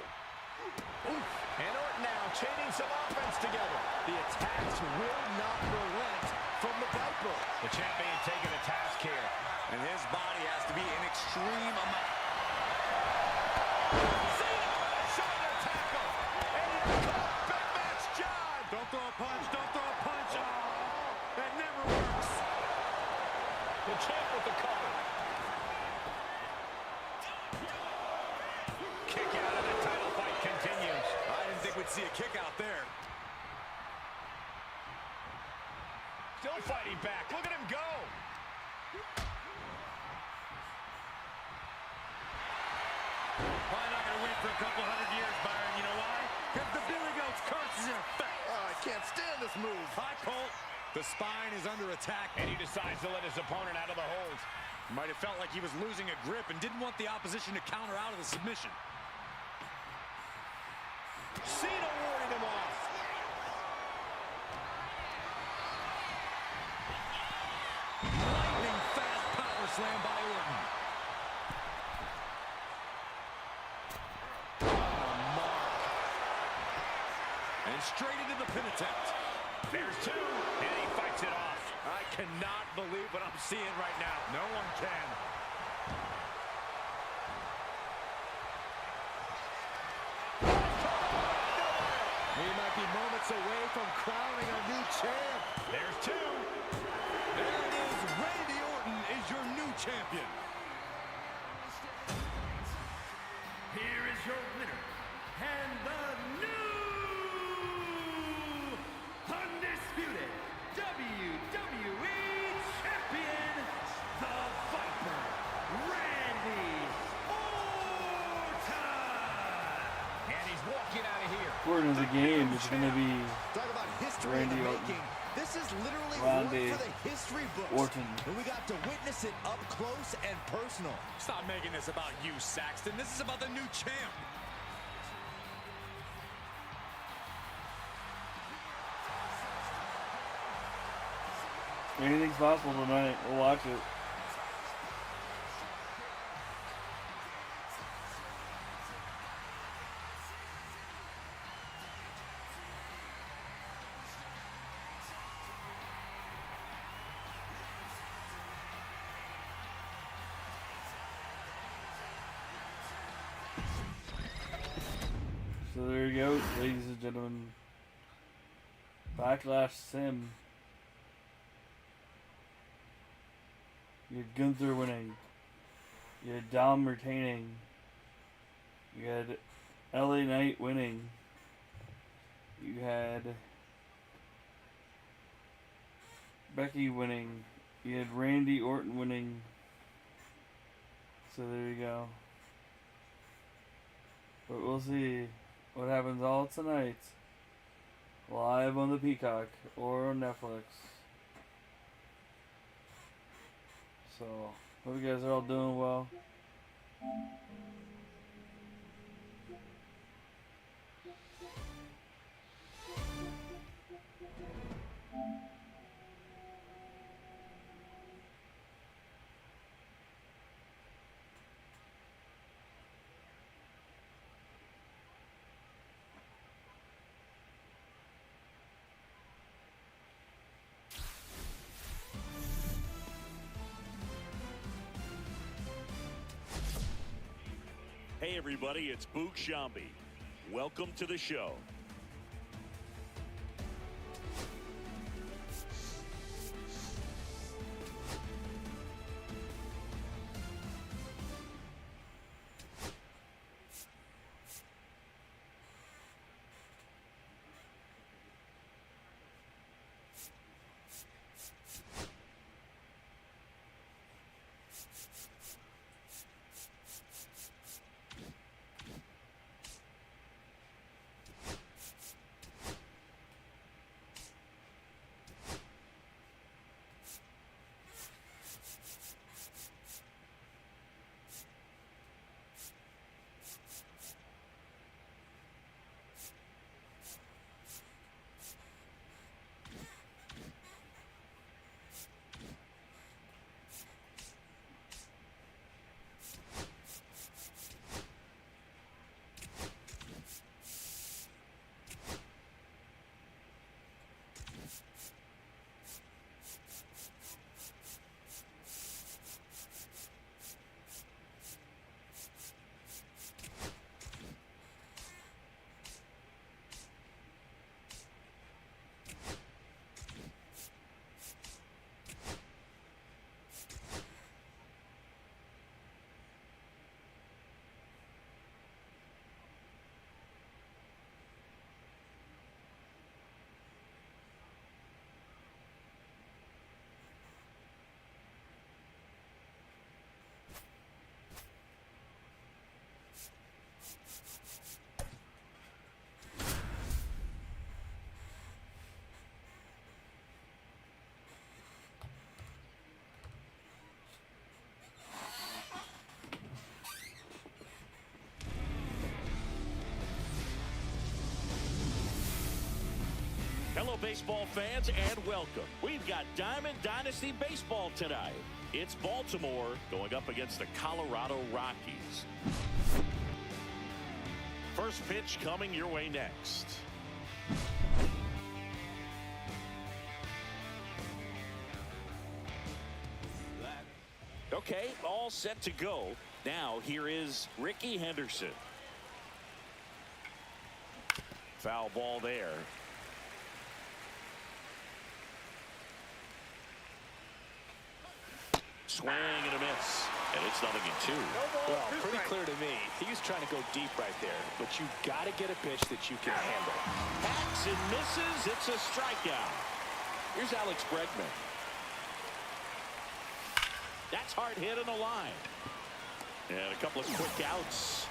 Oof. And Orton now chaining some offense together. The attacks will not relent from the Viper. The champion taking a task here. And his body has to be in extreme amount. Cena, shoulder tackle. And here comes Big Match John. Don't throw a punch, don't throw a punch. Oh, that never works. The champ with the cover. Kick out of the title fight continues. I didn't think we'd see a kick out there. Still fighting back. Look at him go. Probably not going to win for a couple hundred years, Byron. You know why? Because the Billy Goat's curse is in effect. Oh, I can't stand this move. Hi, Colt. The spine is under attack. And he decides to let his opponent out of the hold. Might have felt like he was losing a grip and didn't want the opposition to counter out of the submission. Cena warding him off. Lightning fast slam by Orton. And straight into the pin attempt. There's two, and he fights it off. I cannot believe what I'm seeing right now. No one can. We might be moments away from crowning our new champ. There's two. There it is. Randy Orton is your new champion. Here is your winner, and the new undisputed WWE Champion, the Viper, Randy Orton. And he's walking out of here. According to the game, it's going to be Talk about history Randy in the Orton. making. This is literally Randy one for the history books. Orton. And we got to witness it up close and personal. Stop making this about you, Saxton. This is about the new champ. Anything's possible tonight. We'll watch it. So there you go, ladies and gentlemen. Backlash Sim. You had Gunther winning. You had Dom retaining. You had LA Knight winning. You had Becky winning. You had Randy Orton winning. So there you go. But we'll see what happens all tonight. Live on the Peacock or on Netflix. So, hope you guys are all doing well. Hey everybody, it's Boog Sciambi. Welcome to the show. Hello, baseball fans, and welcome. We've got Diamond Dynasty Baseball tonight. It's Baltimore going up against the Colorado Rockies. First pitch coming your way next. Okay, all set to go. Now here is Ricky Henderson. Foul ball there. Swing and a miss. And it's 0-2. Well, pretty clear to me. He was trying to go deep right there. But you've got to get a pitch that you can handle. Hacks and misses. It's a strikeout. Here's Alex Bregman. That's hard hit in the line. And a couple of quick outs.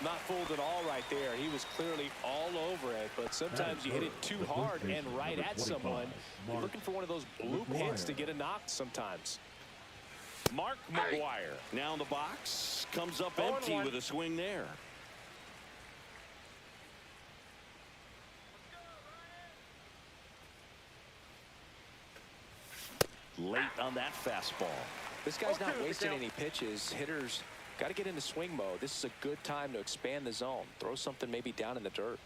Not fooled at all right there. He was clearly all over it. But sometimes you hit it too hard and right at someone. You're looking for one of those bloop hits to get a knock sometimes. Mark McGwire now in the box. Comes up empty with a swing there. Late on that fastball. This guy's not wasting any pitches. Hitters got to get into swing mode. This is a good time to expand the zone. Throw something maybe down in the dirt.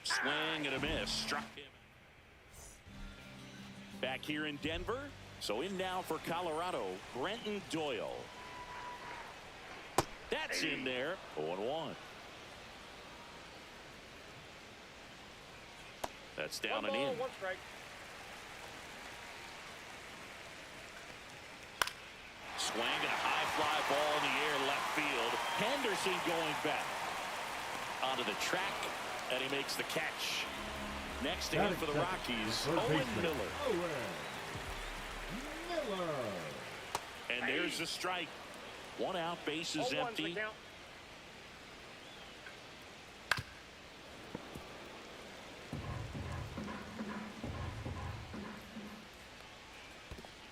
Swing and a miss. Struck him. Back here in Denver. So in now for Colorado, Brenton Doyle. That's in there. 0-1. That's down and in. 1 strike. Swing and a high fly ball in the air left field. Henderson going back onto the track, and he makes the catch. Next to him for the Rockies, Owen Miller. And there's the strike. 1 out, bases empty.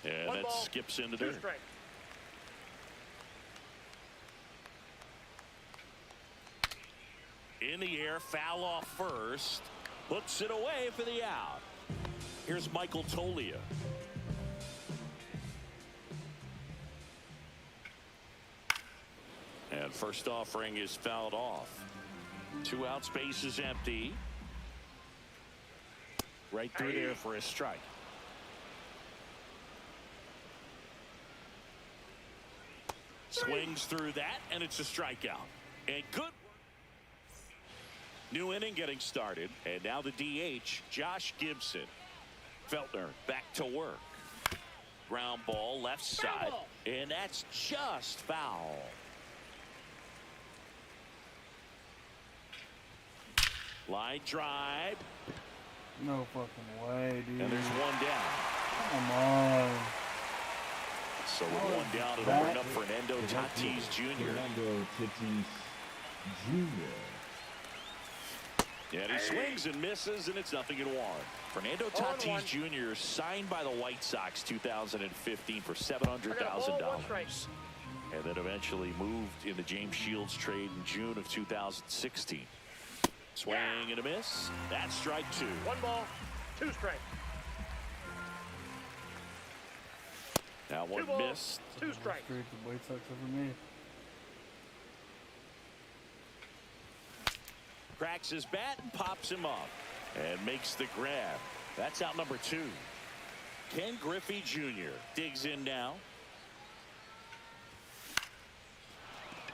And that skips into there. In the air, foul off first. Puts it away for the out. Here's Michael Toglia. And first offering is fouled off. 2 outs, base is empty. Right through there for a strike. Swings through that, and it's a strikeout. And good. New inning getting started, and now the DH, Josh Gibson. Feltner back to work. Ground ball left side, and that's just foul. Line drive. No fucking way, dude. And there's 1 down. Come on. So with 1 down, it'll bring up Fernando Tatis Jr. Fernando Tatis Jr. And he swings and misses, and it's 0-1. Fernando Tatis Jr. signed by the White Sox 2015 for $700,000. And then eventually moved in the James Shields trade in June of 2016. Swing and a miss. That's strike 2. 1 ball, 2 strikes. Now 1 missed. 2 strikes. Great, the White Sox over me. Cracks his bat and pops him up. And makes the grab. That's out number 2. Ken Griffey Jr. digs in now.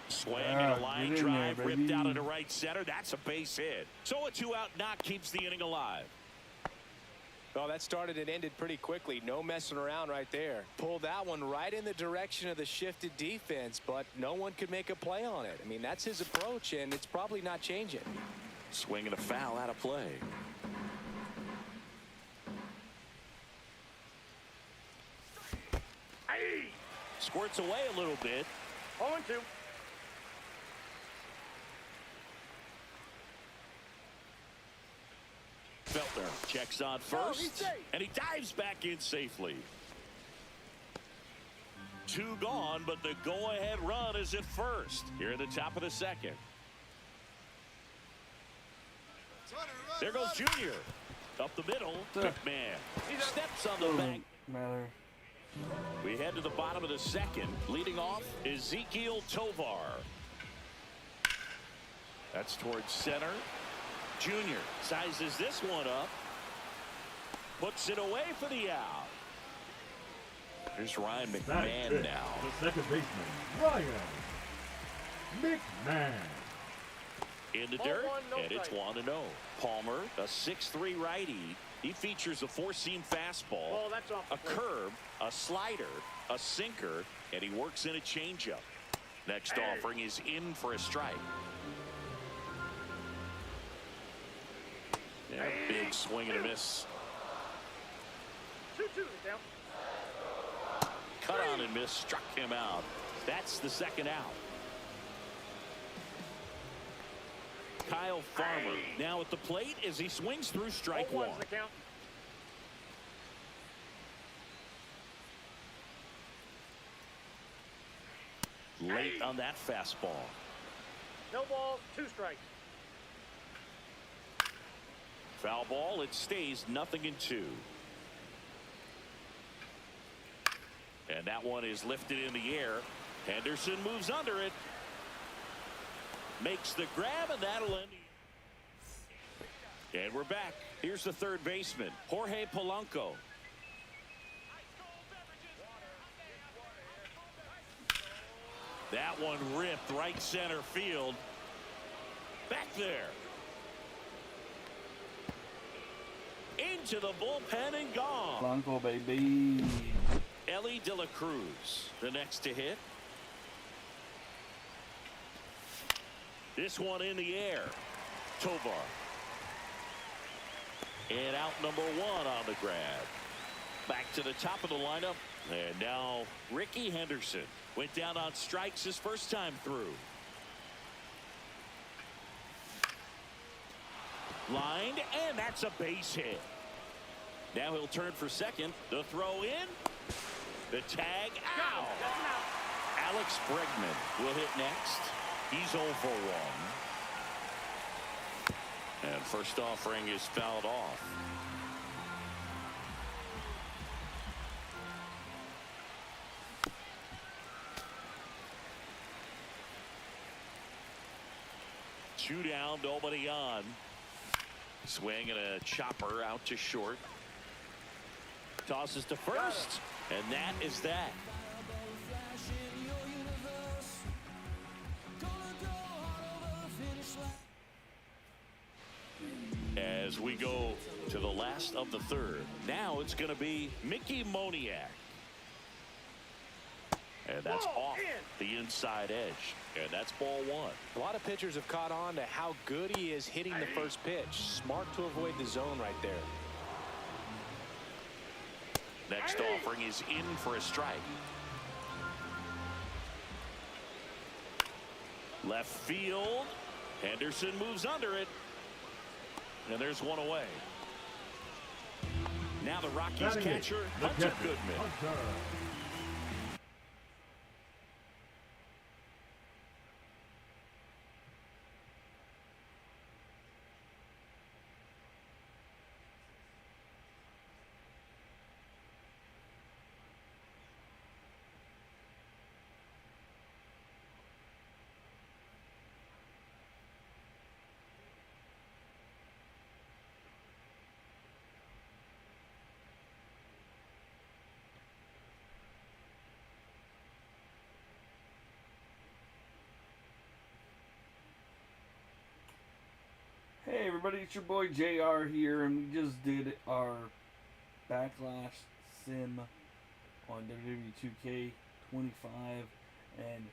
Swing and a line drive ripped out into right center. That's a base hit. So a 2-out knock keeps the inning alive. Well, that started and ended pretty quickly. No messing around right there. Pulled that one right in the direction of the shifted defense, but no one could make a play on it. I mean, that's his approach, and it's probably not changing. Swing and a foul out of play. Squirts away a little bit. 0-2. Feltner checks on first, and he dives back in safely. 2 gone, but the go-ahead run is at first here at the top of the 2nd. There goes Junior. Up the middle, McMahon steps on the back. Matter. We head to the bottom of the second. Leading off, Ezequiel Tovar. That's towards center. Junior sizes this one up. Puts it away for the out. Here's Ryan McMahon now. The second baseman, Ryan McMahon. In the dirt, and it's 1-0. Palmer, a 6'3" righty. He features a four-seam fastball, a curve, a slider, a sinker, and he works in a changeup. Next offering is in for a strike. Yeah, big swing and a miss. 2-2 down. Cut on and miss, struck him out. That's the second out. Kyle Farmer now at the plate as he swings through strike one. Late on that fastball. No balls, 2 strikes. Foul ball, it stays 0-2. And that one is lifted in the air. Henderson moves under it. Makes the grab, and that'll end. And we're back. Here's the third baseman, Jorge Polanco. That one ripped right center field. Back there. Into the bullpen and gone. Blanco, baby. Ellie De La Cruz, the next to hit. This one in the air. Tovar. And out number 1 on the grab. Back to the top of the lineup. And now Ricky Henderson went down on strikes his first time through. Lined, and that's a base hit. Now he'll turn for second. The throw in. The tag out. Alex Bregman will hit next. He's 0 for 1. And first offering is fouled off. Two down, nobody on. Swing and a chopper out to short. Tosses to first, and that is that. As we go to the last of the third, now it's going to be Mickey Moniak. And that's off the inside edge. And that's ball 1. A lot of pitchers have caught on to how good he is hitting the first pitch. Smart to avoid the zone right there. Next offering is in for a strike. Left field. Henderson moves under it. And there's one away. Now the Rockies catcher, Hunter Goodman. Hey everybody, it's your boy JR here, and we just did our Backlash Sim on WWE 2K25, and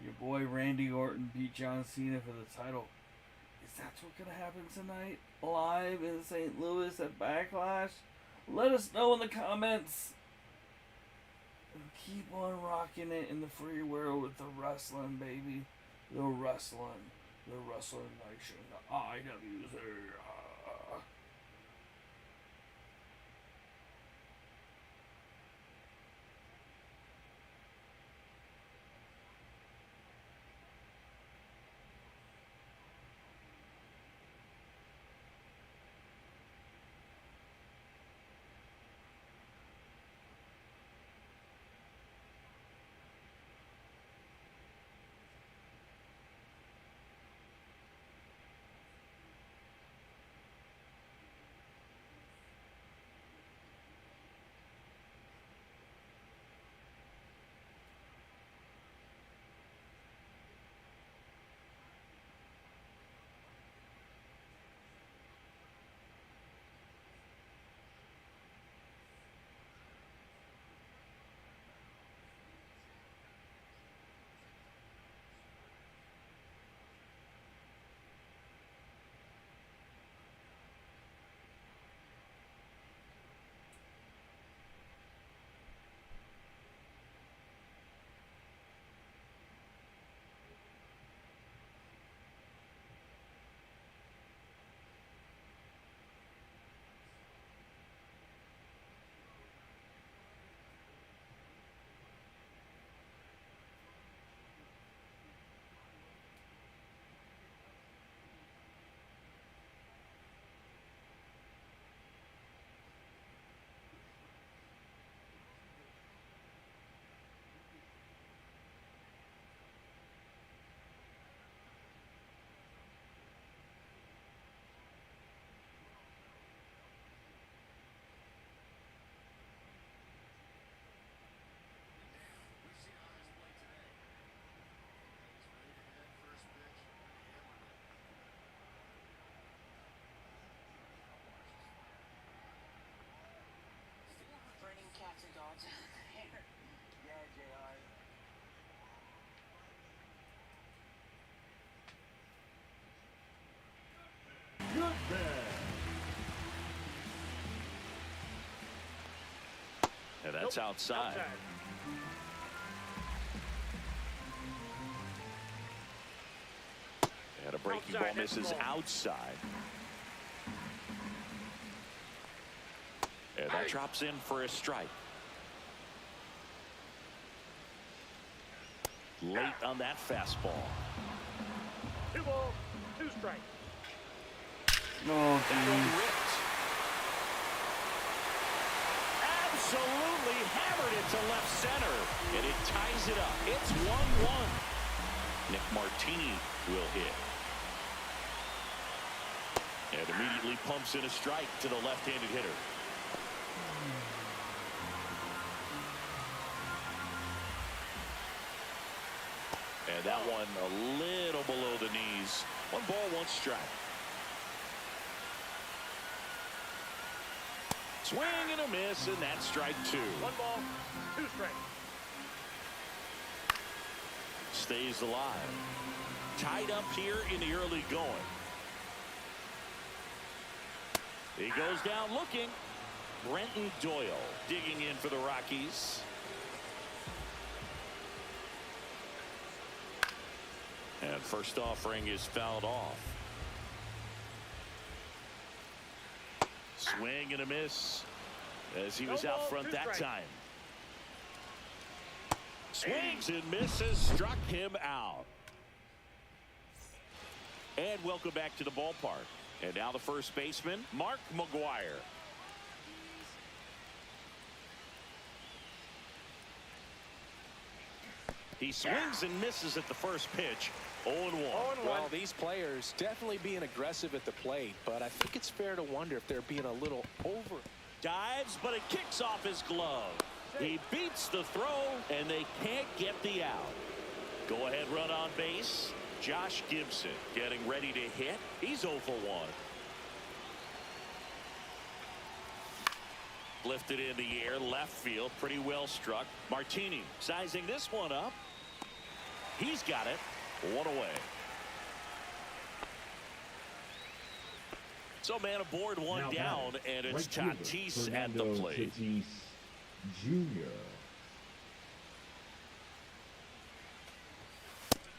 your boy Randy Orton beat John Cena for the title. Is that what's going to happen tonight, live in St. Louis at Backlash? Let us know in the comments. And keep on rocking it in the free world with the wrestling, baby. The wrestling. The Wrestling Nation, the IWC. And that's outside. And a breaking ball misses outside. And that drops in for a strike. Late on that fastball. 2 balls, 2 strikes. Oh, damn. Absolutely hammered it to left center. And it ties it up. It's 1-1. Nick Martini will hit. And immediately pumps in a strike to the left-handed hitter. And that one a little below the knees. 1 ball, 1 strike. Swing and a miss, and that's strike 2. 1 ball, 2 strikes. Stays alive. Tied up here in the early going. He goes down looking. Brenton Doyle digging in for the Rockies. And first offering is fouled off. Swing and a miss as he was out front that time. Swings and misses, struck him out. And welcome back to the ballpark. And now the first baseman, Mark McGwire. He swings and misses at the first pitch. 0-1. Well, these players definitely being aggressive at the plate, but I think it's fair to wonder if they're being a little over. Dives, but it kicks off his glove. He beats the throw, and they can't get the out. Go ahead run on base. Josh Gibson getting ready to hit. He's 0 for 1. Lifted in the air, left field, pretty well struck. Martini sizing this one up. He's got it. 1 away. So man aboard, 1 Now down, batting, and it's right Tatis fielder, at the Fernando plate. Tatis Jr.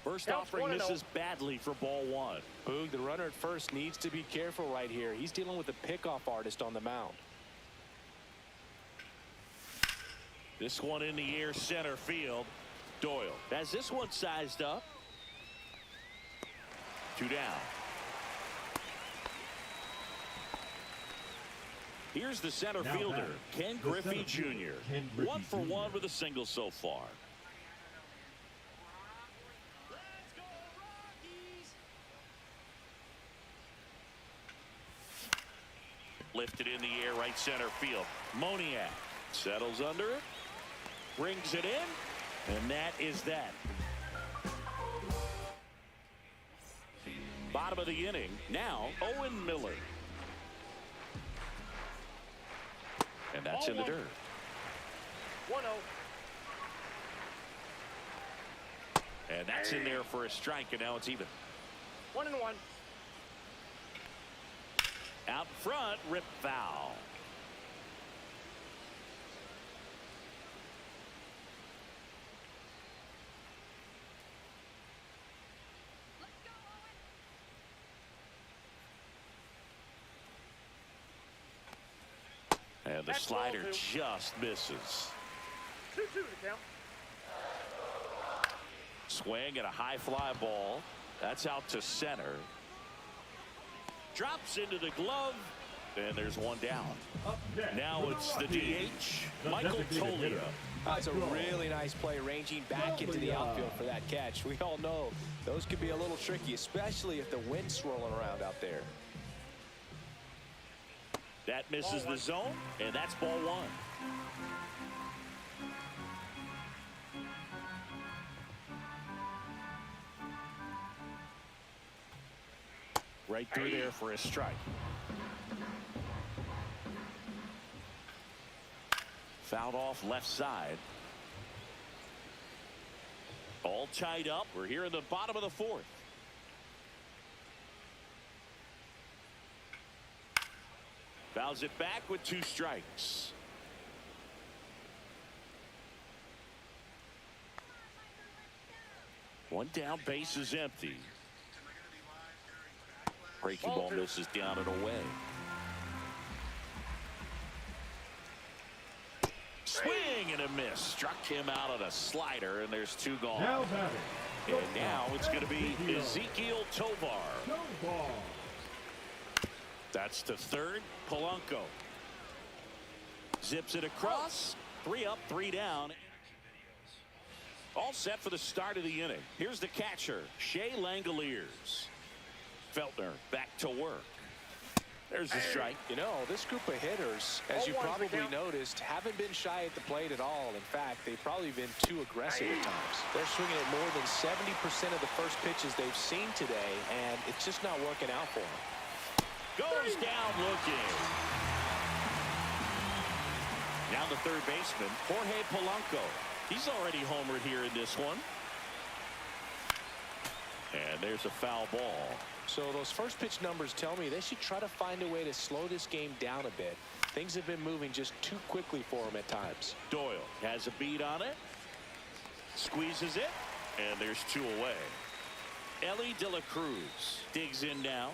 First Counts offering 1-0. misses badly for ball 1. Boog, the runner at first needs to be careful right here. He's dealing with a pickoff artist on the mound. This one in the air, center field. Doyle has this one sized up. 2 down. Here's the center Now fielder, batting, Ken the Griffey center fielder, Jr. Ken Griffey 1 for 1 Jr. with a single so far. Lifted in the air, right center field. Moniak settles under it, brings it in, and that is that. Bottom of the inning, now Owen Miller. And that's in the dirt. 1-0. And that's in there for a strike, and now it's even. 1-1. Out front, rip foul. And the That's slider ball 2. just misses. 2-2 to count. Swing and a high fly ball. That's out to center. Drops into the glove. And there's 1 down. Now it's the DH, Michael Toglia. That's a really nice play, ranging back into the outfield for that catch. We all know those could be a little tricky, especially if the wind's swirling around out there. That misses the zone, and that's ball 1. Right through there for a strike. Fouled off left side. All tied up. We're here in the bottom of the 4th. Fouls it back with 2 strikes. One down, base is empty. Breaking ball misses down and away. Swing and a miss. Struck him out on a slider, and there's 2 gone. Now batting. And now it's going to be Ezequiel Tovar. That's to third. Polanco zips it across. 3 up, 3 down. All set for the start of the inning. Here's the catcher, Shea Langoliers. Feltner back to work. There's the strike. You know, this group of hitters, as you probably noticed, haven't been shy at the plate at all. In fact, they've probably been too aggressive at times. They're swinging at more than 70% of the first pitches they've seen today, and it's just not working out for them. Goes down looking. Now the third baseman, Jorge Polanco. He's already homered here in this one. And there's a foul ball. So those first pitch numbers tell me they should try to find a way to slow this game down a bit. Things have been moving just too quickly for him at times. Doyle has a beat on it. Squeezes it. And there's 2 away. Ellie De La Cruz digs in now.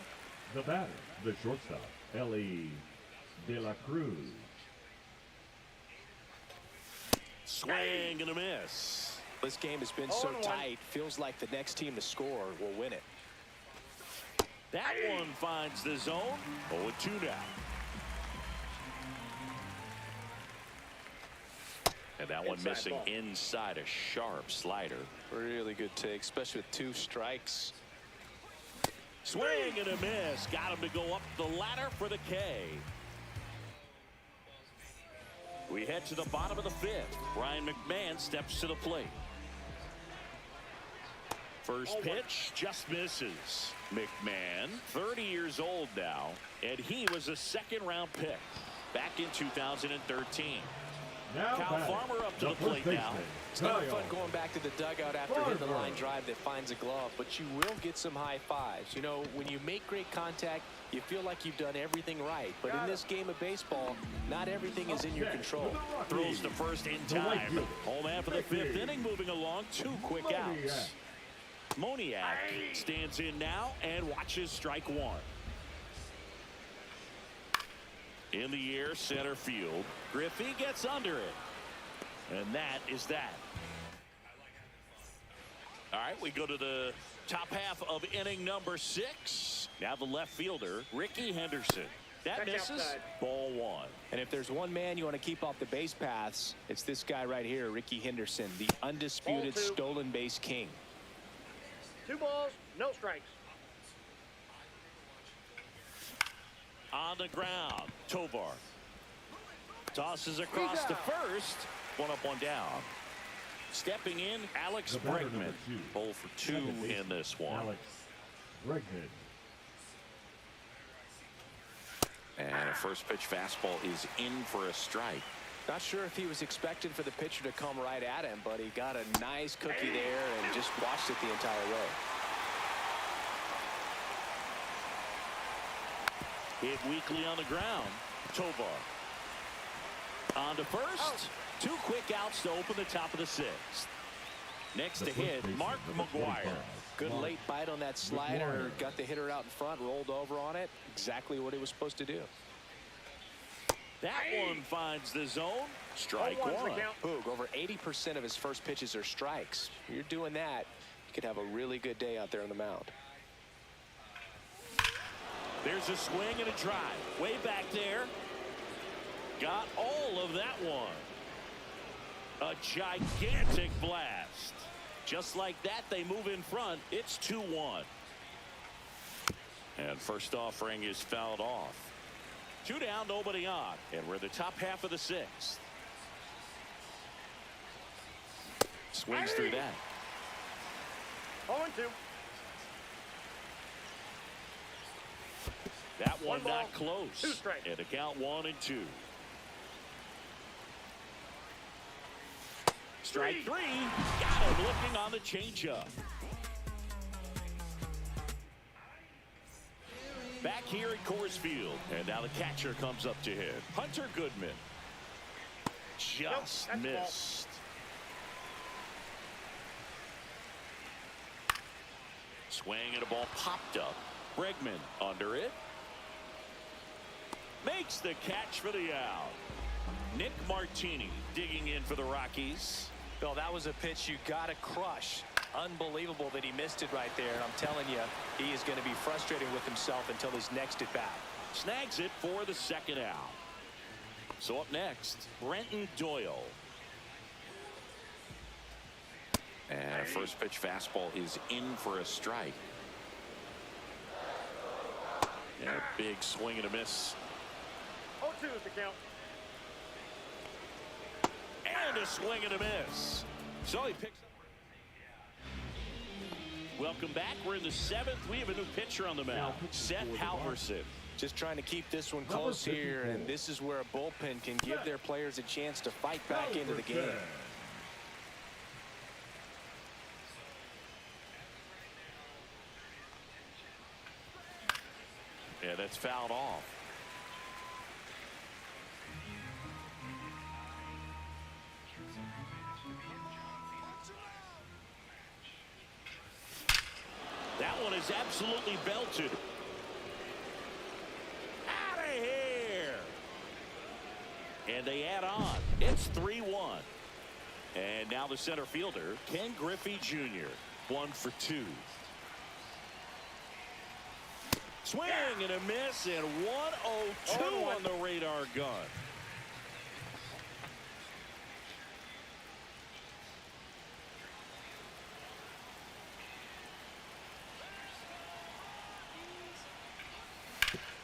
The batter, the shortstop, Ellie De La Cruz. Swing and a miss. This game has been so tight, feels like the next team to score will win it. That one finds the zone. 0-2 now. And that one missing inside a sharp slider. Really good take, especially with 2 strikes. Swing and a miss. Got him to go up the ladder for the K. We head to the bottom of the 5th. Brian McMahon steps to the plate. First pitch just misses. McMahon, 30 years old now, and he was a 2nd-round pick back in 2013. Cal Farmer up to the plate now. It's not fun going back to the dugout after hitting the line drive that finds a glove, but you will get some high fives. You know, when you make great contact, you feel like you've done everything right. But in this game of baseball, not everything is in your control. Throws to first in time. Home half of the 5th inning, moving along. 2 quick outs. Moniak stands in now and watches strike 1. In the air, center field. Griffey gets under it. And that is that. All right, we go to the top half of inning number 6. Now the left fielder, Ricky Henderson. That misses. Ball 1. And if there's one man you want to keep off the base paths, it's this guy right here, Ricky Henderson, the undisputed stolen base king. 2 balls, no strikes. On the ground, Tovar tosses across to first. 1 up, 1 down. Stepping in, Alex Bregman. 0 for 2 in this one. Alex Bregman. And a first pitch fastball is in for a strike. Not sure if he was expecting for the pitcher to come right at him, but he got a nice cookie there and just watched it the entire way. Hit weakly on the ground. Tovar on to first. 2 quick outs to open the top of the 6th. Next to hit, Mark McGwire. Good late bite on that slider. Got the hitter out in front, rolled over on it. Exactly what he was supposed to do. That one finds the zone. Strike 1. Boog, over 80% of his first pitches are strikes. You're doing that, you could have a really good day out there on the mound. There's a swing and a drive. Way back there. Got all of that one. A gigantic blast. Just like that, they move in front. It's 2-1. And first offering is fouled off. 2 down, nobody on. And we're in the top half of the 6th. Swings through that. 0-2. That one ball, not close. 2 strikes. And a count 1-2. Strike 3. Got him looking on the changeup. Back here at Coors Field. And now the catcher comes up to hit. Hunter Goodman. Just missed. Swing and a ball popped up. Bregman under it. Makes the catch for the out. Nick Martini digging in for the Rockies. Bill, that was a pitch you got to crush. Unbelievable that he missed it right there. And I'm telling you, he is going to be frustrated with himself until his next at bat. Snags it for the second out. So up next, Brenton Doyle. And a first pitch fastball is in for a strike. And a big swing and a miss. 0-2 is the count. And a swing and a miss. So he picks up. Welcome back. We're in the 7th. We have a new pitcher on the mound, Seth Halverson. Just trying to keep this one close here, and this is where a bullpen can give their players a chance to fight back into the game. Yeah, that's fouled off. That one is absolutely belted. Out of here. And they add on. It's 3-1. And now the center fielder, Ken Griffey Jr. 1 for 2. Swing and a miss, and 102 on the radar gun.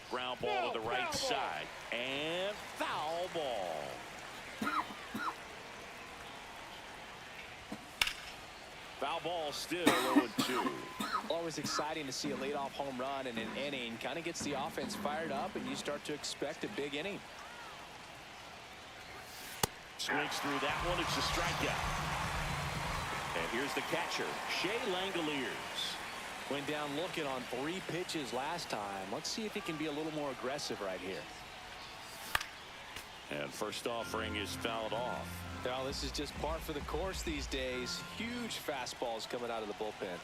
Ground ball to the right side, and foul ball. Foul ball still 0-2. Always exciting to see a leadoff home run in an inning. Kind of gets the offense fired up, and you start to expect a big inning. Swings through that one. It's a strikeout. And here's the catcher, Shea Langoliers. Went down looking on 3 pitches last time. Let's see if he can be a little more aggressive right here. And first offering is fouled off. Now, this is just par for the course these days. Huge fastballs coming out of the bullpen.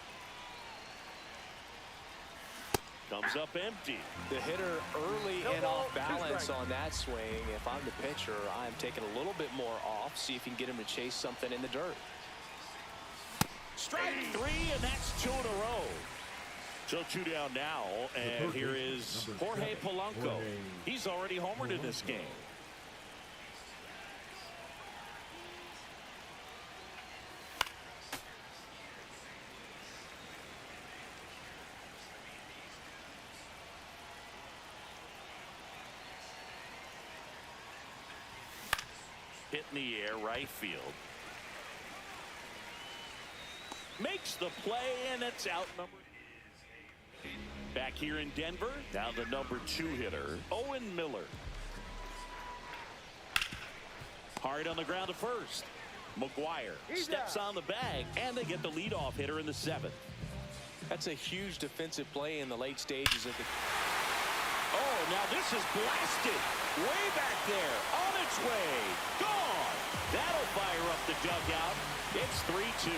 Comes up empty. The hitter early and off balance on that swing. If I'm the pitcher, I'm taking a little bit more off. See if you can get him to chase something in the dirt. Strike 3, and that's 2 in a row. So 2 down now, and here is Jorge Polanco. He's already homered in this game. Hit in the air, right field. Makes the play, and it's out number. Back here in Denver, now the number 2 hitter, Owen Miller. Hard on the ground to first. McGuire steps on the bag, and they get the leadoff hitter in the 7th. That's a huge defensive play in the late stages of the. Oh, now this is blasted. Way back there, on its way, gone. That'll fire up the dugout. It's 3-2.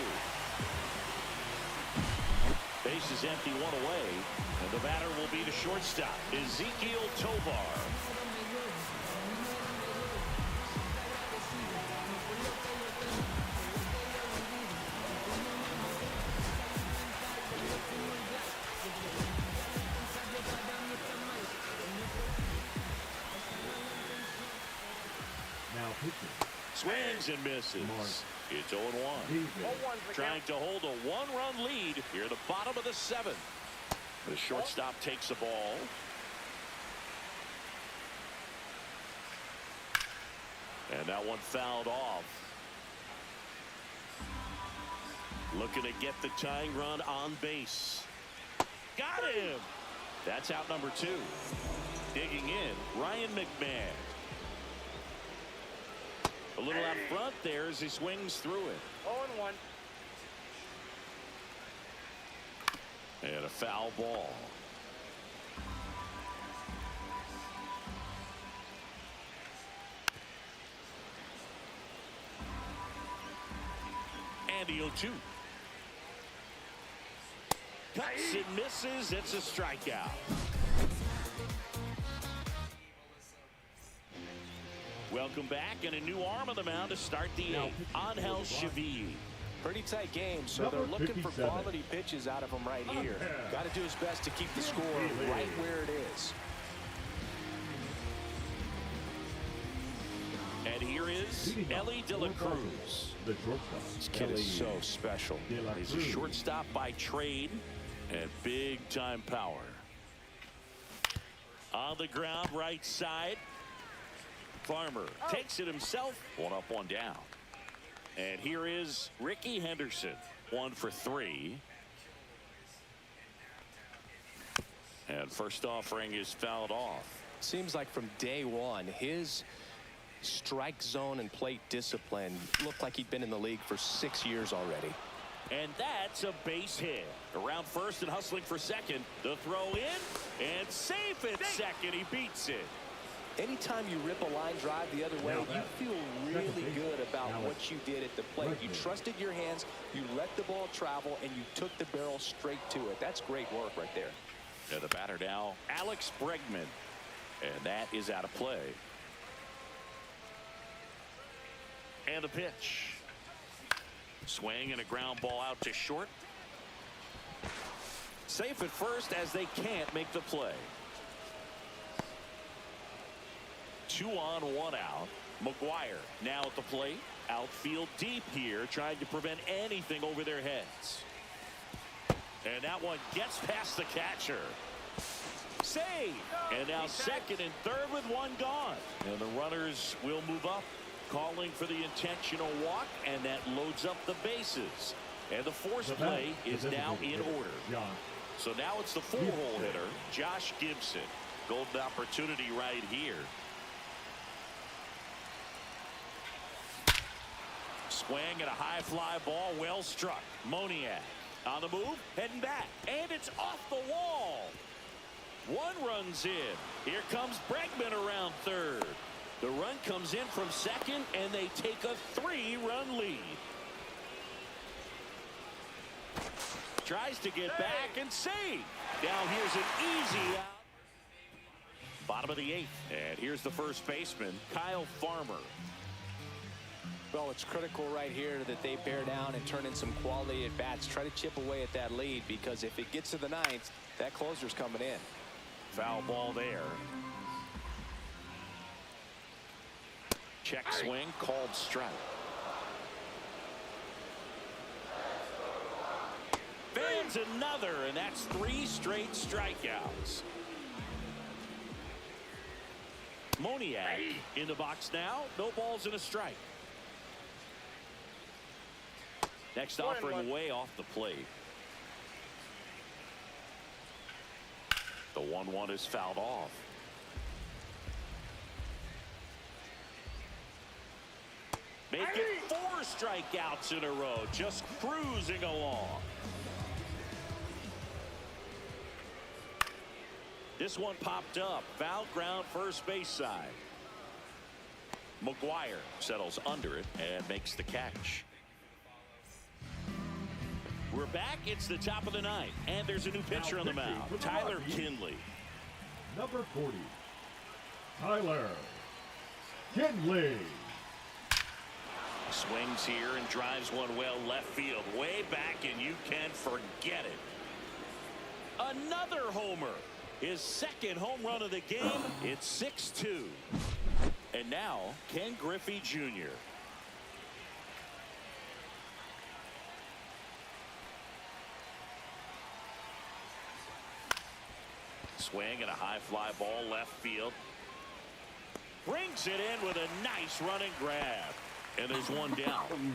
Base is empty, 1 away, and the batter will be the shortstop, Ezequiel Tovar. Now pitching. Swings and misses. It's 0-1. Trying to hold a 1-run lead here at the bottom of the 7th. The shortstop takes the ball. And that one fouled off. Looking to get the tying run on base. Got him. That's out number 2. Digging in, Ryan McMahon. A little out front there as he swings through it. 0-1. And a foul ball. And the 0-2. Cuts and misses. It's a strikeout. Welcome back, and a new arm on the mound to start the 8th. Angel Chevy. Pretty tight game, so they're looking for quality pitches out of him right here. Got to do his best to keep the score right where it is. And here is Elly De La Cruz. The shortstop. This kid is so special. He's a shortstop by trade and big-time power. On the ground, right side. Farmer takes it himself. 1 up, 1 down. And here is Rickey Henderson. 1 for 3. And first offering is fouled off. Seems like from day one, his strike zone and plate discipline looked like he'd been in the league for 6 years already. And that's a base hit. Around first and hustling for second. The throw in and safe at second. He beats it. Anytime you rip a line drive the other way, you feel really good about what you did at the plate. You trusted your hands, you let the ball travel, and you took the barrel straight to it. That's great work right there. And the batter now, Alex Bregman. And that is out of play. And the pitch. Swing and a ground ball out to short. Safe at first as they can't make the play. 2 on, 1 out. McGuire now at the plate. Outfield deep here, trying to prevent anything over their heads. And that one gets past the catcher. Save. And now second and third with 1 gone. And the runners will move up, calling for the intentional walk, and that loads up the bases. And the force play is now in order. So now it's the 4-hole hitter, Josh Gibson. Golden opportunity right here. Swing and a high fly ball, well struck. Moniak on the move, heading back, and it's off the wall. 1 runs in. Here comes Bregman around third. The run comes in from second, and they take a 3-run lead. Tries to get back and save. Now here's an easy out. Bottom of the 8th, and here's the first baseman, Kyle Farmer. Well, it's critical right here that they bear down and turn in some quality at bats. Try to chip away at that lead, because if it gets to the 9th, that closer's coming in. Foul ball there. Check swing, called strike. Fans another, and that's 3 straight strikeouts. Moniak in the box now. No balls and a strike. Next offering way off the plate. The 1-1 is fouled off. Make it 4 strikeouts in a row, just cruising along. This one popped up. Foul ground, first base side. McGuire settles under it and makes the catch. We're back. It's the top of the 9th, and there's a new pitcher on the mound, Tyler Kinley. Number 40, Tyler Kinley. Swings here and drives one well left field, way back, and you can forget it. Another homer. His 2nd home run of the game. It's 6-2. And now, Ken Griffey Jr. Swing and a high fly ball left field. Brings it in with a nice running grab. And there's 1 down.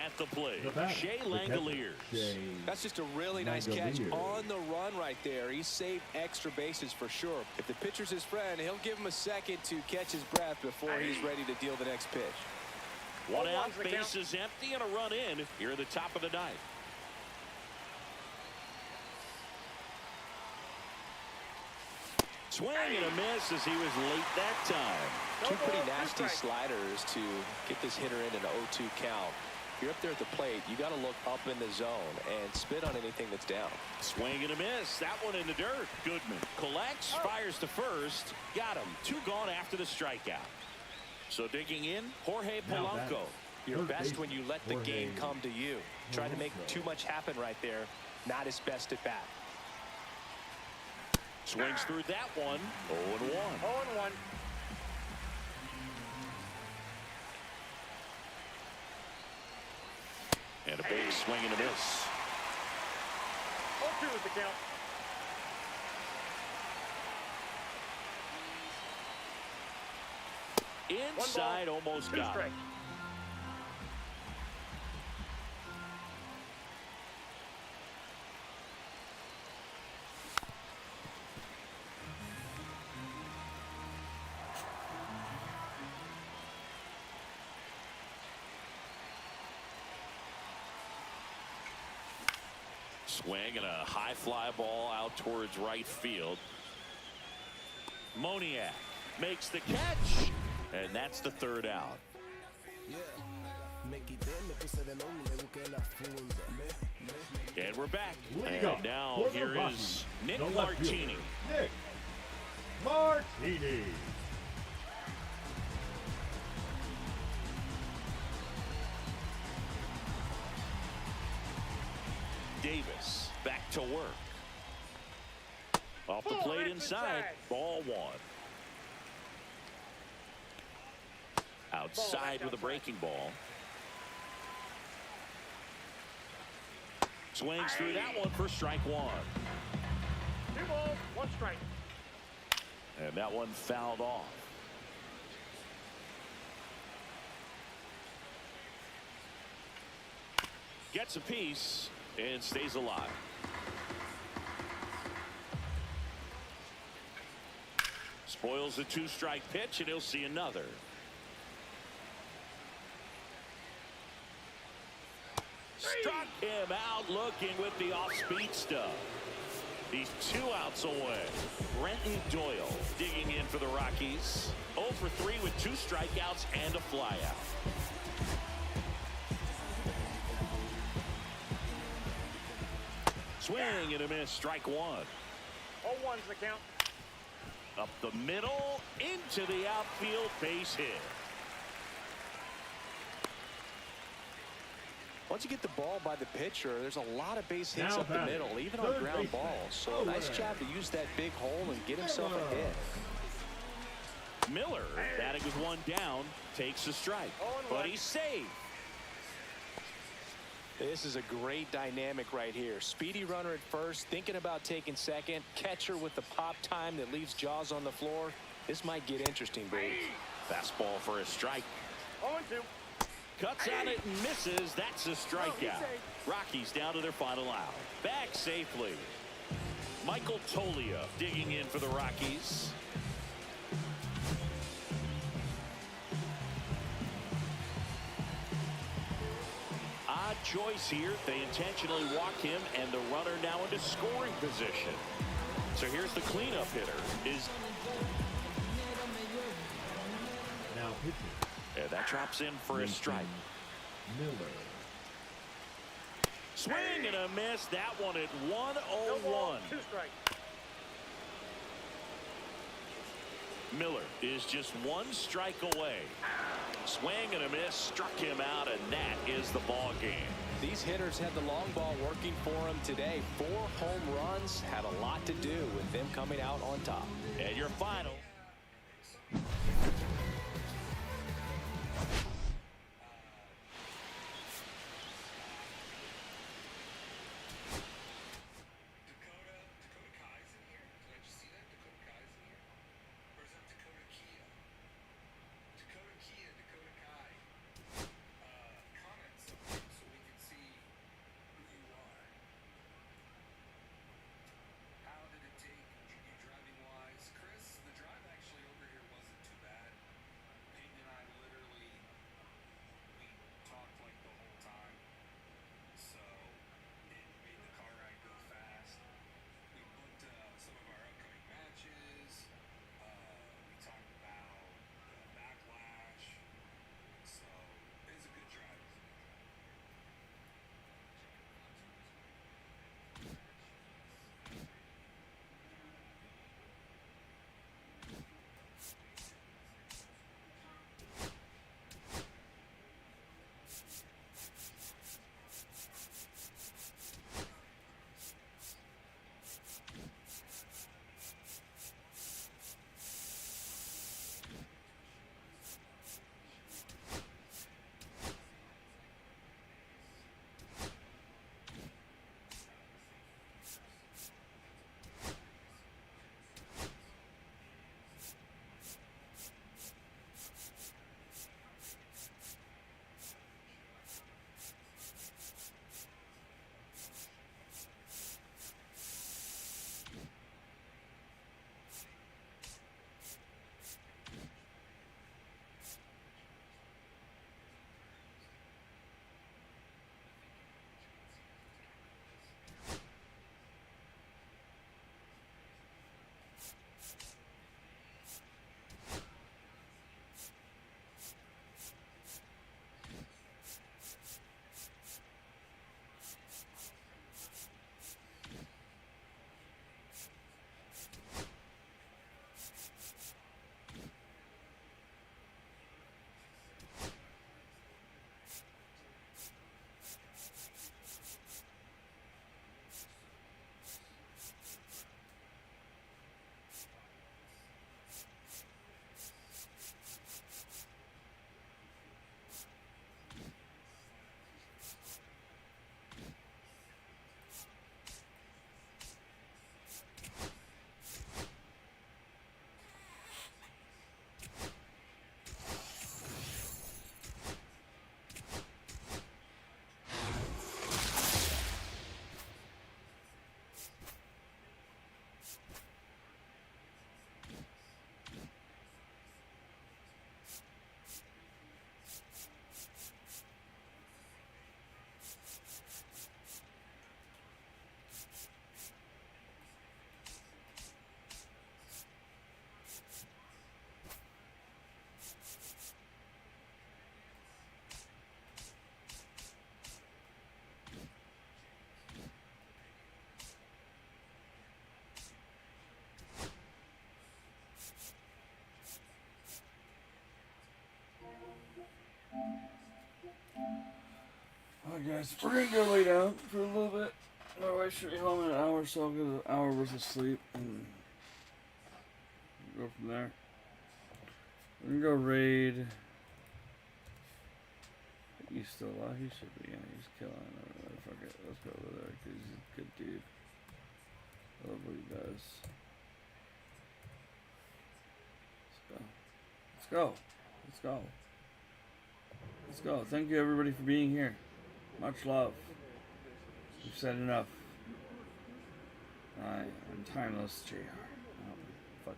At the plate, Shea Langoliers. That's just a really nice catch on the run right there. He saved extra bases for sure. If the pitcher's his friend, he'll give him a second to catch his breath before he's ready to deal the next pitch. 1 out, base is empty, and a run in here at the top of the 9th. Swing and a miss as he was late that time. 2 pretty nasty sliders to get this hitter in an 0-2 count. you're up there at the plate, you got to look up in the zone and spit on anything that's down. Swing and a miss. That one in the dirt. Goodman collects, fires to first. Got him. 2 gone after the strikeout. So digging in, Jorge Polanco. You're best when you let the game come to you. Try to make too much happen right there. Not his best at bat. Swings through that one. 0-1. 0-1. And a big swing and a miss. 0-2 is the count. Inside, almost got it. Swing and a high fly ball out towards right field. Moniak makes the catch, and that's the 3rd out. And we're back. And now here is Nick Martini. Nick Martini. Davis back to work. Off the plate inside. Ball 1. Outside with a breaking ball. Swings through that one for strike 1. 2 balls, 1 strike. And that one fouled off. Gets a piece and stays alive. Spoils the 2-strike pitch, and he'll see another. Struck him out looking with the off-speed stuff. He's 2 outs away. Brenton Doyle digging in for the Rockies. 0 for 3 with 2 strikeouts and a flyout. Swing and a miss. Strike 1. 0-1's the count. Up the middle, into the outfield, base hit. Once you get the ball by the pitcher, there's a lot of base hits up the middle, even on ground balls. So nice job to use that big hole and get himself a hit. Miller, batting with 1 down, takes a strike, but he's safe. This is a great dynamic right here. Speedy runner at first, thinking about taking second. Catcher with the pop time that leaves Jaws on the floor. This might get interesting, Brady. Fastball for a strike. 0-2. Cuts on it and misses. That's a strikeout. Rockies down to their final out. Back safely. Michael Toglia digging in for the Rockies. Odd choice here. They intentionally walk him, and the runner now into scoring position. So here's the cleanup hitter. Now pitching. And that drops in for a strike. Miller. Swing and a miss. That one at 1-0-1. 2 strike. Miller is just 1 strike away. Swing and a miss, struck him out, and that is the ball game. These hitters had the long ball working for them today. 4 home runs had a lot to do with them coming out on top. And your final. Alright guys, we're gonna go lay down for a little bit. My wife should be home in an hour, so I'll get an hour worth of sleep and go from there. We're gonna go raid. He's still alive, he should be, he's killing. Fuck it, let's go over there, because he's a good dude. I love what he does. Let's go. Let's go. Let's go. Thank you everybody for being here. Much love. We've said enough. I am Timeless JR. Fuck.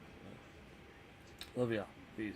Love y'all. Peace.